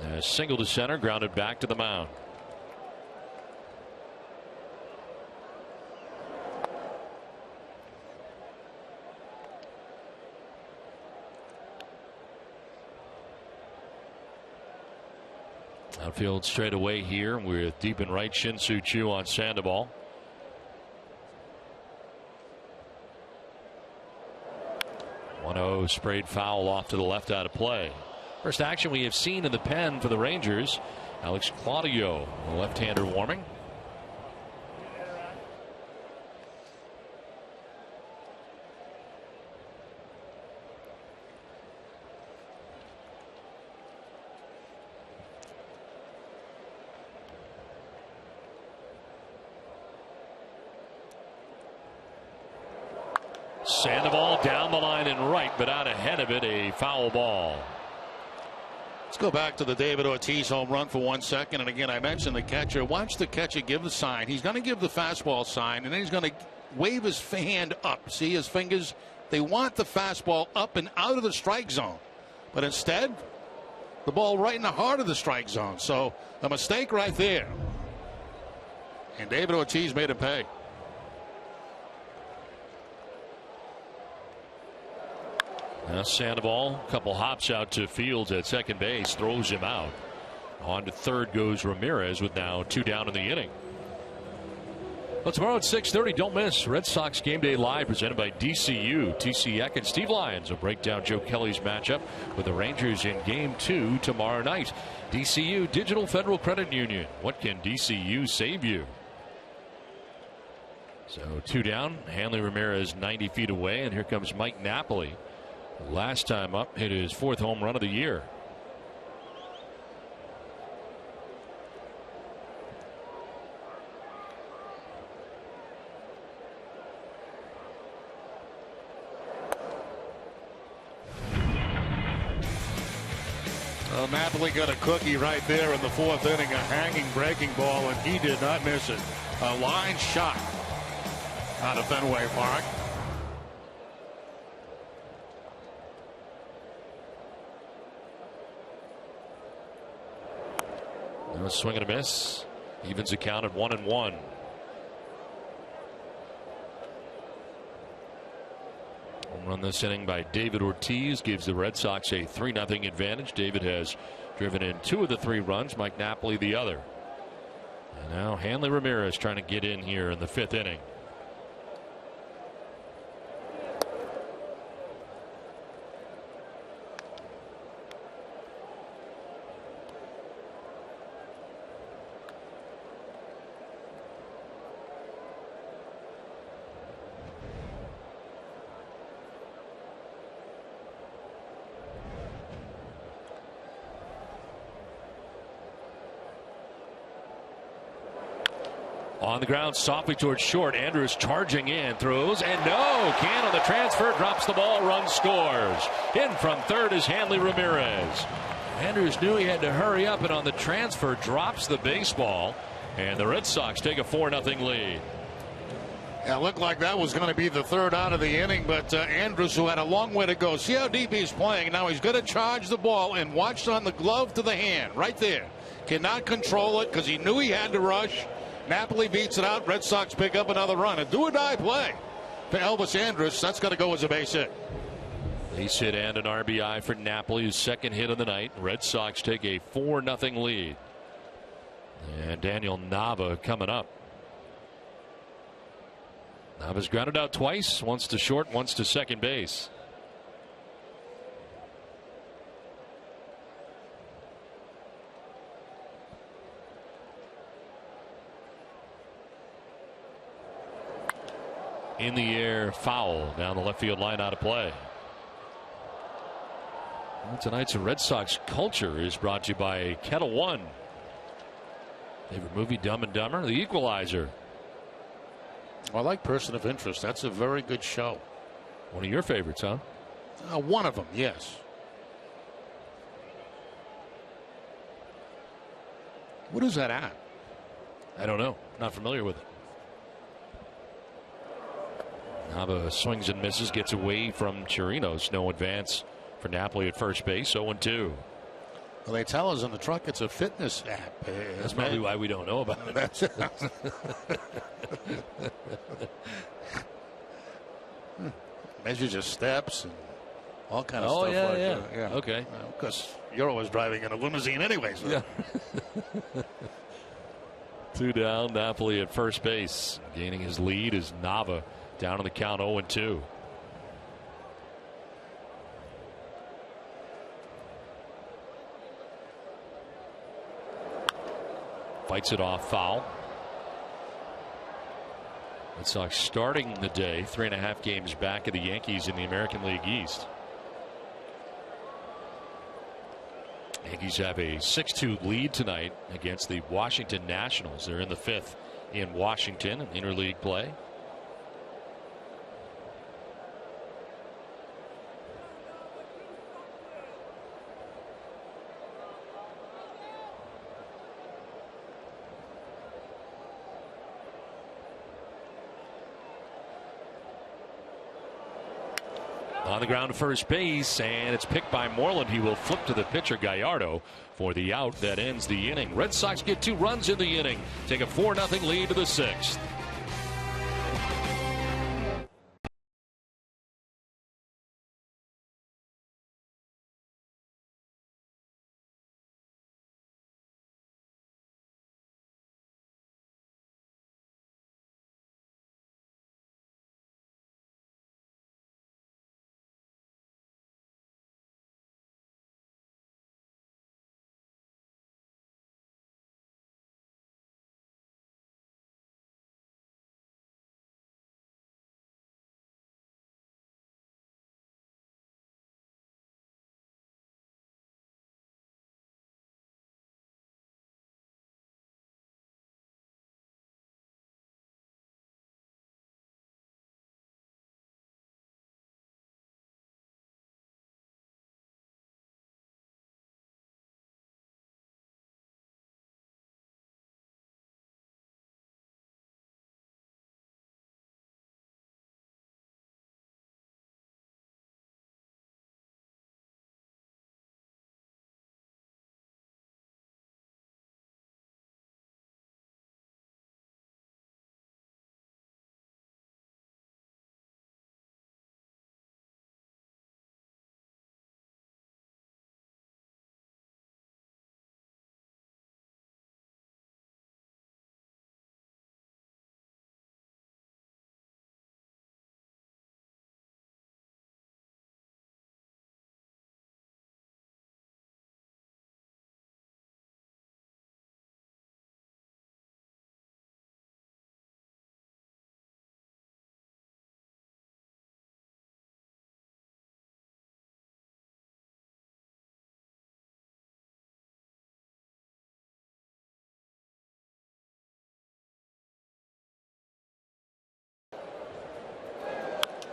[SPEAKER 1] A single to center, grounded back to the mound. Outfield straight away here with deep in right Shin-Soo Choo on Sandoval. Sprayed foul off to the left out of play. First action we have seen in the pen for the Rangers. Alex Claudio, the left-hander warming. Sandoval down the line and right, but out ahead of it, a foul ball.
[SPEAKER 4] Let's go back to the David Ortiz home run for 1 second. And again, I mentioned the catcher. Watch the catcher give the sign. He's going to give the fastball sign, and then he's going to wave his hand up. See his fingers? They want the fastball up and out of the strike zone. But instead, the ball right in the heart of the strike zone. So a mistake right there. And David Ortiz made him pay.
[SPEAKER 1] Now Sandoval, a couple hops out to Fields at second base, throws him out. On to third goes Ramirez with now 2 down in the inning. Well, tomorrow at 6:30, don't miss Red Sox Game Day Live presented by DCU. TC Eck and Steve Lyons will break down Joe Kelly's matchup with the Rangers in Game 2 tomorrow night. DCU, Digital Federal Credit Union. What can DCU save you? So 2 down. Hanley Ramirez 90 feet away, and here comes Mike Napoli. Last time up, hit his 4th home run of the year.
[SPEAKER 4] Well, Napoli got a cookie right there in the 4th inning, a hanging breaking ball, and he did not miss it. A line shot out of Fenway Park.
[SPEAKER 1] A swing and a miss. Evens the count at 1-1. Home run this inning by David Ortiz gives the Red Sox a 3-0 advantage. David has driven in 2 of the 3 runs. Mike Napoli the other. And now Hanley Ramirez trying to get in here in the 5th inning. On the ground, softly towards short. Andrews charging in, throws, and no. Can on the transfer, drops the ball, run scores. In from third is Hanley Ramirez. Andrews knew he had to hurry up, and on the transfer, drops the baseball. And the Red Sox take a 4-0 lead.
[SPEAKER 4] Yeah, it looked like that was going to be the third out of the inning, but Andrews, who had a long way to go. See how deep he's playing. Now he's going to charge the ball, and watch on the glove to the hand. Right there. Cannot control it because he knew he had to rush. Napoli beats it out. Red Sox pick up another run. A do-or-die play for Elvis Andrus. That's got to go as a base hit.
[SPEAKER 1] Base hit and an RBI for Napoli, his second hit of the night. Red Sox take a 4-0 lead. And Daniel Nava coming up. Nava's grounded out twice, once to short, once to second base. In the air, foul down the left field line, out of play. Well, tonight's Red Sox culture is brought to you by Kettle One. Favorite movie, Dumb and Dumber, The Equalizer.
[SPEAKER 4] I like Person of Interest. That's a very good show.
[SPEAKER 1] One of your favorites, huh?
[SPEAKER 4] One of them, yes. What is that at?
[SPEAKER 1] I don't know. Not familiar with it. Nava swings and misses, gets away from Chirinos. No advance for Napoli at first base. 0-2.
[SPEAKER 4] Well, they tell us in the truck it's a fitness app.
[SPEAKER 1] That's probably why we don't know about it.
[SPEAKER 4] Measures your steps and all kind of stuff.
[SPEAKER 1] Yeah. Okay.
[SPEAKER 4] Because you're always driving in a limousine anyway. So.
[SPEAKER 1] Yeah. 2 down. Napoli at first base. Gaining his lead is Nava. Down on the count, 0-2. Fights it off, foul. Red Sox starting the day 3.5 games back of the Yankees in the American League East. Yankees have a 6-2 lead tonight against the Washington Nationals. They're in the 5th in Washington in interleague play. On the ground to first base, and it's picked by Moreland. He will flip to the pitcher Gallardo for the out that ends the inning. Red Sox get 2 runs in the inning, take a 4-0 lead to the 6th.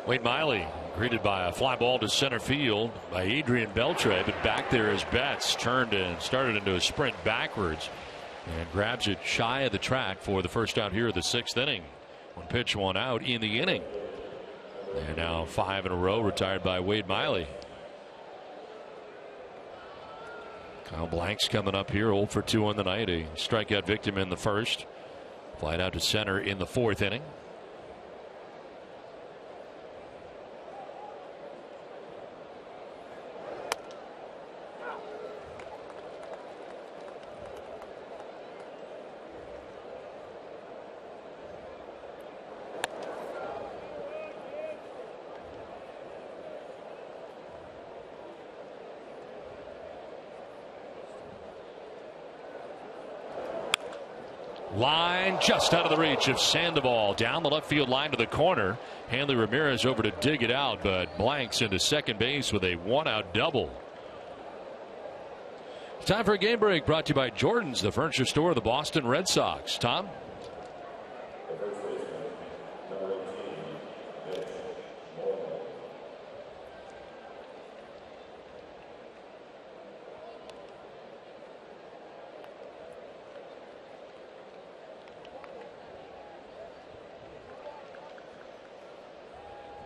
[SPEAKER 1] Wade Miley greeted by a fly ball to center field by Adrian Beltre, but back there as Betts turned and started into a sprint backwards and grabs it shy of the track for the first out here of the 6th inning. 1 pitch, 1 out in the inning. And now 5 in a row retired by Wade Miley. Kyle Blanks coming up here, 0 for 2 on the night. A strikeout victim in the first. Flied out to center in the 4th inning. Line just out of the reach of Sandoval. Down the left field line to the corner. Hanley Ramirez over to dig it out, but Blanks into second base with a 1-out double. Time for a game break brought to you by Jordan's, the furniture store of the Boston Red Sox. Tom?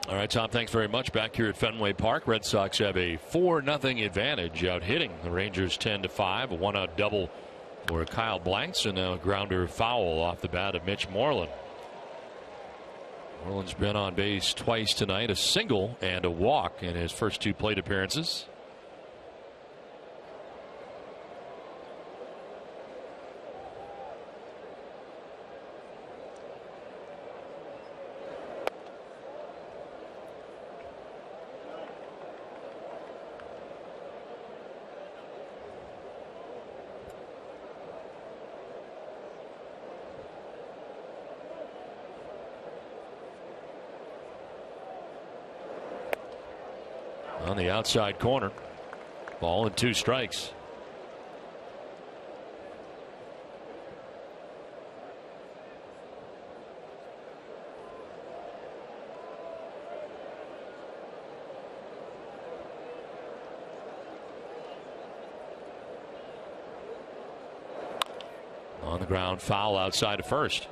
[SPEAKER 1] All right, Tom, thanks very much. Back here at Fenway Park, Red Sox have a 4-0 advantage, out hitting the Rangers 10-5. A 1-out double for Kyle Blanks, and now a grounder foul off the bat of Mitch Moreland. Moreland's been on base twice tonight, a single and a walk in his first 2 plate appearances. On the outside corner. Ball and 2 strikes. On the ground, foul outside of first.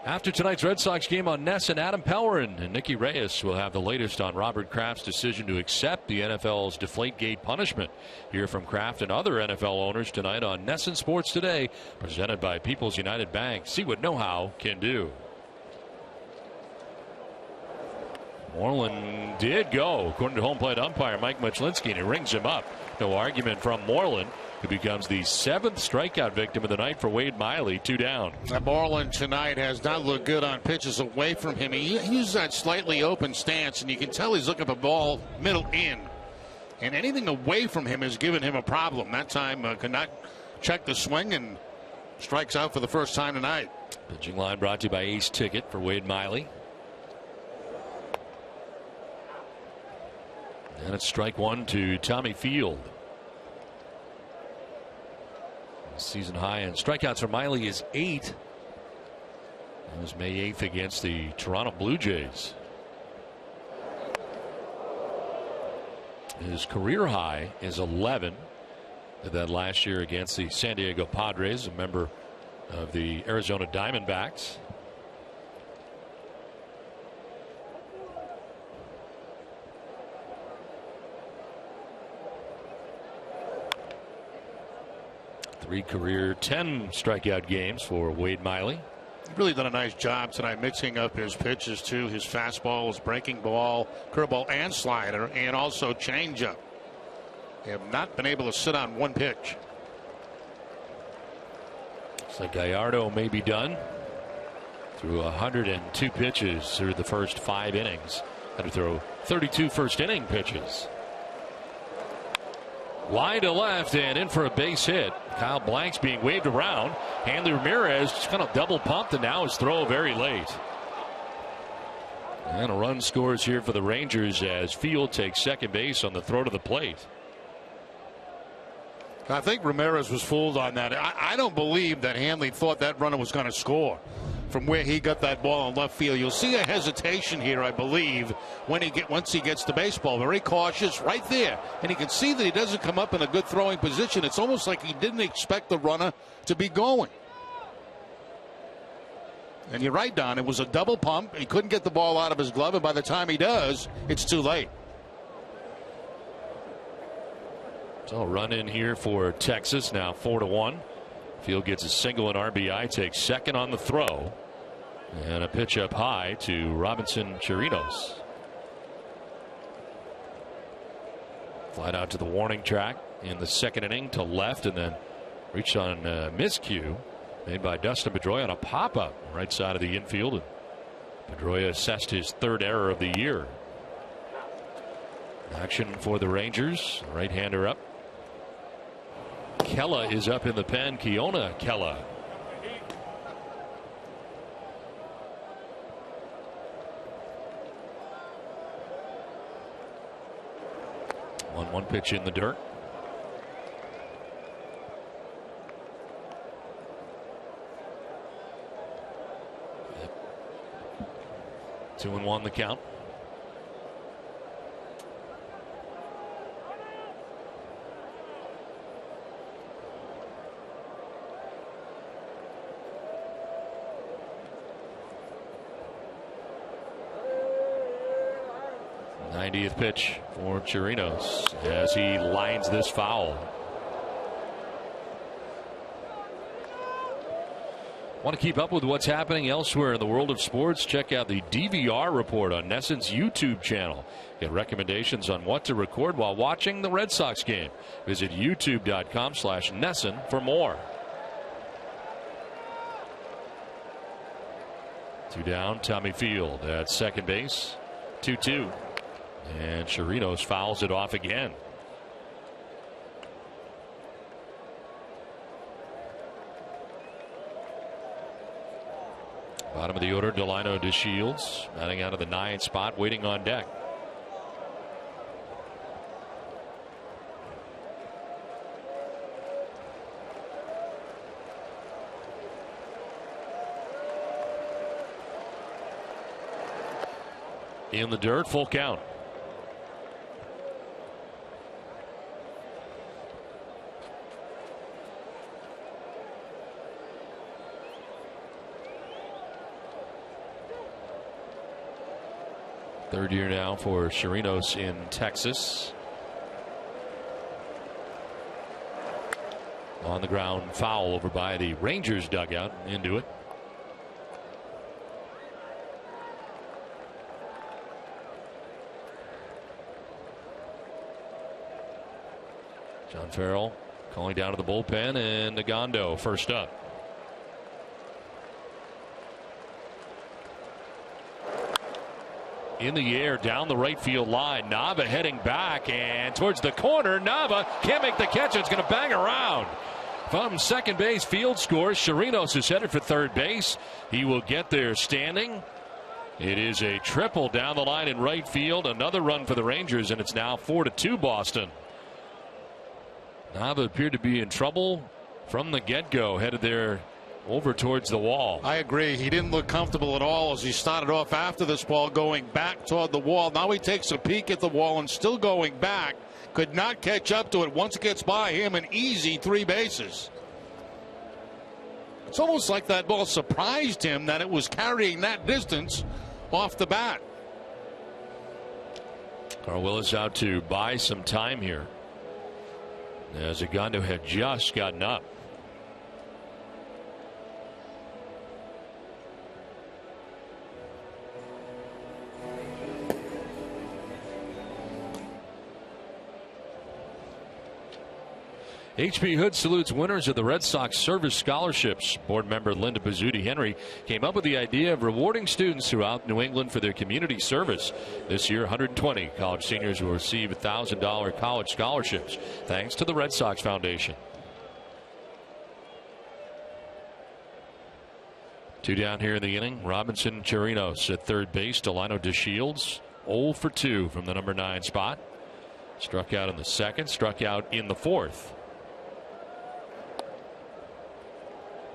[SPEAKER 1] After tonight's Red Sox game on NESN, Adam Pellerin and Nicky Reyes will have the latest on Robert Kraft's decision to accept the NFL's Deflategate punishment. Hear from Kraft and other NFL owners tonight on NESN Sports Today, presented by People's United Bank. See what know-how can do. Moreland did go, according to home plate umpire Mike Muchlinski, and he rings him up. No argument from Moreland, who becomes the 7th strikeout victim of the night for Wade Miley. 2 down.
[SPEAKER 4] Moreland tonight has not looked good on pitches away from him. He uses that slightly open stance, and you can tell he's looking for the ball middle in. And anything away from him has given him a problem. That time could not check the swing and strikes out for the first time tonight.
[SPEAKER 1] Pitching line brought to you by Ace Ticket for Wade Miley. And it's strike 1 to Tommy Field. Season high in strikeouts for Miley is 8. That was May 8th against the Toronto Blue Jays. His career high is 11. Did that last year against the San Diego Padres, a member of the Arizona Diamondbacks. Career 10 strikeout games for Wade Miley.
[SPEAKER 4] Really done a nice job tonight mixing up his pitches too. His fastball, his breaking ball, curveball, and slider, and also changeup. They have not been able to sit on one pitch.
[SPEAKER 1] Looks like Gallardo may be done. Threw 102 pitches through the first 5 innings. Had to throw 32 first inning pitches. Line to left and in for a base hit. Kyle Blanks being waved around. Hanley Ramirez just kind of double pumped, and now his throw very late. And a run scores here for the Rangers as Field takes second base on the throw to the plate.
[SPEAKER 4] I think Ramirez was fooled on that. I don't believe that Hanley thought that runner was going to score. from where he got that ball in left field. You'll see a hesitation here, I believe, once he gets the baseball. Very cautious right there. And you can see that he doesn't come up in a good throwing position. It's almost like he didn't expect the runner to be going. And you're right, Don. It was a double pump. He couldn't get the ball out of his glove, and by the time he does, it's too late.
[SPEAKER 1] So a run in here for Texas, now 4-1. Field gets a single and RBI, takes second on the throw. And a pitch up high to Robinson Chirinos. Flight out to the warning track in the second inning to left, and then reached on miscue made by Dustin Pedroia on a pop-up right side of the infield. And Pedroia assessed his third error of the year. Action for the Rangers. Right-hander up. Kella is up in the pen. Keona Kella. One pitch in the dirt. Yep. 2-1 the count. '90th pitch for Chirinos as he lines this foul. Want to keep up with what's happening elsewhere in the world of sports? Check out the DVR report on NESN's YouTube channel. Get recommendations on what to record while watching the Red Sox game. Visit youtube.com/NESN for more. 2 down, Tommy Field at second base. 2-2. And Chirinos fouls it off again. Bottom of the order, Delino DeShields batting out of the 9th spot, waiting on deck. In the dirt, full count. Third year now for Chirinos in Texas. On the ground, foul over by the Rangers dugout, into it. John Farrell calling down to the bullpen, and Nagando first up. In the air down the right field line. Nava heading back and towards the corner. Nava can't make the catch. It's going to bang around. From second base, Field scores. Chirinos is headed for third base. He will get there standing. It is a triple down the line in right field. Another run for the Rangers, and it's now 4-2 Boston. Nava appeared to be in trouble from the get-go. Headed there over towards the wall.
[SPEAKER 4] I agree. He didn't look comfortable at all as he started off after this ball going back toward the wall. Now he takes a peek at the wall and still going back. Could not catch up to it. Once it gets by him, an easy 3 bases. It's almost like that ball surprised him that it was carrying that distance off the bat.
[SPEAKER 1] Carl Willis out to buy some time here, as Nagando had just gotten up. H.B. Hood salutes winners of the Red Sox Service Scholarships. Board member Linda Pizzuti Henry came up with the idea of rewarding students throughout New England for their community service. This year, 120 college seniors will receive $1,000 college scholarships, thanks to the Red Sox Foundation. 2 down here in the inning. Robinson Chirinos at third base. Delino DeShields 0 for 2 from the number 9 spot. Struck out in the second, struck out in the fourth.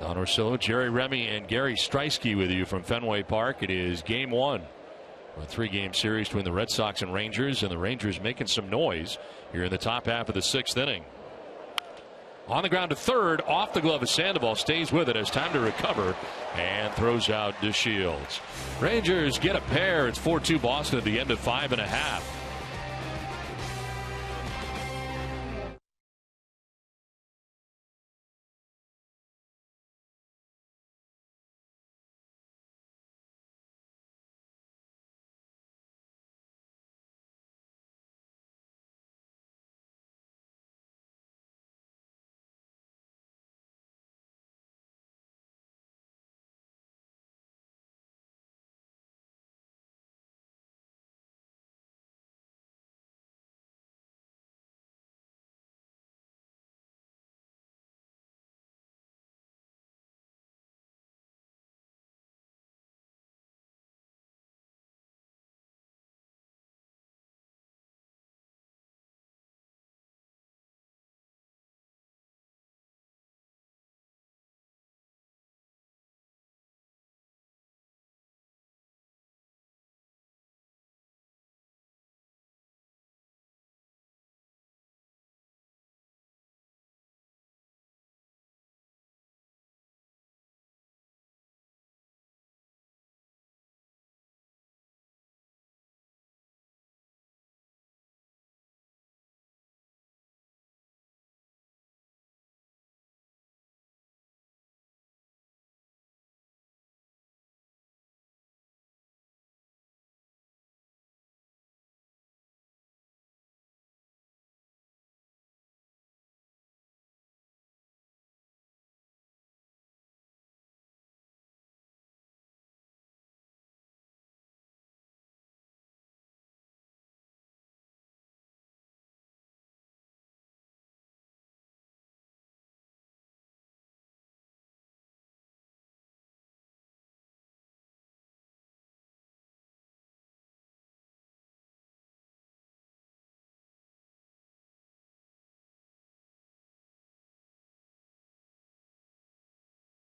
[SPEAKER 1] Don Orsillo, Jerry Remy, and Gary Streisky with you from Fenway Park. It is game one. A 3-game series between the Red Sox and the Rangers making some noise here in the top half of the 6th inning. On the ground to third, off the glove of Sandoval, stays with it, has time to recover, and throws out DeShields. Rangers get a pair. It's 4-2 Boston at the end of 5.5.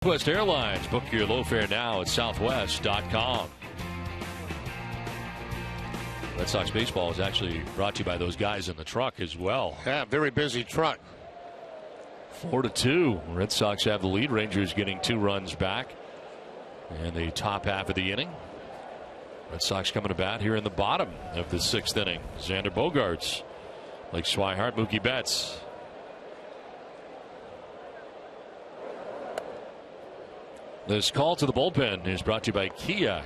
[SPEAKER 1] Southwest Airlines. Book your low fare now at southwest.com. Red Sox baseball is actually brought to you by those guys in the truck as well.
[SPEAKER 4] Yeah, very busy truck.
[SPEAKER 1] 4-2. Red Sox have the lead. Rangers getting 2 runs back in the top half of the inning. Red Sox coming to bat here in the bottom of the 6th inning. Xander Bogaerts, Blake Swihart, Mookie Betts. This call to the bullpen is brought to you by Kia.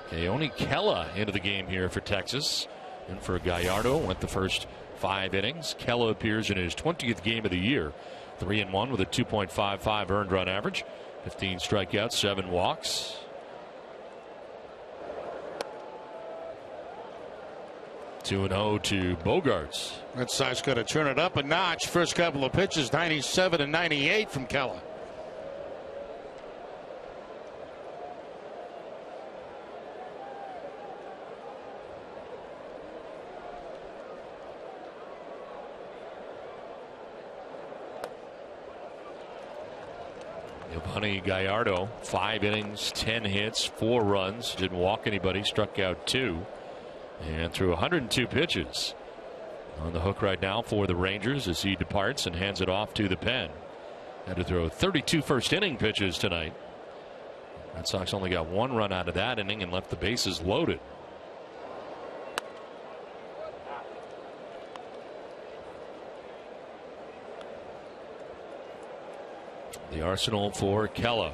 [SPEAKER 1] Keone Kela into the game here for Texas. And for Gallardo, went the first 5 innings. Kela appears in his 20th game of the year. 3-1 with a 2.55 earned run average. 15 strikeouts, 7 walks. (2-0) to Bogaerts.
[SPEAKER 4] Red Sox got to turn it up a notch. First couple of pitches, 97 and 98 from Kela.
[SPEAKER 1] Giovanni Gallardo, 5 innings, 10 hits, 4 runs, didn't walk anybody, struck out 2, and threw 102 pitches. On the hook right now for the Rangers as he departs and hands it off to the pen. Had to throw 32 first inning pitches tonight. Red Sox only got 1 run out of that inning and left the bases loaded. The arsenal for Kela.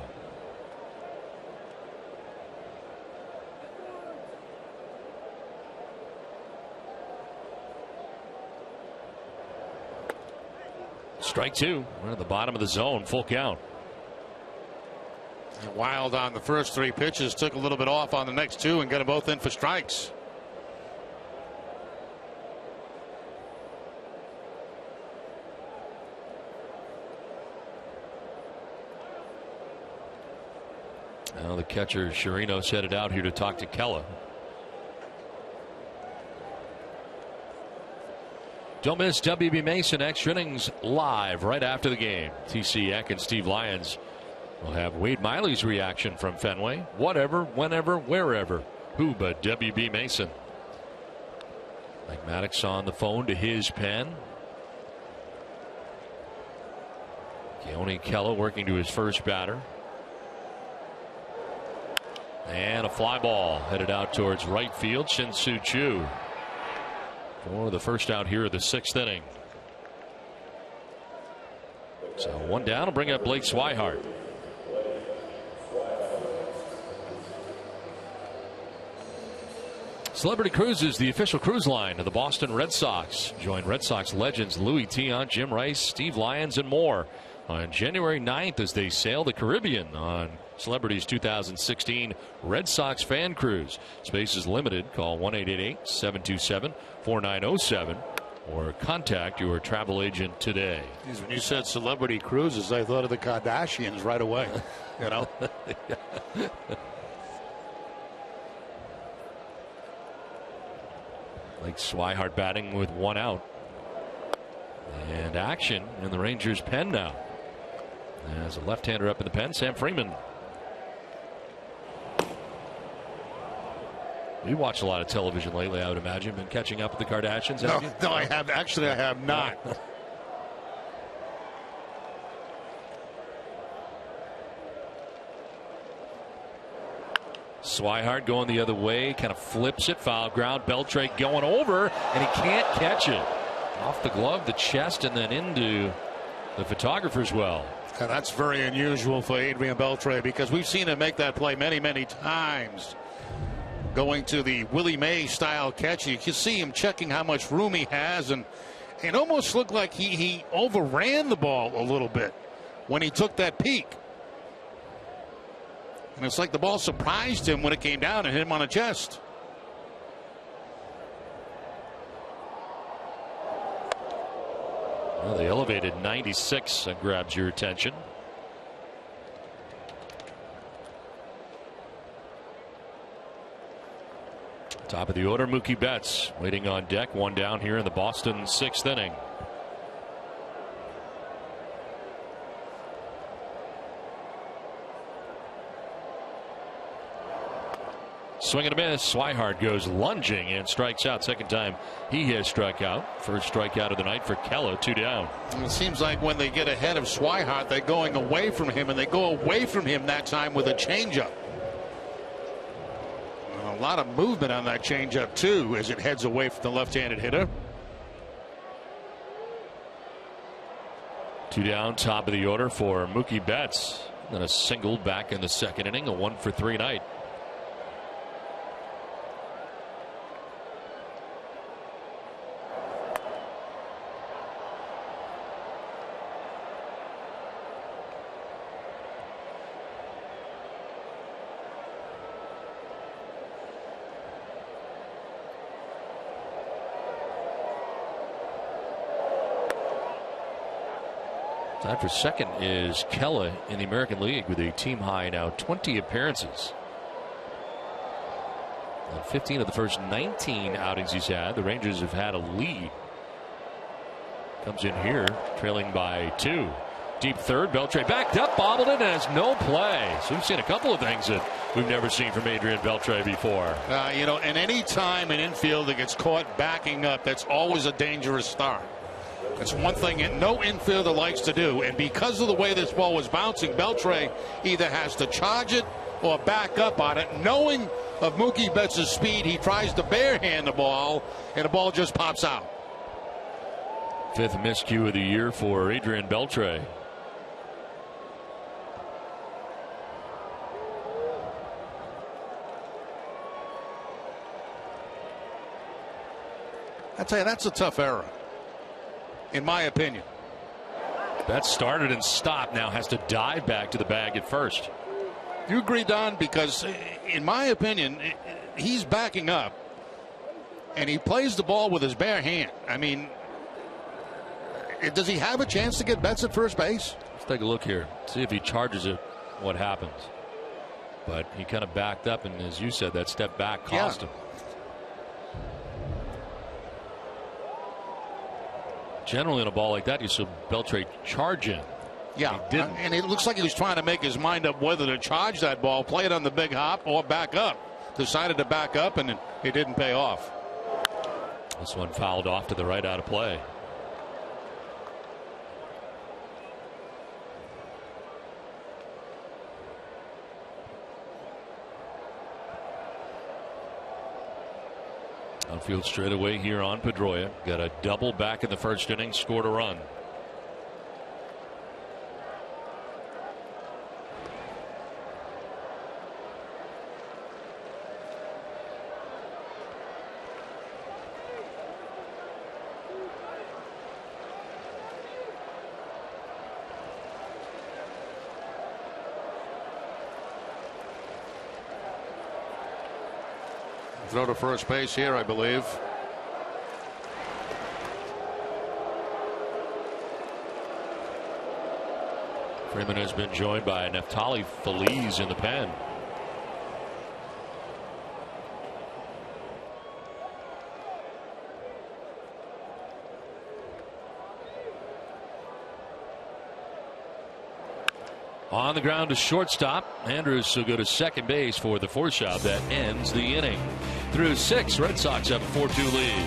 [SPEAKER 1] Strike 2. We're at the bottom of the zone. Full count.
[SPEAKER 4] Wild on the first 3 pitches. Took a little bit off on the next 2 and got them both in for strikes.
[SPEAKER 1] Now the catcher Chirinos headed out here to talk to Kela. Don't miss WB Mason Extra Innings live right after the game. TC Eck and Steve Lyons We'll have Wade Miley's reaction from Fenway. Whatever, whenever, wherever. Who but W.B. Mason? Mike Maddox on the phone to his pen. Keone Kela working to his first batter. And a fly ball headed out towards right field. Shin-Soo Choo for the first out here of the 6th inning. So one down will bring up Blake Swihart. Celebrity Cruises, the official cruise line of the Boston Red Sox. Join Red Sox legends Louis Tiant, Jim Rice, Steve Lyons, and more on January 9th as they sail the Caribbean on Celebrity's 2016 Red Sox Fan Cruise. Space is limited. Call 1-888-727-4907 or contact your travel agent today.
[SPEAKER 2] When you said Celebrity Cruises, I thought of the Kardashians right away. You know?
[SPEAKER 1] Like Swihart batting with one out. And action in the Rangers' pen now. As a left-hander up in the pen, Sam Freeman. You watched a lot of television lately, I would imagine. Been catching up with the Kardashians, have you?
[SPEAKER 2] No, I have. Actually, I have not.
[SPEAKER 1] Swihart going the other way, kind of flips it, foul ground. Beltre going over, and he can't catch it. Off the glove, the chest, and then into the photographer's well.
[SPEAKER 2] And that's very unusual for Adrian Beltre because we've seen him make that play many, many times. Going to the Willie Mays style catch. You can see him checking how much room he has, and it almost looked like he overran the ball a little bit when he took that peek. And it's like the ball surprised him when it came down and hit him on the chest.
[SPEAKER 1] Well, the elevated 96 grabs your attention. Top of the order, Mookie Betts waiting on deck. One down here in the Boston 6th inning. Swing and a miss. Swihart goes lunging and strikes out. Second time he has struck out. First strikeout of the night for Kela. 2 down.
[SPEAKER 2] It seems like when they get ahead of Swihart, they're going away from him, and they go away from him that time with a changeup. A lot of movement on that changeup too as it heads away from the left-handed hitter.
[SPEAKER 1] 2 down, top of the order for Mookie Betts. Then a single back in the 2nd inning. A 1-for-3 night. Time for second is Kela in the American League with a team high now 20 appearances. And 15 of the first 19 outings he's had. The Rangers have had a lead. Comes in here trailing by 2. Deep third, Beltre backed up, bobbled it, and has no play. So we've seen a couple of things that we've never seen from Adrian Beltre before.
[SPEAKER 2] You know, and any time an infielder gets caught backing up, that's always a dangerous start. That's one thing no infielder likes to do, and because of the way this ball was bouncing, Beltre either has to charge it or back up on it. Knowing of Mookie Betts' speed, he tries to barehand the ball, and the ball just pops out.
[SPEAKER 1] 5th miscue of the year for Adrian Beltre.
[SPEAKER 2] I tell you, that's a tough error, in my opinion.
[SPEAKER 1] That started and stopped, now has to dive back to the bag at first.
[SPEAKER 2] You agree, Don? Because in my opinion, he's backing up and he plays the ball with his bare hand. I mean, does he have a chance to get Betts at first base?
[SPEAKER 1] Let's take a look here, see if he charges it, what happens. But he kind of backed up, and as you said, that step back cost him. Generally, in a ball like that, you saw Beltre charge in.
[SPEAKER 4] Yeah,
[SPEAKER 1] he didn't.
[SPEAKER 4] And it looks like he was trying to make his mind up whether to charge that ball, play it on the big hop, or back up. Decided to back up, and it didn't pay off.
[SPEAKER 1] This one fouled off to the right, out of play. Outfield straightaway here on Pedroia. Got a double back in the first inning, scored a run.
[SPEAKER 4] Throw to first base here, I believe.
[SPEAKER 1] Freeman has been joined by Neftali Feliz in the pen. On the ground to shortstop. Andrews will go to second base for the force shot that ends the inning. Through 6, Red Sox have a 4-2 lead.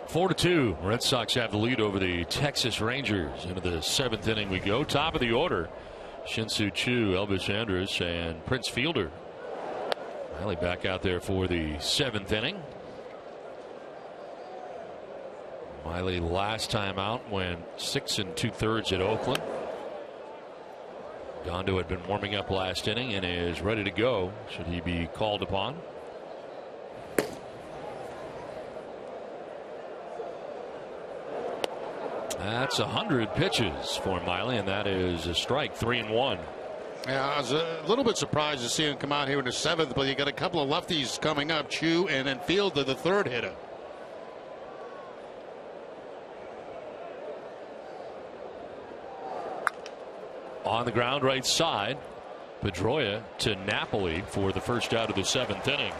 [SPEAKER 1] Four to 2. Red Sox have the lead over the Texas Rangers. Into the 7th inning we go. Top of the order, Shin-Soo Choo, Elvis Andrus, and Prince Fielder. Riley back out there for the 7th inning. Miley last time out went 6 2/3 at Oakland. Gondo had been warming up last inning and is ready to go should he be called upon. That's 100 pitches for Miley, and that is a strike. 3-1.
[SPEAKER 4] Yeah, I was a little bit surprised to see him come out here in the 7th, but you got a couple of lefties coming up, Choo and then Fielder, the 3rd hitter.
[SPEAKER 1] On the ground right side, Pedroia to Napoli for the first out of the 7th inning.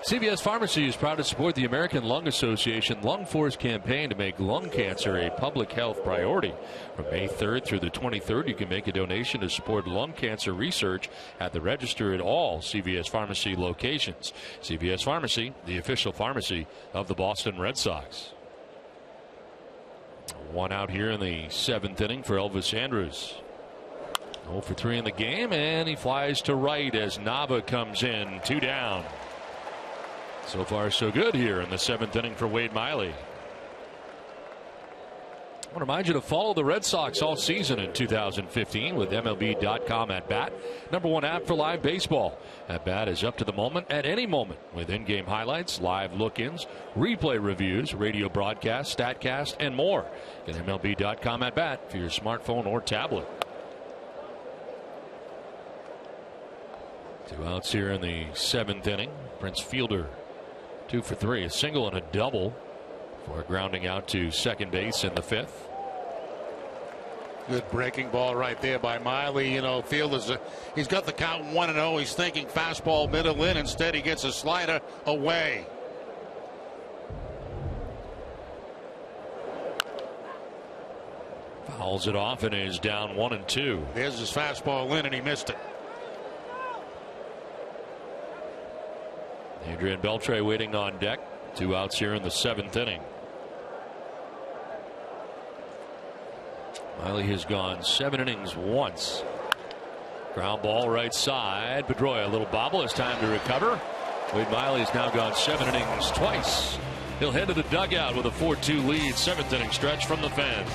[SPEAKER 1] CVS Pharmacy is proud to support the American Lung Association Lung Force campaign to make lung cancer a public health priority. From May 3rd through the 23rd, you can make a donation to support lung cancer research at the register at all CVS Pharmacy locations. CVS Pharmacy, the official pharmacy of the Boston Red Sox. One out here in the 7th inning for Elvis Andrus. 0 for 3 in the game, and he flies to right as Nava comes in. 2 down. So far, so good here in the 7th inning for Wade Miley. I want to remind you to follow the Red Sox all season in 2015 with MLB.com at bat. #1 app for live baseball. At bat is up to the moment at any moment with in-game highlights, live look-ins, replay reviews, radio broadcasts, StatCast, and more. Get MLB.com at bat for your smartphone or tablet. 2 outs here in the 7th inning. Prince Fielder 2 for 3, a single and a double for grounding out to second base in the 5th.
[SPEAKER 4] Good breaking ball right there by Miley. You know, Fielder's he's got the count 1-0. He's thinking fastball middle in. Instead, he gets a slider away.
[SPEAKER 1] Fouls it off and is down 1-2.
[SPEAKER 4] There's his fastball in, and he missed it.
[SPEAKER 1] Adrian Beltre waiting on deck. 2 outs here in the 7th inning. Miley has gone 7 innings once. Ground ball right side. Pedroia, a little bobble. It's time to recover. Wade Miley has now gone 7 innings twice. He'll head to the dugout with a 4-2 lead. 7th inning stretch from the fans.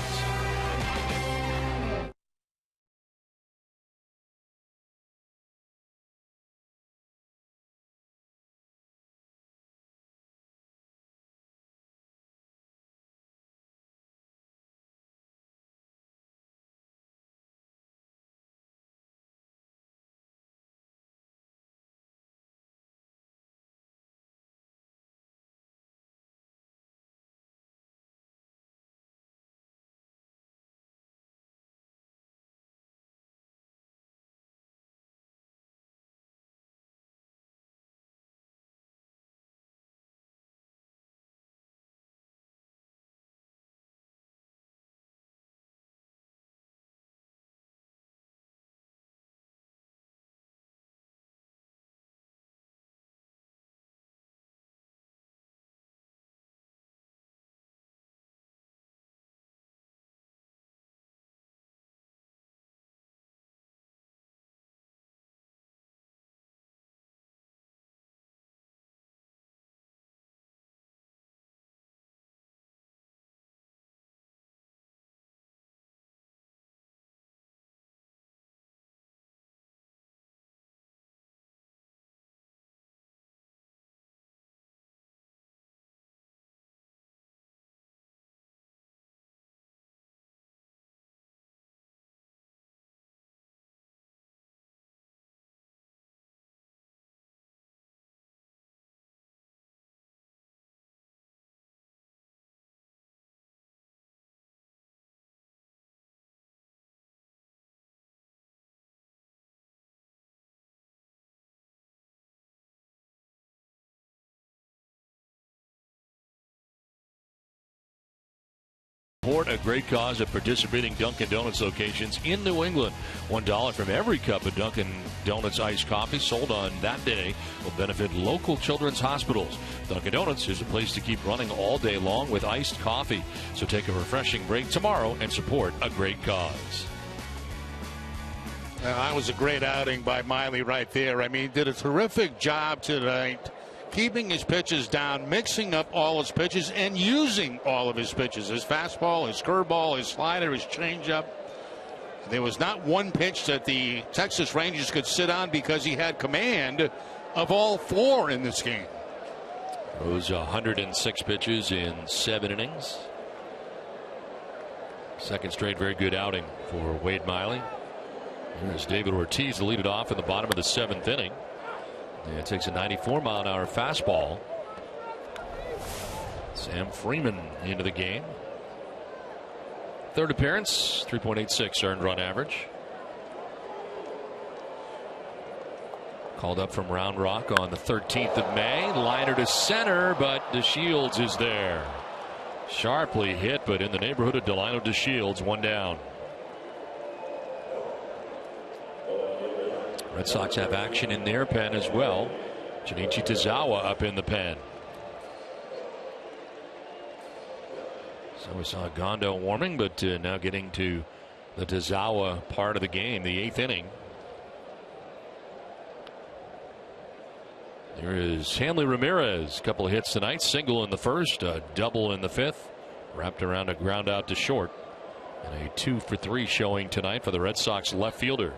[SPEAKER 1] Support a great cause at participating Dunkin' Donuts locations in New England. $1 from every cup of Dunkin' Donuts iced coffee sold on that day will benefit local children's hospitals. Dunkin' Donuts is a place to keep running all day long with iced coffee. So take a refreshing break tomorrow and support a great cause.
[SPEAKER 4] That was a great outing by Miley right there. I mean, he did a terrific job tonight, keeping his pitches down, mixing up all his pitches, and using all of his pitches. His fastball, his curveball, his slider, his changeup. There was not one pitch that the Texas Rangers could sit on because he had command of all 4 in this game.
[SPEAKER 1] Those 106 pitches in 7 innings. Second straight very good outing for Wade Miley. Here's David Ortiz to lead it off in the bottom of the 7th inning. And it takes a 94-mile-an-hour fastball. Sam Freeman into the game. Third appearance, 3.86 earned run average. Called up from Round Rock on the 13th of May. Liner to center, but DeShields is there. Sharply hit, but in the neighborhood of Delino DeShields, 1 down. Red Sox have action in their pen as well. Junichi Tazawa up in the pen. So we saw Gondo warming, but now getting to the Tazawa part of the game, the 8th inning. Here is Hanley Ramirez. A couple of hits tonight. Single in the first, a double in the fifth. Wrapped around a ground out to short. And a 2-for-3 showing tonight for the Red Sox left fielder.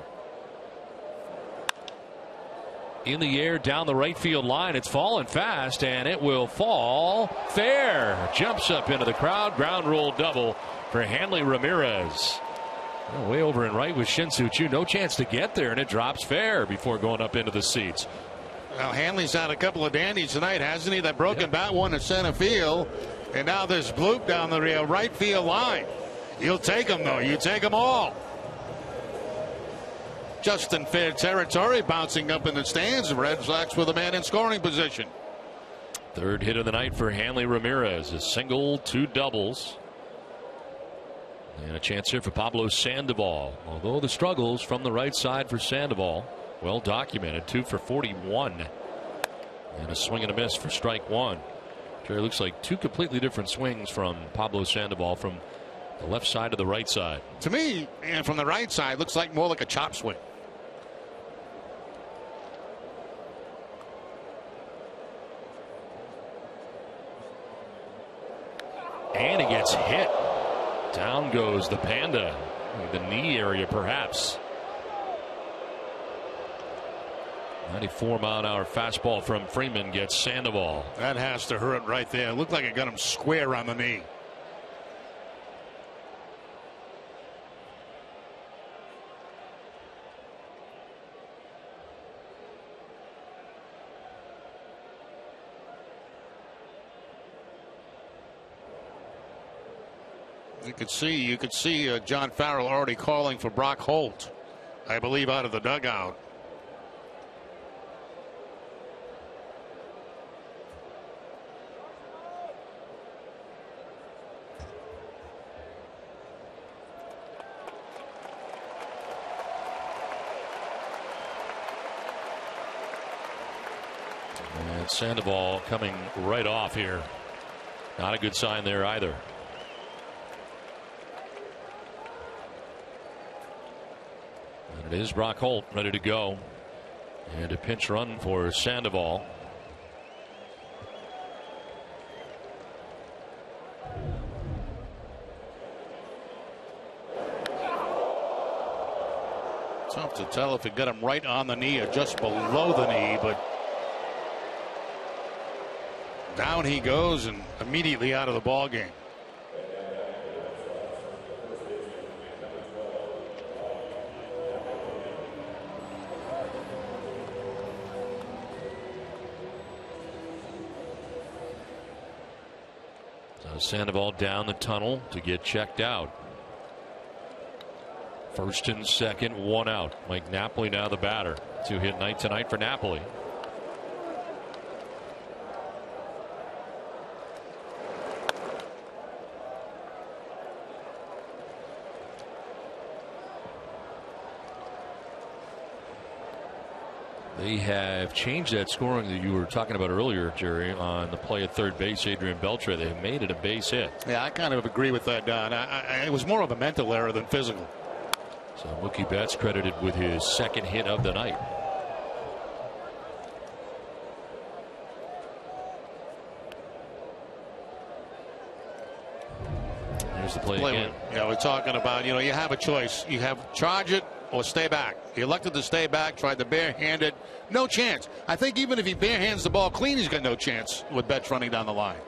[SPEAKER 1] In the air down the right field line. It's falling fast, and it will fall fair. Jumps up into the crowd. Ground rule double for Hanley Ramirez. Way over and right with Shin-Soo-Choo. No chance to get there, and it drops fair before going up into the seats.
[SPEAKER 4] Well, Hanley's had a couple of dandies tonight, hasn't he? That broken bat one to center field. And now there's bloop down the right field line. You'll take them, though. You take them all. Just in fair territory, bouncing up in the stands. The Red Sox with a man in scoring position.
[SPEAKER 1] Third hit of the night for Hanley Ramirez. A single, 2 doubles. And a chance here for Pablo Sandoval. Although the struggles from the right side for Sandoval, well documented. 2 for 41. And a swing and a miss for strike one. Jerry, looks like 2 completely different swings from Pablo Sandoval from the left side to the right side.
[SPEAKER 4] To me, and from the right side, looks like more like a chop swing.
[SPEAKER 1] And he gets hit. Down goes the Panda. The knee area, perhaps. 94-mile-an-hour fastball from Freeman gets Sandoval.
[SPEAKER 4] That has to hurt right there. It looked like it got him square on the knee. You could see John Farrell already calling for Brock Holt, I believe, out of the dugout.
[SPEAKER 1] And Sandoval coming right off here. Not a good sign there either. And it is Brock Holt ready to go. And a pinch run for Sandoval.
[SPEAKER 4] Tough to tell if it got him right on the knee or just below the knee, but down he goes and immediately out of the ball game.
[SPEAKER 1] So Sandoval down the tunnel to get checked out. First and second, 1 out. Mike Napoli now the batter. 2-hit night tonight for Napoli. They have changed that scoring that you were talking about earlier, Jerry, on the play at third base. Adrian Beltre, they have made it a base hit.
[SPEAKER 4] Yeah, I kind of agree with that, Don. It was more of a mental error than physical.
[SPEAKER 1] So Mookie Betts credited with his second hit of the night. Here's the play again.
[SPEAKER 4] Yeah, we're talking about, you have a choice. You have charge it or stay back. He elected to stay back, tried to barehand it. No chance. I think even if he barehands the ball clean, he's got no chance with Betts running down the line.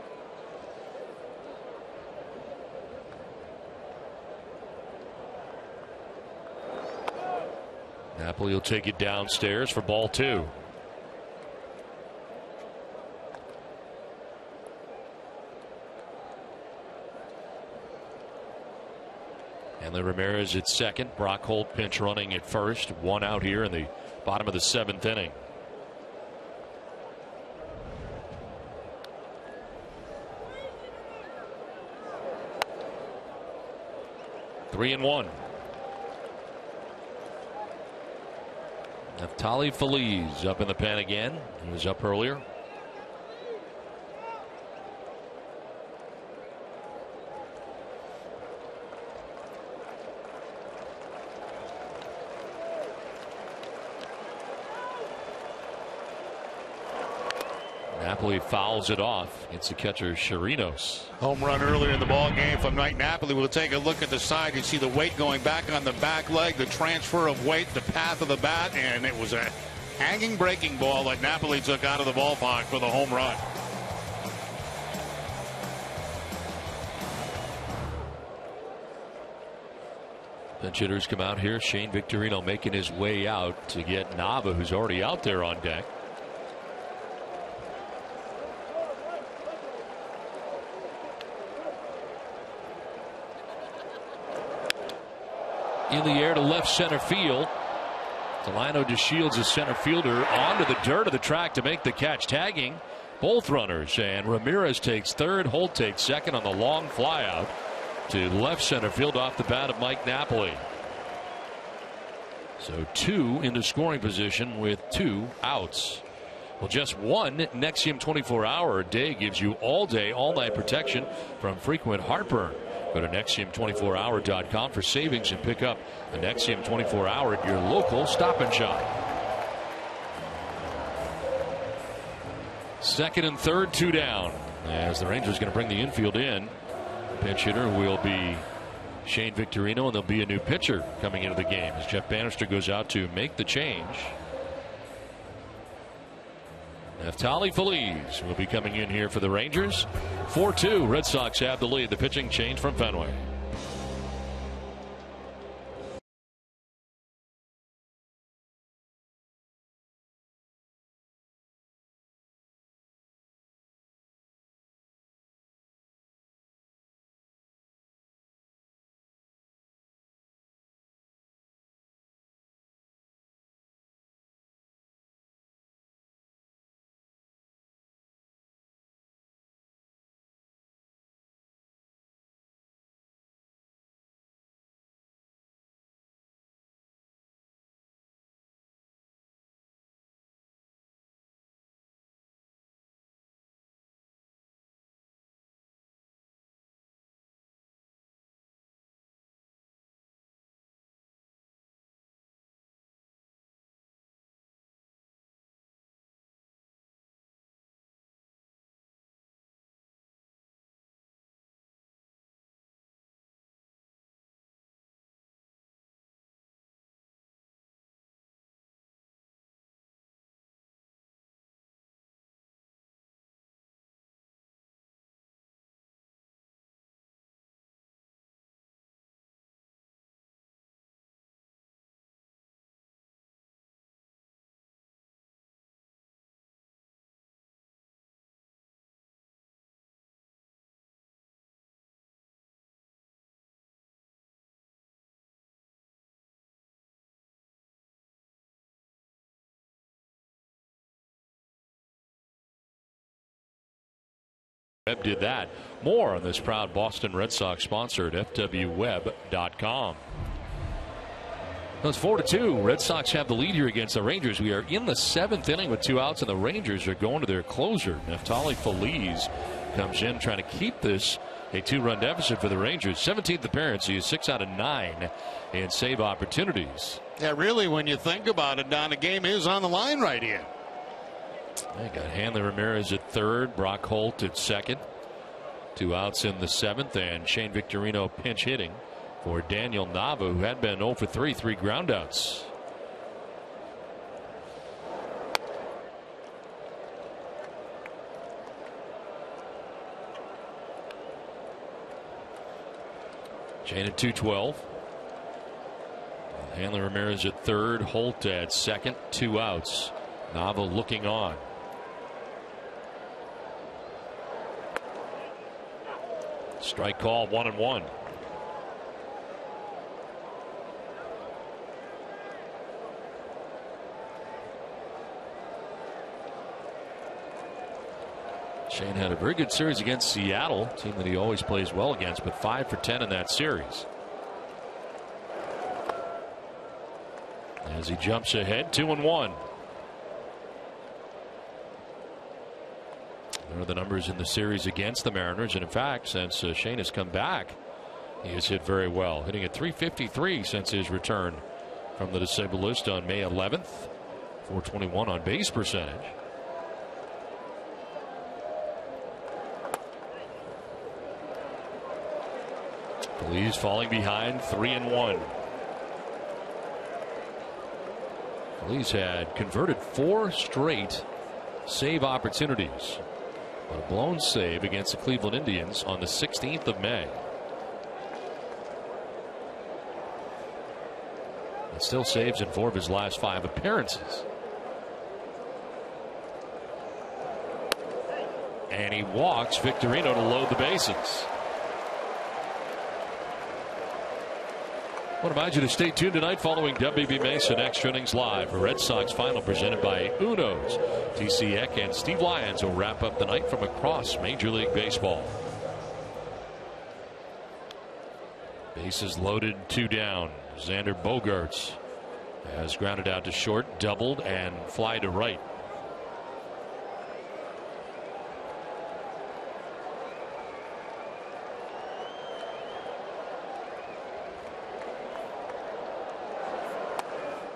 [SPEAKER 1] Napoli will take it downstairs for ball 2. Hanley Ramirez at second. Brock Holt pinch running at first. 1 out here in the bottom of the 7th inning. Three and 1. Naftali Feliz up in the pen again. He was up earlier. Napoli fouls it off. It's the catcher Chirinos.
[SPEAKER 4] Home run earlier in the ball game from Mike Napoli. We'll take a look at the side. You see the weight going back on the back leg, the transfer of weight, the path of the bat, and it was a hanging breaking ball that Napoli took out of the ballpark for the home run.
[SPEAKER 1] Bench hitters come out here. Shane Victorino making his way out to get Nava, who's already out there on deck. In the air to left center field. Delano DeShields, his center fielder, onto the dirt of the track to make the catch, tagging both runners. And Ramirez takes third. Holt takes second on the long flyout to left center field off the bat of Mike Napoli. So 2 into scoring position with 2 outs. Well, just one Nexium 24-hour a day gives you all day, all night protection from frequent heartburn. Go to Nexium24hour.com for savings and pick up a Nexium 24-hour at your local Stop and Shop. Second and third, 2 down. As the Rangers going to bring the infield in. Pinch hitter will be Shane Victorino, and there'll be a new pitcher coming into the game as Jeff Bannister goes out to make the change. Neftali Feliz will be coming in here for the Rangers. 4-2. Red Sox have the lead. The pitching change from Fenway. Webb did that. More on this proud Boston Red Sox sponsor at fwweb.com. It's 4-2. Red Sox have the lead here against the Rangers. We are in the 7th inning with 2 outs, and the Rangers are going to their closer. Neftali Feliz comes in trying to keep this a 2-run deficit for the Rangers. 17th appearance. He is 6 out of 9 in save opportunities.
[SPEAKER 4] Yeah, really, when you think about it, Don, the game is on the line right here.
[SPEAKER 1] They got Hanley Ramirez at third, Brock Holt at second. 2 outs in the 7th, and Shane Victorino pinch hitting for Daniel Nava, who had been 0 for 3, 3 groundouts. Shane at 212. Hanley Ramirez at third, Holt at second, 2 outs. Nava looking on. Strike call, 1-1. Shane had a very good series against Seattle, a team that he always plays well against, but 5 for 10 in that series. As he jumps ahead, 2-1. There are the numbers in the series against the Mariners, and in fact, since Shane has come back, he has hit very well, hitting at .353 since his return from the disabled list on May 11th. .421 on base percentage. Phillies falling behind 3-1. Phillies had converted 4 straight save opportunities, but a blown save against the Cleveland Indians on the 16th of May. And still saves in 4 of his last 5 appearances. And he walks Victorino to load the bases. I want to remind you to stay tuned tonight following WB Mason Extra Innings Live. A Red Sox final presented by Uno's. TC Eck and Steve Lyons will wrap up the night from across Major League Baseball. Bases loaded, 2 down. Xander Bogaerts has grounded out to short, doubled, and fly to right.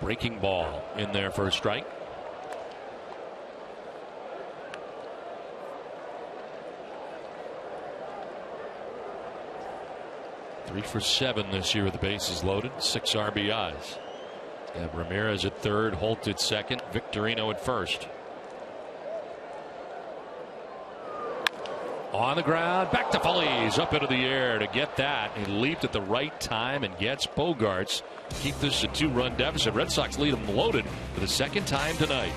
[SPEAKER 1] Breaking ball in there for a strike. Three for 7 this year with the bases loaded. 6 RBIs. Got Ramirez at third, Holt at second, Victorino at first. On the ground, back to Phillies, up into the air to get that. He leaped at the right time and gets Bogaerts. Keep this a 2-run deficit. Red Sox lead them loaded for the second time tonight.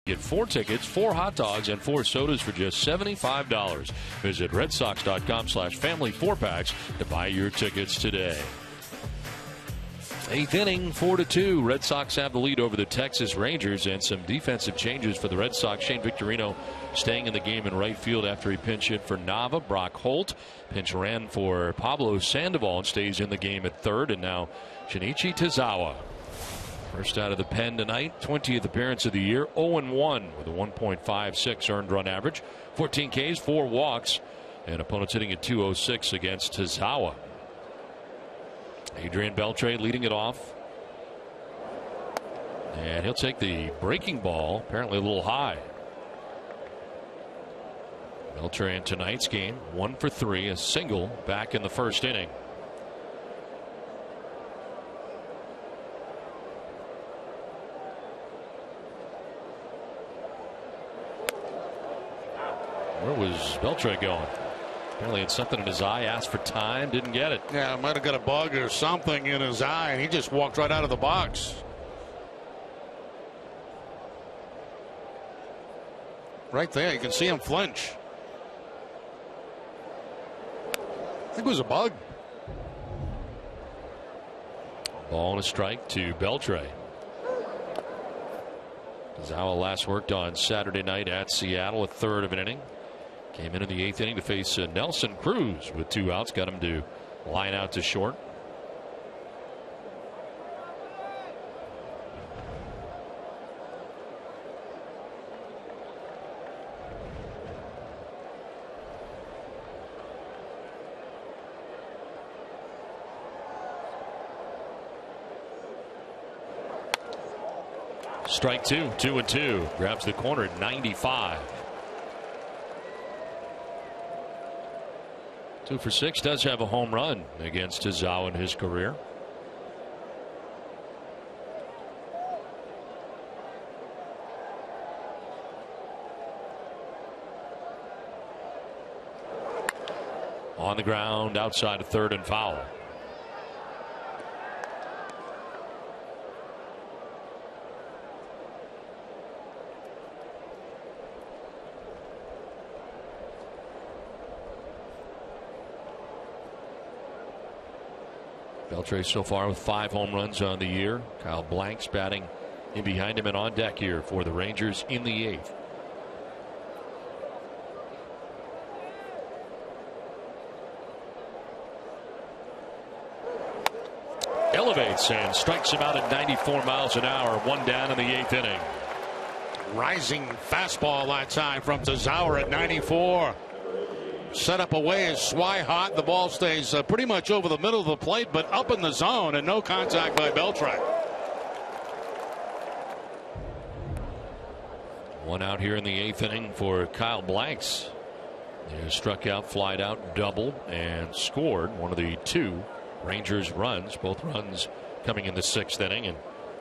[SPEAKER 1] Get 4 tickets, 4 hot dogs, and 4 sodas for just $75. Visit redsox.com/family 4-packs to buy your tickets today. 8th inning, 4-2. Red Sox have the lead over the Texas Rangers, and some defensive changes for the Red Sox. Shane Victorino staying in the game in right field after he pinch hit for Nava. Brock Holt pinch ran for Pablo Sandoval and stays in the game at third. And now Shinichi Tazawa, first out of the pen tonight, 20th appearance of the year, 0-1 with a 1.56 earned run average, 14 Ks, 4 walks, and opponents hitting at 206 against Tazawa. Adrian Beltre leading it off, and he'll take the breaking ball, apparently a little high. Beltre in tonight's game, 1 for 3, a single back in the first inning. Where was Beltre going? Apparently had something in his eye, asked for time, didn't get it.
[SPEAKER 4] Yeah, might have got a bug or something in his eye, and he just walked right out of the box. Right there. You can see him flinch. I think it was a bug.
[SPEAKER 1] Ball and a strike to Beltre. Zawa last worked on Saturday night at Seattle, a third of an inning. Came in the 8th inning to face Nelson Cruz with 2 outs. Got him to line out to short. Strike 2, 2-2. Grabs the corner at 95. 2 for 6. Does have a home run against Tazawa in his career. On the ground outside of third and foul. Beltre so far with 5 home runs on the year. Kyle Blanks batting in behind him and on deck here for the Rangers in the 8th. Elevates and strikes him out at 94 miles an hour. 1 down in the 8th inning.
[SPEAKER 4] Rising fastball that time from Tazawa at 94. Set up away is Swihart. The ball stays pretty much over the middle of the plate, but up in the zone, and no contact by Beltre.
[SPEAKER 1] 1 out here in the 8th inning for Kyle Blanks. He struck out, flied out, doubled, and scored one of the 2 Rangers runs. Both runs coming in the 6th inning, and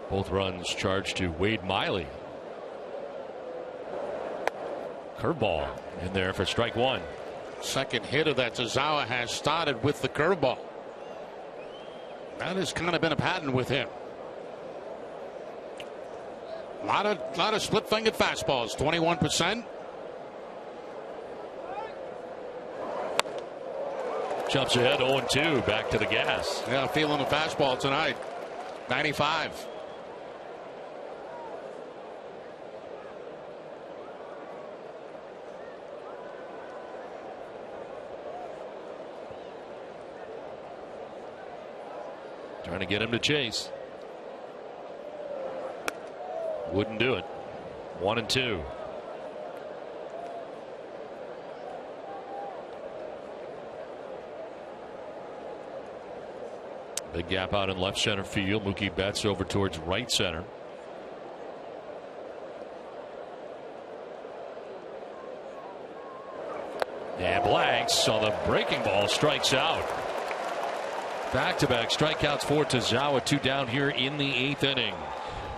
[SPEAKER 1] both runs charged to Wade Miley. Curveball in there for strike 1.
[SPEAKER 4] Second hitter that Tazawa has started with the curveball. That has kind of been a pattern with him. A lot of split-fingered fastballs, 21%.
[SPEAKER 1] Jumps ahead 0-2, back to the gas.
[SPEAKER 4] Yeah, feeling the fastball tonight. 95.
[SPEAKER 1] Trying to get him to chase. Wouldn't do it. 1-2. Big gap out in left center field. Mookie Betts over towards right center. And Blanks on the breaking ball strikes out. Back-to-back strikeouts for Tazawa. 2 down here in the 8th inning.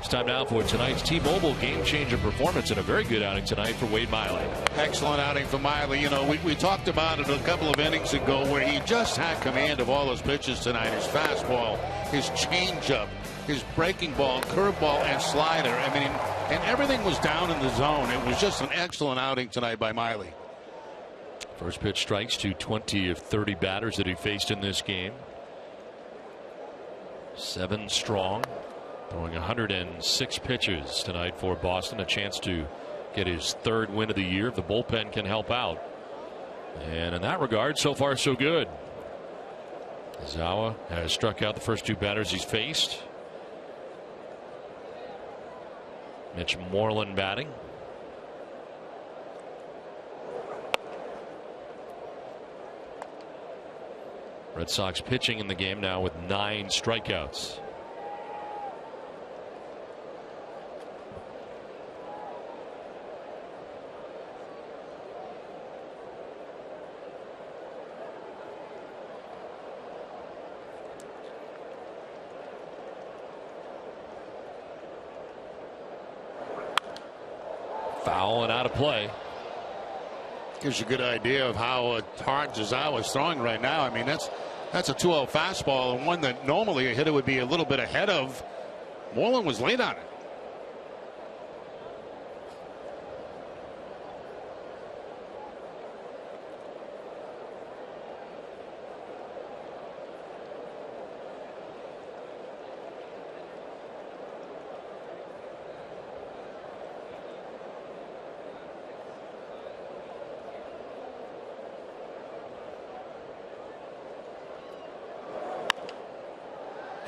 [SPEAKER 1] It's time now for tonight's T-Mobile game-changer performance, and a very good outing tonight for Wade Miley.
[SPEAKER 4] Excellent outing for Miley. You know, we talked about it a couple of innings ago where he just had command of all his pitches tonight. His fastball, his changeup, his breaking ball, curveball, and slider. I mean, and everything was down in the zone. It was just an excellent outing tonight by Miley.
[SPEAKER 1] First pitch strikes to 20 of 30 batters that he faced in this game. 7 strong, throwing 106 pitches tonight for Boston. A chance to get his 3rd win of the year if the bullpen can help out. And in that regard, so far so good. Zawa has struck out the first 2 batters he's faced. Mitch Moreland batting. Red Sox pitching in the game now with 9 strikeouts. Foul and out of play.
[SPEAKER 4] Gives you a good idea of how hard Tazawa is throwing right now. I mean, that's a 2-0 fastball, and one that normally a hitter would be a little bit ahead of. Moreland was late on it.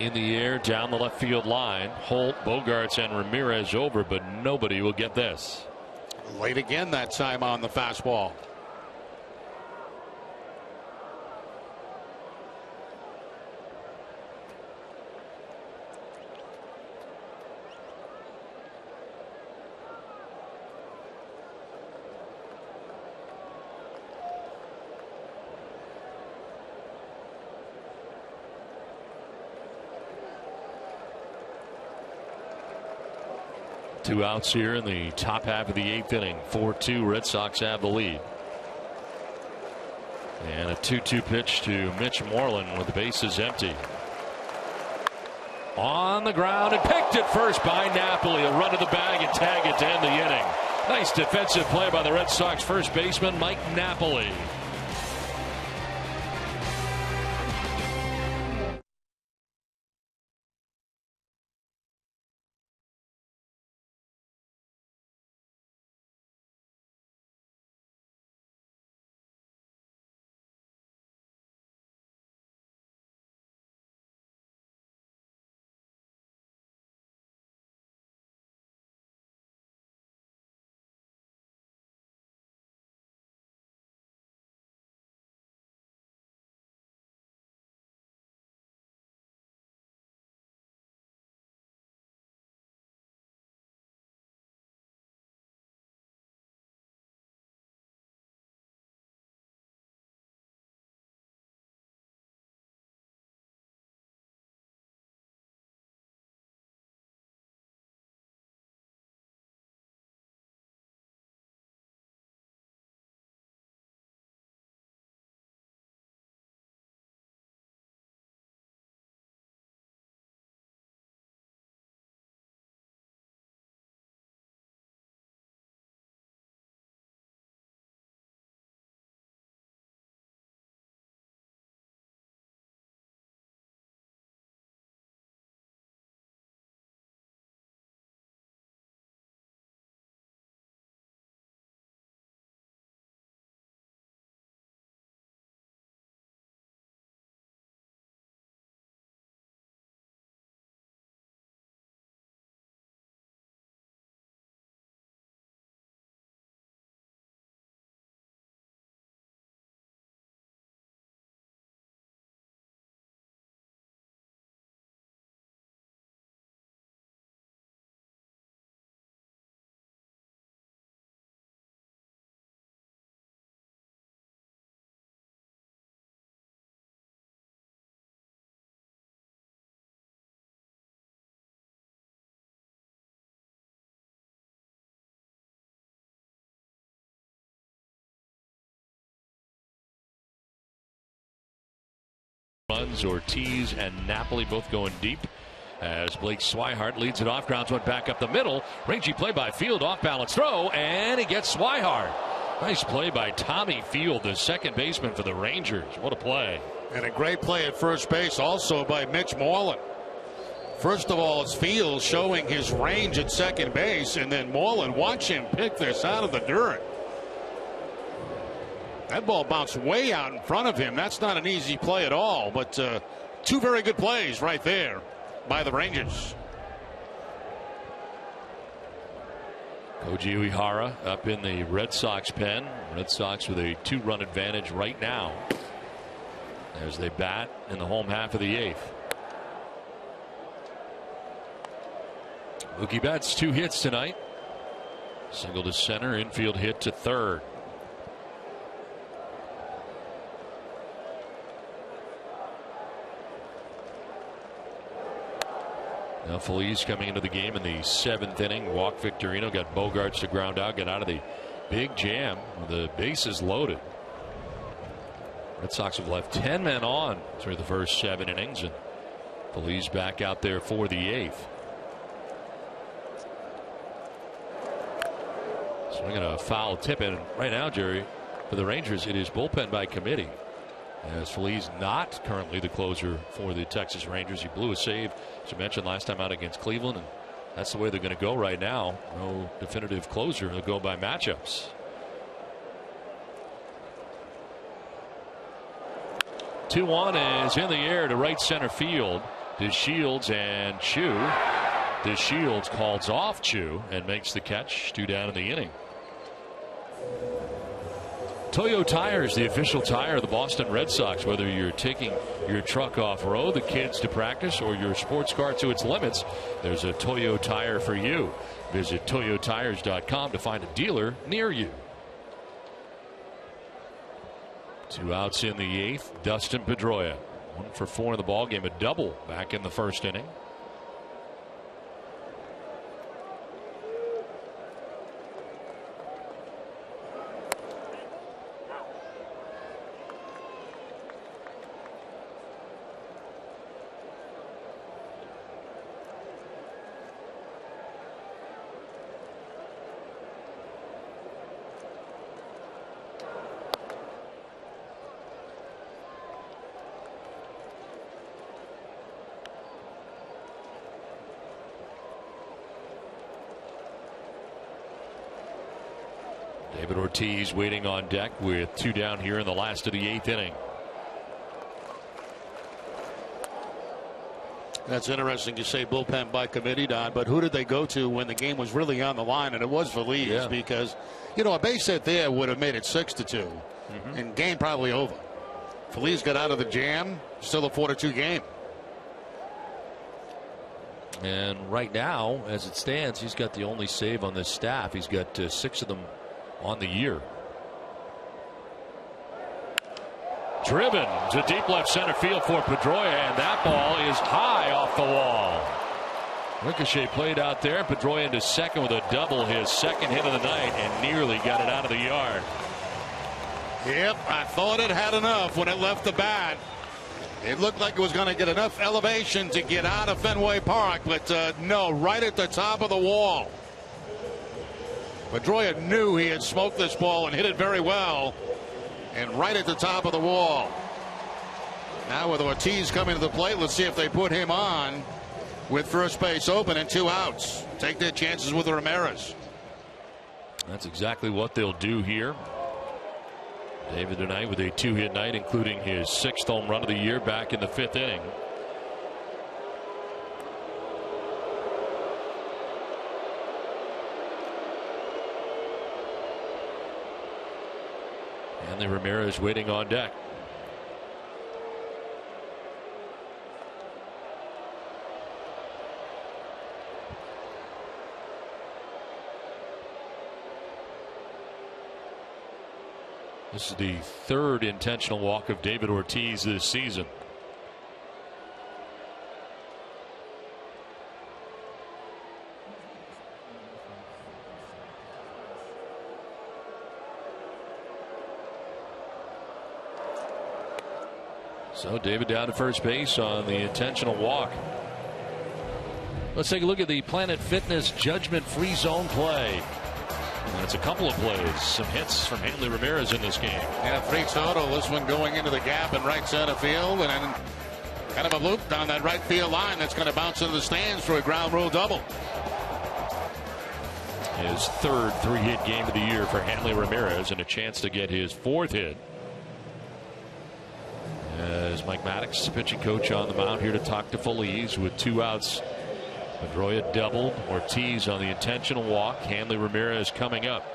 [SPEAKER 1] in the air down the left field line. Holt, Bogarts, and Ramirez over, but nobody will get this.
[SPEAKER 4] Late again that time on the fastball.
[SPEAKER 1] Two outs here in the top half of the 8th inning. 4-2, Red Sox have the lead. And a 2-2 pitch to Mitch Moreland with the bases empty. On the ground and picked at first by Napoli. A run to the bag and tag it to end the inning. Nice defensive play by the Red Sox first baseman Mike Napoli. Runs, Ortiz and Napoli both going deep as Blake Swihart leads it off. Grounds one back up the middle. Rangy play by Field, off balance throw, and he gets Swihart. Nice play by Tommy Field, the second baseman for the Rangers. What a play.
[SPEAKER 4] And a great play at first base also by Mitch Moreland. First of all, it's Field showing his range at second base, and then Moreland, watch him pick this out of the dirt. That ball bounced way out in front of him. That's not an easy play at all, but two very good plays right there by the Rangers.
[SPEAKER 1] Koji Uehara up in the Red Sox pen. Red Sox with a 2-run advantage right now as they bat in the home half of the 8th. Mookie Betts 2 hits tonight. Single to center, infield hit to third. Now Phillies coming into the game in the 7th inning. Walk Victorino, got Bogarts to ground out, get out of the big jam with the bases loaded. Red Sox have left 10 men on through the first 7 innings, and Phillies back out there for the 8th. Swinging a foul tip, and right now, Jerry, for the Rangers, it is bullpen by committee. As Phillies not currently the closer for the Texas Rangers. He blew a save, as you mentioned, last time out against Cleveland, and that's the way they're going to go right now. No definitive closer. They'll go by matchups. 2-1 is in the air to right center field. DeShields and Chu. DeShields calls off Chu and makes the catch. 2 down in the inning. Toyo Tires, the official tire of the Boston Red Sox. Whether you're taking your truck off-road, the kids to practice, or your sports car to its limits, there's a Toyo Tire for you. Visit toyotires.com to find a dealer near you. 2 outs in the 8th. Dustin Pedroia, 1 for 4 in the ballgame, a double back in the first inning. David Ortiz waiting on deck with 2 down here in the last of the 8th inning.
[SPEAKER 4] That's interesting. You say bullpen by committee, Don, but who did they go to when the game was really on the line? And it was Phillies, because, a base hit there would have made it 6-2, and game probably over. Phillies got out of the jam, still a 4-2 game.
[SPEAKER 1] And right now, as it stands, he's got the only save on this staff. He's got 6 of them on the year. Driven to deep left center field for Pedroia, and that ball is high off the wall. Ricochet played out there. Pedroia into second with a double, his second hit of the night, and nearly got it out of the yard.
[SPEAKER 4] Yep, I thought it had enough when it left the bat. It looked like it was going to get enough elevation to get out of Fenway Park, but no, right at the top of the wall. Pedroia knew he had smoked this ball and hit it very well, and right at the top of the wall. Now with Ortiz coming to the plate, let's see if they put him on with first base open and 2 outs. Take their chances with Ramirez.
[SPEAKER 1] That's exactly what they'll do here. David tonight with a 2-hit night, including his 6th home run of the year back in the 5th inning. And the Ramirez waiting on deck. This is the 3rd intentional walk of David Ortiz this season. So David down to first base on the intentional walk. Let's take a look at the Planet Fitness judgment-free zone play. That's a couple of plays. Some hits from Hanley Ramirez in this game.
[SPEAKER 4] Yeah, 3 total. This one going into the gap in right center field, and then kind of a loop down that right field line that's going to bounce into the stands for a ground rule double.
[SPEAKER 1] His 3rd 3-hit game of the year for Hanley Ramirez, and a chance to get his 4th hit. As Mike Maddox, pitching coach, on the mound here to talk to Phillies with 2 outs. Pedroia doubled. Ortiz on the intentional walk. Hanley Ramirez coming up.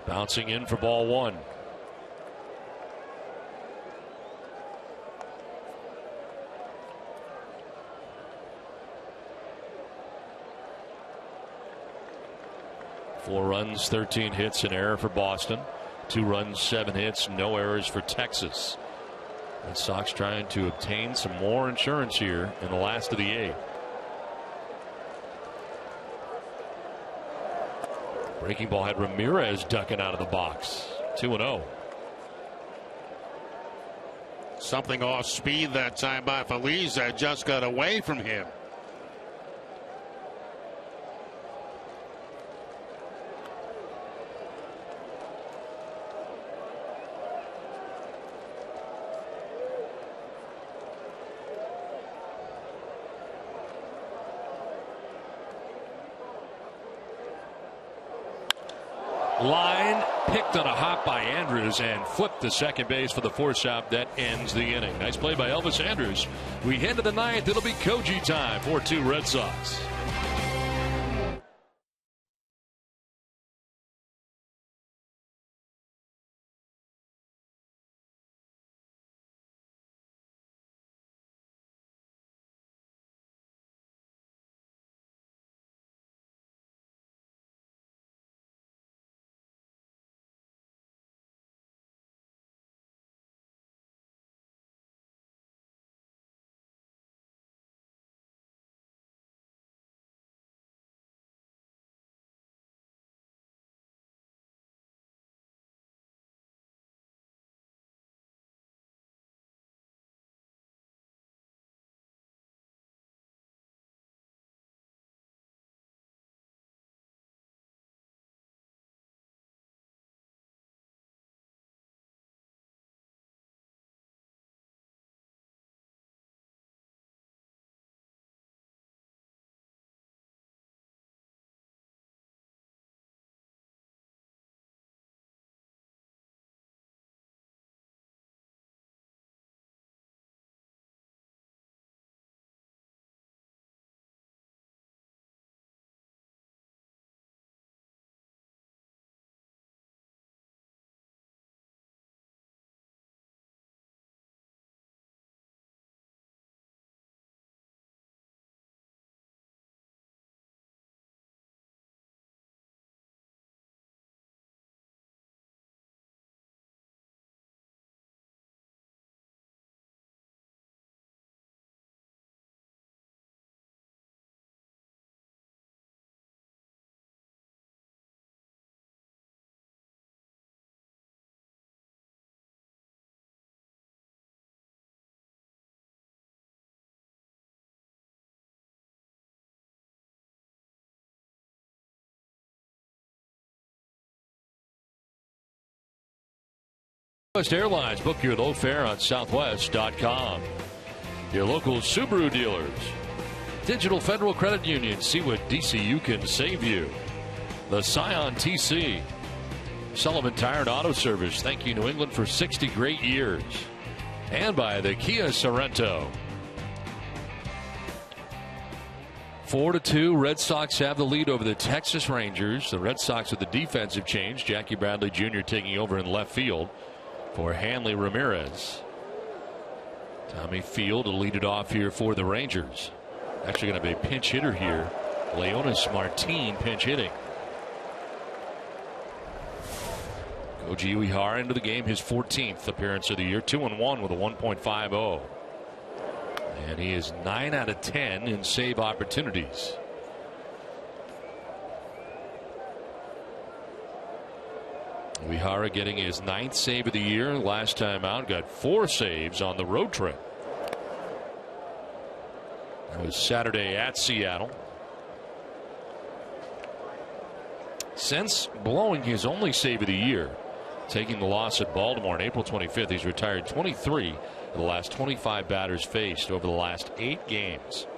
[SPEAKER 1] Bouncing in for ball 1. Four runs, 13 hits, an error for Boston. 2 runs, 7 hits, no errors for Texas. Red Sox trying to obtain some more insurance here in the last of the 8th. Breaking ball had Ramirez ducking out of the box. 2-0.
[SPEAKER 4] Something off speed that time by Phillies that just got away from him.
[SPEAKER 1] Line picked on a hop by Andrews and flipped to second base for the force out that ends the inning. Nice play by Elvis Andrews. We head to the ninth. It'll be Koji time. 4-2 Red Sox. Southwest Airlines. Book your low fare on Southwest.com. Your local Subaru dealers. Digital Federal Credit Union. See what DCU can save you. The Scion TC. Sullivan Tire and Auto Service. Thank you, New England, for 60 great years. And by the Kia Sorrento. 4-2, Red Sox have the lead over the Texas Rangers. The Red Sox with the defensive change. Jackie Bradley Jr. taking over in left field for Hanley Ramirez. Tommy Field will lead it off here for the Rangers. Actually going to be a pinch hitter here. Leonis Martin pinch hitting. Koji Uehara into the game, his 14th appearance of the year. 2-1 with a 1.50. And he is 9 out of 10 in save opportunities. Uehara getting his 9th save of the year. Last time out, got 4 saves on the road trip. That was Saturday at Seattle. Since blowing his only save of the year, taking the loss at Baltimore on April 25th, he's retired 23 of the last 25 batters faced over the last 8 games.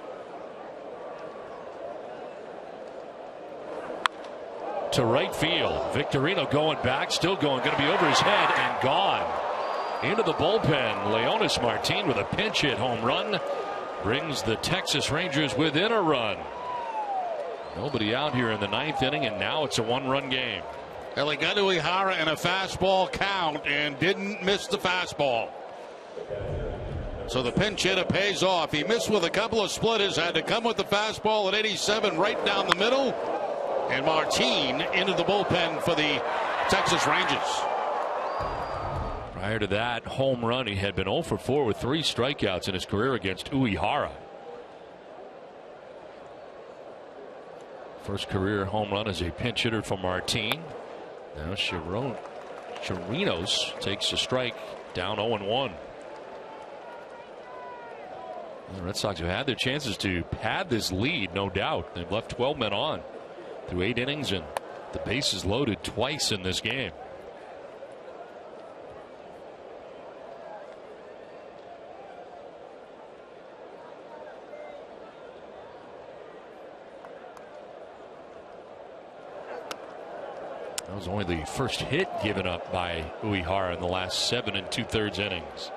[SPEAKER 1] To right field. Victorino going back, still going, going to be over his head and gone. Into the bullpen. Leonis Martin with a pinch hit home run brings the Texas Rangers within a run. Nobody out here in the 9th inning, and now it's a 1-run game.
[SPEAKER 4] Well, he got to Uehara in a fastball count and didn't miss the fastball. So the pinch hitter pays off. He missed with a couple of splitters, had to come with the fastball at 87 right down the middle. And Martin into the bullpen for the Texas Rangers.
[SPEAKER 1] Prior to that home run, he had been 0 for 4 with 3 strikeouts in his career against Uehara. First career home run as a pinch hitter for Martin. Now Chirinos takes a strike, down 0-1. The Red Sox have had their chances to pad this lead, no doubt. They've left 12 men on through 8 innings, and the bases loaded twice in this game. That was only the first hit given up by Uehara in the last 7 2/3 innings.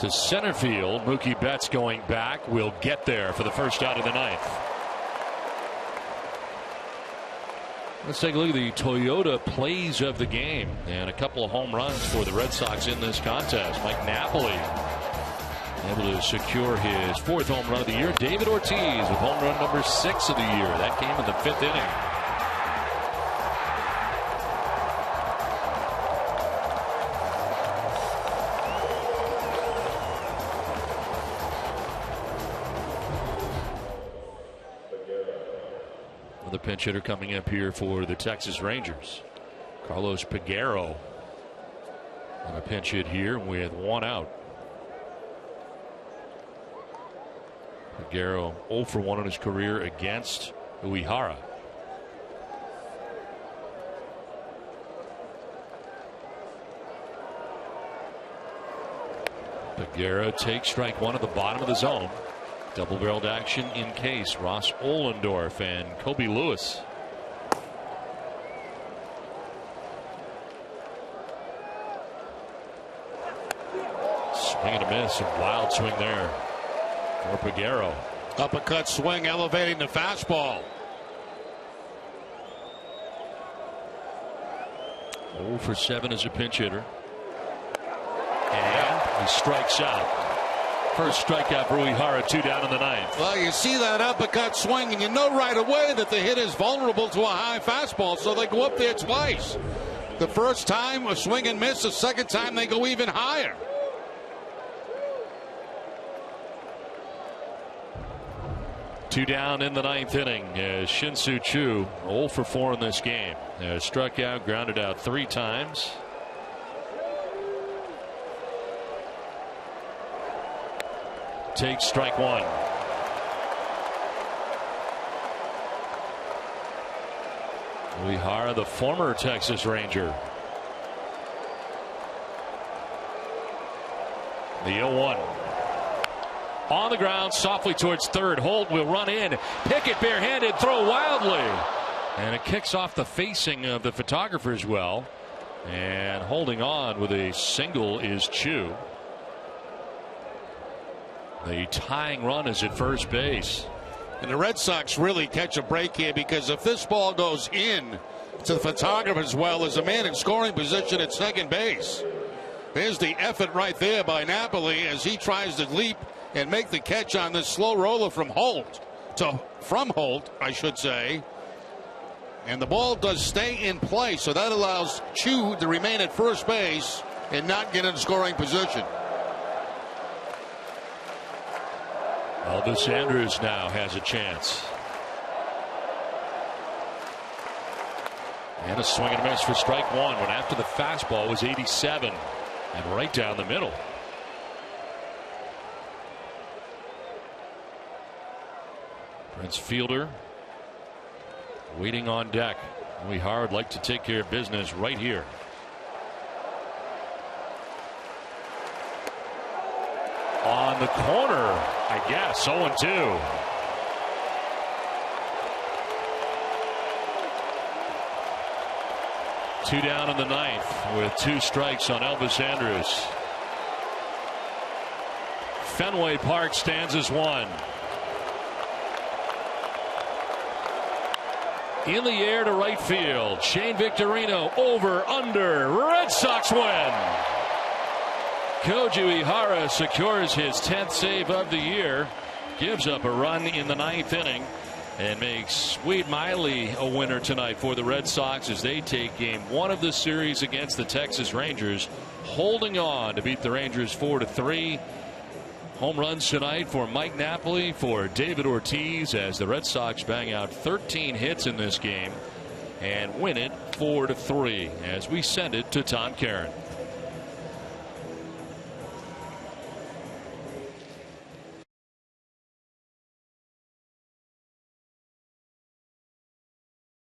[SPEAKER 1] To center field, Mookie Betts going back will get there for the first out of the 9th. Let's take a look at the Toyota plays of the game, and a couple of home runs for the Red Sox in this contest. Mike Napoli able to secure his 4th home run of the year. David Ortiz with home run number 6 of the year. That came in the 5th inning. Another pinch hitter coming up here for the Texas Rangers. Carlos Peguero on a pinch hit here with 1 out. Peguero 0 for 1 in his career against Uehara. Peguero takes strike 1 at the bottom of the zone. Double barreled action in case. Ross Ohlendorf and Kobe Lewis. Swing and a miss. A wild swing there for Peguero.
[SPEAKER 4] Uppercut swing elevating the fastball.
[SPEAKER 1] 0 for 7 as a pinch hitter. And he strikes out. First strikeout for Uehara, 2 down in the 9th.
[SPEAKER 4] Well, you see that uppercut swing, and you know right away that the hit is vulnerable to a high fastball, so they go up there twice. The first time a swing and miss, the second time they go even higher.
[SPEAKER 1] Two down in the 9th inning as Shin-Soo Choo 0 for 4 in this game. Struck out, grounded out 3 times. Takes strike 1. Uehara, the former Texas Ranger. The 0-1. On the ground, softly towards third. Holt will run in. Pickett barehanded, throw wildly. And it kicks off the facing of the photographer as well. And holding on with a single is Choo. The tying run is at first base.
[SPEAKER 4] And the Red Sox really catch a break here, because if this ball goes in to the photographer as well as a man in scoring position at second base, there's the effort right there by Napoli as he tries to leap and make the catch on this slow roller from Holt, I should say. And the ball does stay in play, so that allows Choo to remain at first base and not get in scoring position.
[SPEAKER 1] Elvis Andrus now has a chance. And a swing and a miss for strike 1 when after the fastball was 87 and right down the middle. Prince Fielder waiting on deck. Uehara would like to take care of business right here. On the corner, I guess. 0-2. Two down in the 9th with 2 strikes on Elvis Andrus. Fenway Park stands as 1. In the air to right field. Shane Victorino over, under. Red Sox win. Koji Uehara secures his 10th save of the year, gives up a run in the 9th inning, and makes Wade Miley a winner tonight for the Red Sox as they take game 1 of the series against the Texas Rangers, holding on to beat the Rangers 4-3. Home runs tonight for Mike Napoli, for David Ortiz, as the Red Sox bang out 13 hits in this game. and win it 4-3 as we send it to Tom Caron.